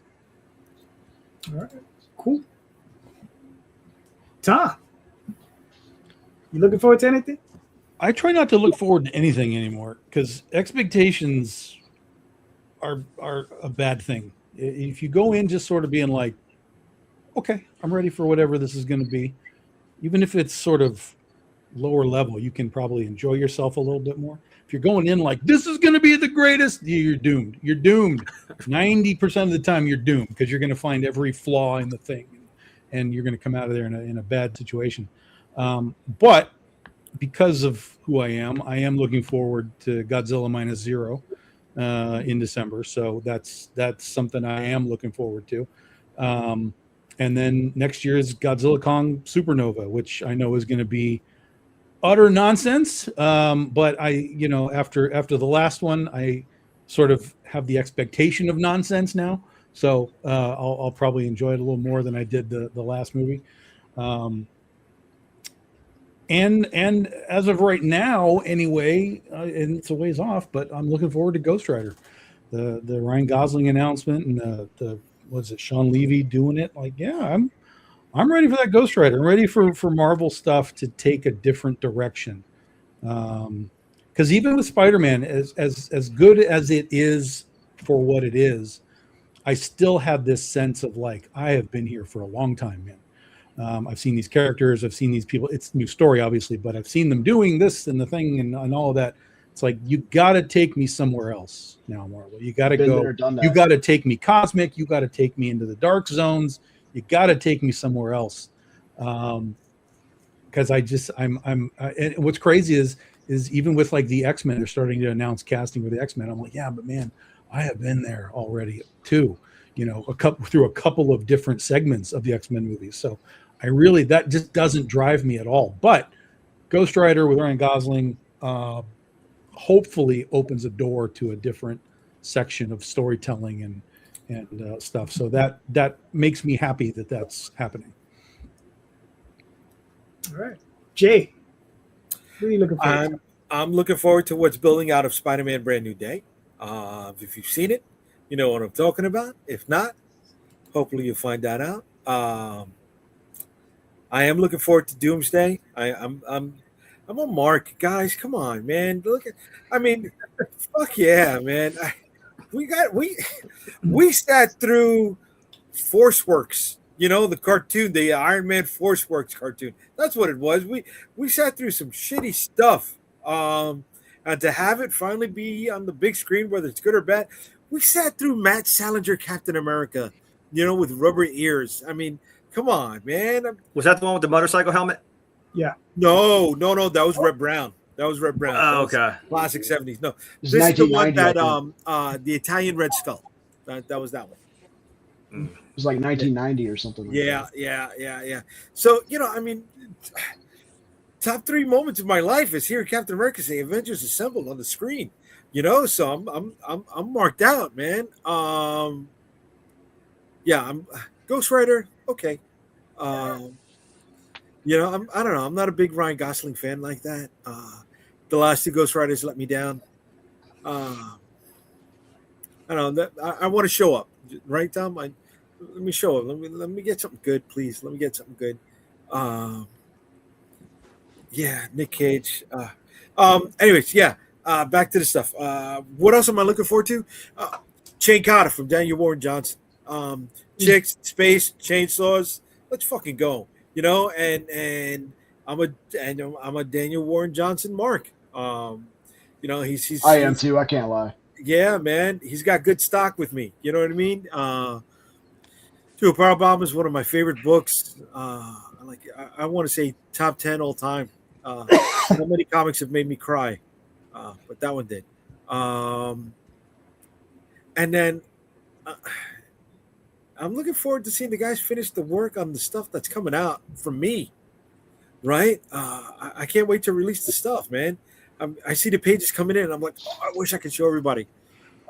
Speaker 1: All right, cool. Tom, you looking forward to anything?
Speaker 3: I try not to look forward to anything anymore because expectations are a bad thing. If you go in just sort of being like, okay, I'm ready for whatever this is going to be, even if it's sort of lower level, you can probably enjoy yourself a little bit more. If you're going in like, this is going to be the greatest, you're doomed. You're doomed. 90% of the time you're doomed because you're going to find every flaw in the thing, and you're going to come out of there in a bad situation. But because of who I am looking forward to Godzilla Minus Zero in December. So that's something I am looking forward to. And then next year is Godzilla Kong Supernova, which I know is going to be utter nonsense. But after the last one, I sort of have the expectation of nonsense now. So I'll probably enjoy it a little more than I did the last movie. And as of right now, anyway, and it's a ways off, but I'm looking forward to Ghost Rider, the Ryan Gosling announcement, and the was it Sean Levy doing it? Like, yeah, I'm ready for that Ghost Rider. I'm ready for Marvel stuff to take a different direction. Because even with Spider-Man, as good as it is for what it is, I still have this sense of like, I have been here for a long time, man. I've seen these characters, I've seen these people. It's a new story, obviously, but I've seen them doing this and the thing and all of that. It's like, you got to take me somewhere else now, Marvel. You got to go. You got to take me cosmic. You got to take me into the dark zones. You got to take me somewhere else. Because and what's crazy is even with like the X-Men, they're starting to announce casting for the X-Men. I'm like, yeah, but man, I have been there already too. You know, through a couple of different segments of the X-Men movies. So that just doesn't drive me at all. But Ghost Rider with Ryan Gosling hopefully opens a door to a different section of storytelling and stuff. So that makes me happy that that's happening.
Speaker 1: All right, Jay, what are you looking forward to?
Speaker 2: I'm looking forward to what's building out of Spider-Man Brand New Day. If you've seen it, you know what I'm talking about. If not, hopefully you'll find that out. I am looking forward to Doomsday. I'm a Mark, guys. Come on, man. Fuck yeah, man. We sat through ForceWorks. You know, the cartoon, the Iron Man ForceWorks cartoon. That's what it was. We sat through some shitty stuff. And to have it finally be on the big screen, whether it's good or bad, we sat through Matt Salinger Captain America, you know, with rubber ears. I mean, come on, man.
Speaker 5: Was that the one with the motorcycle helmet?
Speaker 1: Yeah.
Speaker 2: No. That was Red Brown.
Speaker 5: Oh, okay.
Speaker 2: Classic 70s. No, this is the one that the Italian Red Skull. That was that one.
Speaker 4: It was like 1990 or something. Like that.
Speaker 2: Yeah. So, you know, I mean, top 3 moments of my life is hearing Captain America say "Avengers Assembled" on the screen. You know, so I'm marked out, man. I'm Ghost Rider. Okay. You know, I don't know. I'm not a big Ryan Gosling fan like that. The last 2 Ghost Riders let me down. I don't know. I want to show up, right, Tom? Let me show up. Let me get something good, please. Let me get something good. Yeah, Nick Cage. Anyways, yeah. Back to the stuff. What else am I looking forward to? Chain Carter from Daniel Warren Johnson. Chicks, space, chainsaws. Let's fucking go. You know, and I'm a Daniel Warren Johnson mark. You know, he's
Speaker 4: I am too. I can't lie.
Speaker 2: Yeah, man. He's got good stock with me. You know what I mean? Two Power Bomb is one of my favorite books. I want to say top 10 all time. How many comics have made me cry? But that one did. And then I'm looking forward to seeing the guys finish the work on the stuff that's coming out from me. Right? I can't wait to release the stuff, man. I see the pages coming in, and I'm like, I wish I could show everybody.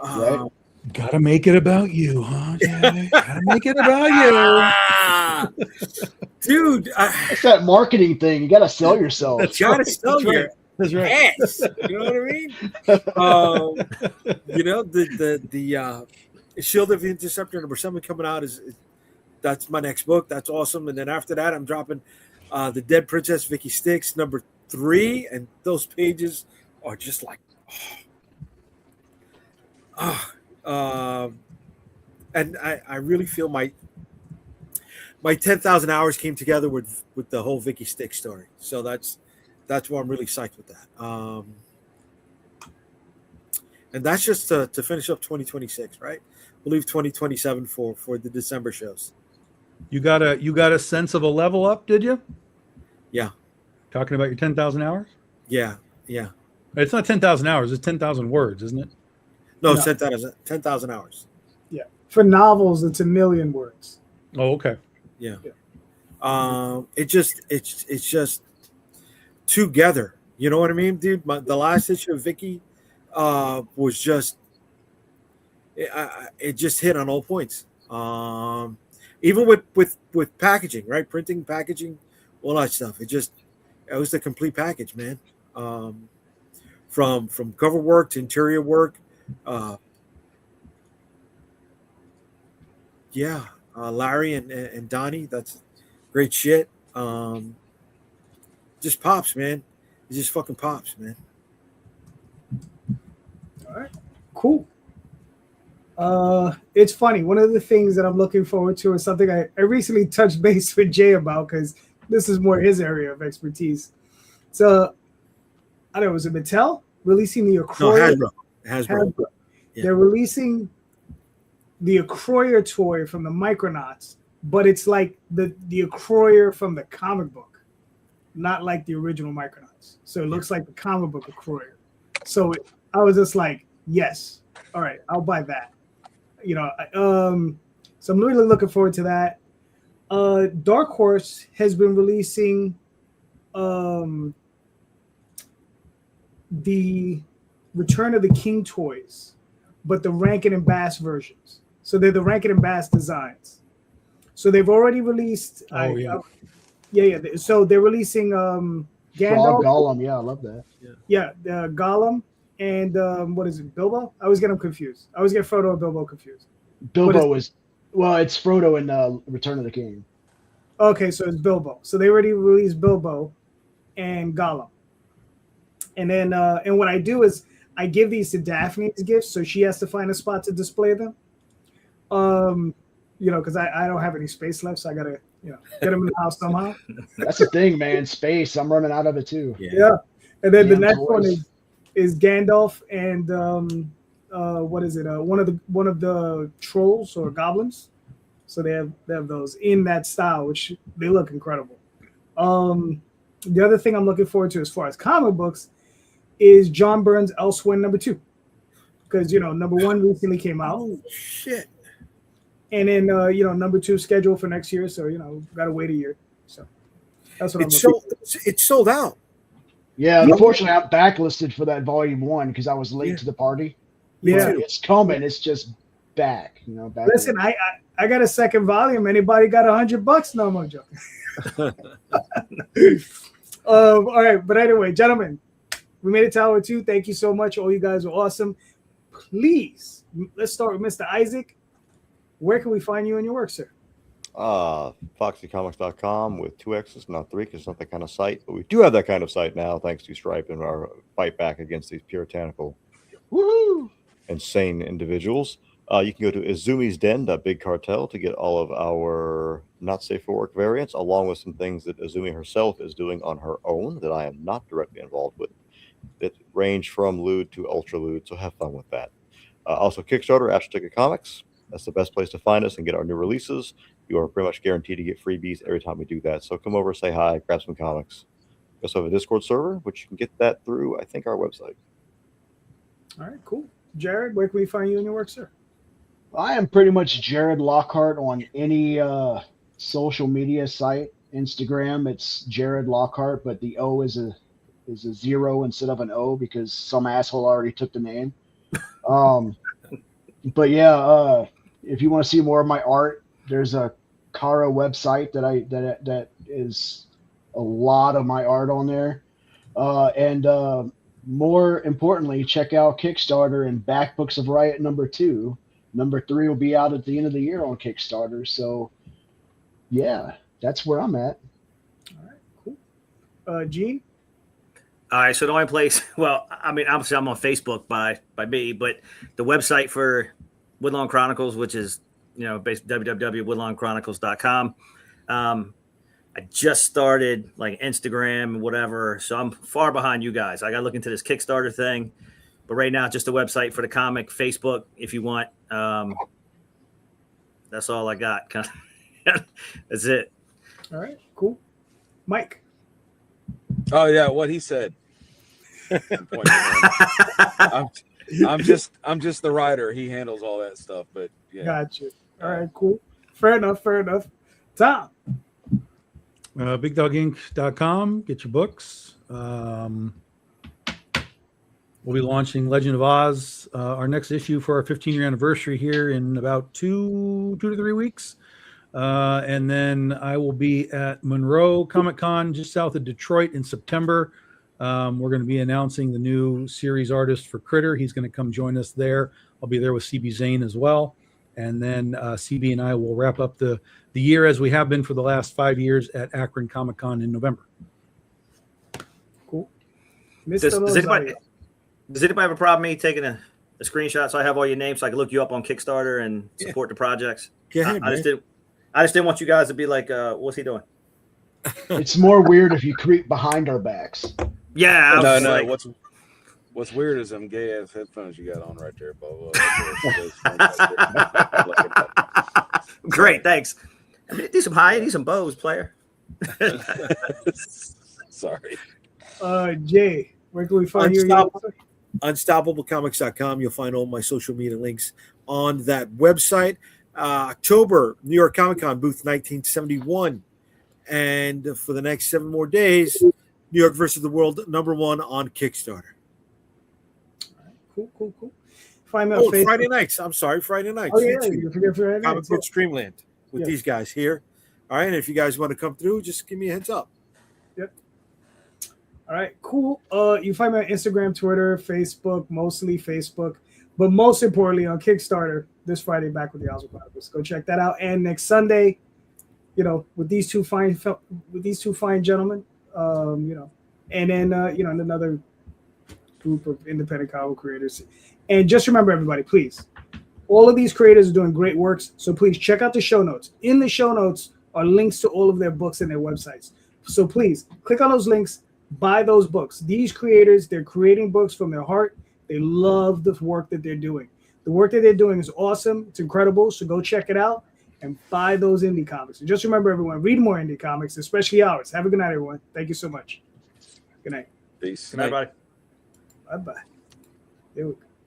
Speaker 4: Right.
Speaker 3: Gotta make it about you, huh? Gotta make it about you.
Speaker 2: Dude.
Speaker 4: It's that marketing thing. You gotta sell yourself.
Speaker 2: You gotta sell your
Speaker 3: That's right.
Speaker 2: ass. You know what I mean? You know, the Shield of the Interceptor #7 coming out that's my next book. That's awesome. And then after that, I'm dropping The Dead Princess Vicky Styx #3, and those pages are just like, and I really feel my 10,000 hours came together with the whole Vicky Styx story. So that's why I'm really psyched with that. And that's just to finish up 2026, right? We'll leave 2027 for the December shows.
Speaker 3: You got a sense of a level up, did you?
Speaker 2: Yeah.
Speaker 3: Talking about your 10,000 hours?
Speaker 2: Yeah.
Speaker 3: It's not 10,000 hours. It's 10,000 words, isn't it?
Speaker 2: No, 10,000 hours.
Speaker 1: Yeah. For novels, it's 1,000,000 words.
Speaker 3: Oh, okay.
Speaker 2: Yeah. It's just together. You know what I mean, dude? The last issue of Vicky was just it just hit on all points. Even with packaging, right? Printing, packaging, all that stuff. It was the complete package, man. From cover work to interior work. Larry and Donnie, that's great shit. Just pops, man. It just fucking pops, man.
Speaker 1: All right, cool. It's funny. One of the things that I'm looking forward to is something I recently touched base with Jay about, because this is more his area of expertise. So, I don't know, was it Mattel releasing the Acroyer?
Speaker 2: No, Hasbro. Yeah.
Speaker 1: They're releasing the Acroyer toy from the Micronauts, but it's like the Acroyer from the comic book, not like the original Micronauts. So it looks like the comic book Acroyer. So I was just like, yes, all right, I'll buy that. So I'm really looking forward to that. Dark Horse has been releasing the Return of the King toys, but the Rankin and Bass versions. So they're the Rankin and Bass designs. So they've already released. So they're releasing Gandalf.
Speaker 4: Gollum, yeah, I love that.
Speaker 1: Yeah, Gollum and what is it, Bilbo? I always get them confused. I always get Frodo and Bilbo confused.
Speaker 4: Bilbo it's Frodo in Return of the King.
Speaker 1: Okay, so it's Bilbo. So they already released Bilbo and Gollum. And then and what I do is I give these to Daphne as gifts, so she has to find a spot to display them. Because I don't have any space left, so I gotta get them in the house somehow.
Speaker 4: That's the thing, man. Space. I'm running out of it too.
Speaker 1: Yeah. And then the next one is Gandalf and what is it? One of the trolls or goblins. So they have those in that style, which they look incredible. The other thing I'm looking forward to as far as comic books is John Byrne's Elseworld #2, because number 1 recently came out.
Speaker 2: Oh shit!
Speaker 1: And then number 2 scheduled for next year, so gotta wait a year. So that's what
Speaker 2: it's sold out.
Speaker 4: Yeah, unfortunately, I'm backlisted for that volume 1 because I was late to the party.
Speaker 1: Yeah,
Speaker 4: it's coming. It's just back.
Speaker 1: Listen, I got a second volume. Anybody got $100? No, I'm joking. All right, but anyway, gentlemen, we made it to hour 2. Thank you so much. All you guys are awesome. Please, let's start with Mr. Isaac. Where can we find you and your work, sir?
Speaker 7: FoxyComics.com with 2 X's, not 3, because it's not that kind of site. But we do have that kind of site now, thanks to Stripe and our fight back against these puritanical, insane individuals. You can go to izumisden.big cartel to get all of our not safe for work variants, along with some things that Izumi herself is doing on her own that I am not directly involved with, that range from lewd to ultra lewd. So have fun with that. Also, Kickstarter, Astro Ticket Comics. That's the best place to find us and get our new releases. You are pretty much guaranteed to get freebies every time we do that. So come over, say hi, grab some comics. We also have a Discord server, which you can get that through, I think, our website.
Speaker 1: All right, cool. Jared, where can we find you and your work, sir?
Speaker 4: I am pretty much Jared Lockhart on any social media site. Instagram, it's Jared Lockhart, but the O is a 0 instead of an O because some asshole already took the name. But yeah, if you want to see more of my art, there's a Kara website that is a lot of my art on there. And more importantly, check out Kickstarter and Back Books of Riot #2. Number 3 will be out at the end of the year on Kickstarter. So yeah, that's where I'm at.
Speaker 1: All right, cool. Gene?
Speaker 5: All right, so the only place, well, I mean, obviously I'm on Facebook by me, but the website for Woodlawn Chronicles, which is, www.woodlawnchronicles.com. I just started like Instagram and whatever, so I'm far behind you guys. I got to look into this Kickstarter thing, but right now, just the website for the comic, Facebook, if you want. That's all I got. That's it.
Speaker 1: All right, cool. Mike?
Speaker 6: Oh yeah, what he said. I'm just the writer. He handles all that stuff. But yeah.
Speaker 1: Gotcha. All right, cool. Fair enough. Tom?
Speaker 3: BigDogInc.com. Get your books. We'll be launching Legend of Oz, our next issue for our 15-year anniversary here in about 2 to 3 weeks. And then I will be at Monroe Comic-Con just south of Detroit in September. We're going to be announcing the new series artist for Critter. He's going to come join us there. I'll be there with CB Zane as well. And then CB and I will wrap up the year as we have been for the last 5 years at Akron Comic-Con in November.
Speaker 1: Cool.
Speaker 5: Does anybody have a problem me taking a screenshot so I have all your names so I can look you up on Kickstarter and support the projects?
Speaker 2: Go ahead,
Speaker 5: I just didn't want you guys to be like, what's he doing?
Speaker 4: It's more weird if you creep behind our backs.
Speaker 5: Yeah.
Speaker 6: No.
Speaker 5: Like,
Speaker 6: What's weird is them gay ass headphones you got on right there, Bo.
Speaker 5: Great, thanks. I mean, need some high, need some bows, player.
Speaker 6: Sorry.
Speaker 1: Jay, where can we find you?
Speaker 2: UnstableComics.com. You'll find all my social media links on that website. October, New York Comic Con, booth 1971. And for the next 7 more days, New York versus the World, #1 on Kickstarter.
Speaker 1: Cool. Find me on Facebook.
Speaker 2: Friday nights. I'm sorry, Friday nights.
Speaker 1: Oh, yeah, you forget Friday
Speaker 2: Comic
Speaker 1: nights.
Speaker 2: Book Streamland with these guys here. All right, and if you guys want to come through, just give me a heads up.
Speaker 1: Yep. All right, cool. You find me on Instagram, Twitter, Facebook, mostly Facebook, but most importantly on Kickstarter this Friday, back with the Oswald Chronicles. Go check that out. And next Sunday, with these two fine gentlemen, and then another group of independent comic creators. And just remember, everybody, please, all of these creators are doing great works. So please check out the show notes. In the show notes are links to all of their books and their websites. So please click on those links, buy those books. These creators, they're creating books from their heart. They love the work that they're doing. The work that they're doing is awesome. It's incredible. So go check it out and buy those indie comics. And just remember, everyone, read more indie comics, especially ours. Have a good night, everyone. Thank you so much. Good night.
Speaker 6: Peace.
Speaker 5: Good night, everybody.
Speaker 1: Bye-bye. There we go.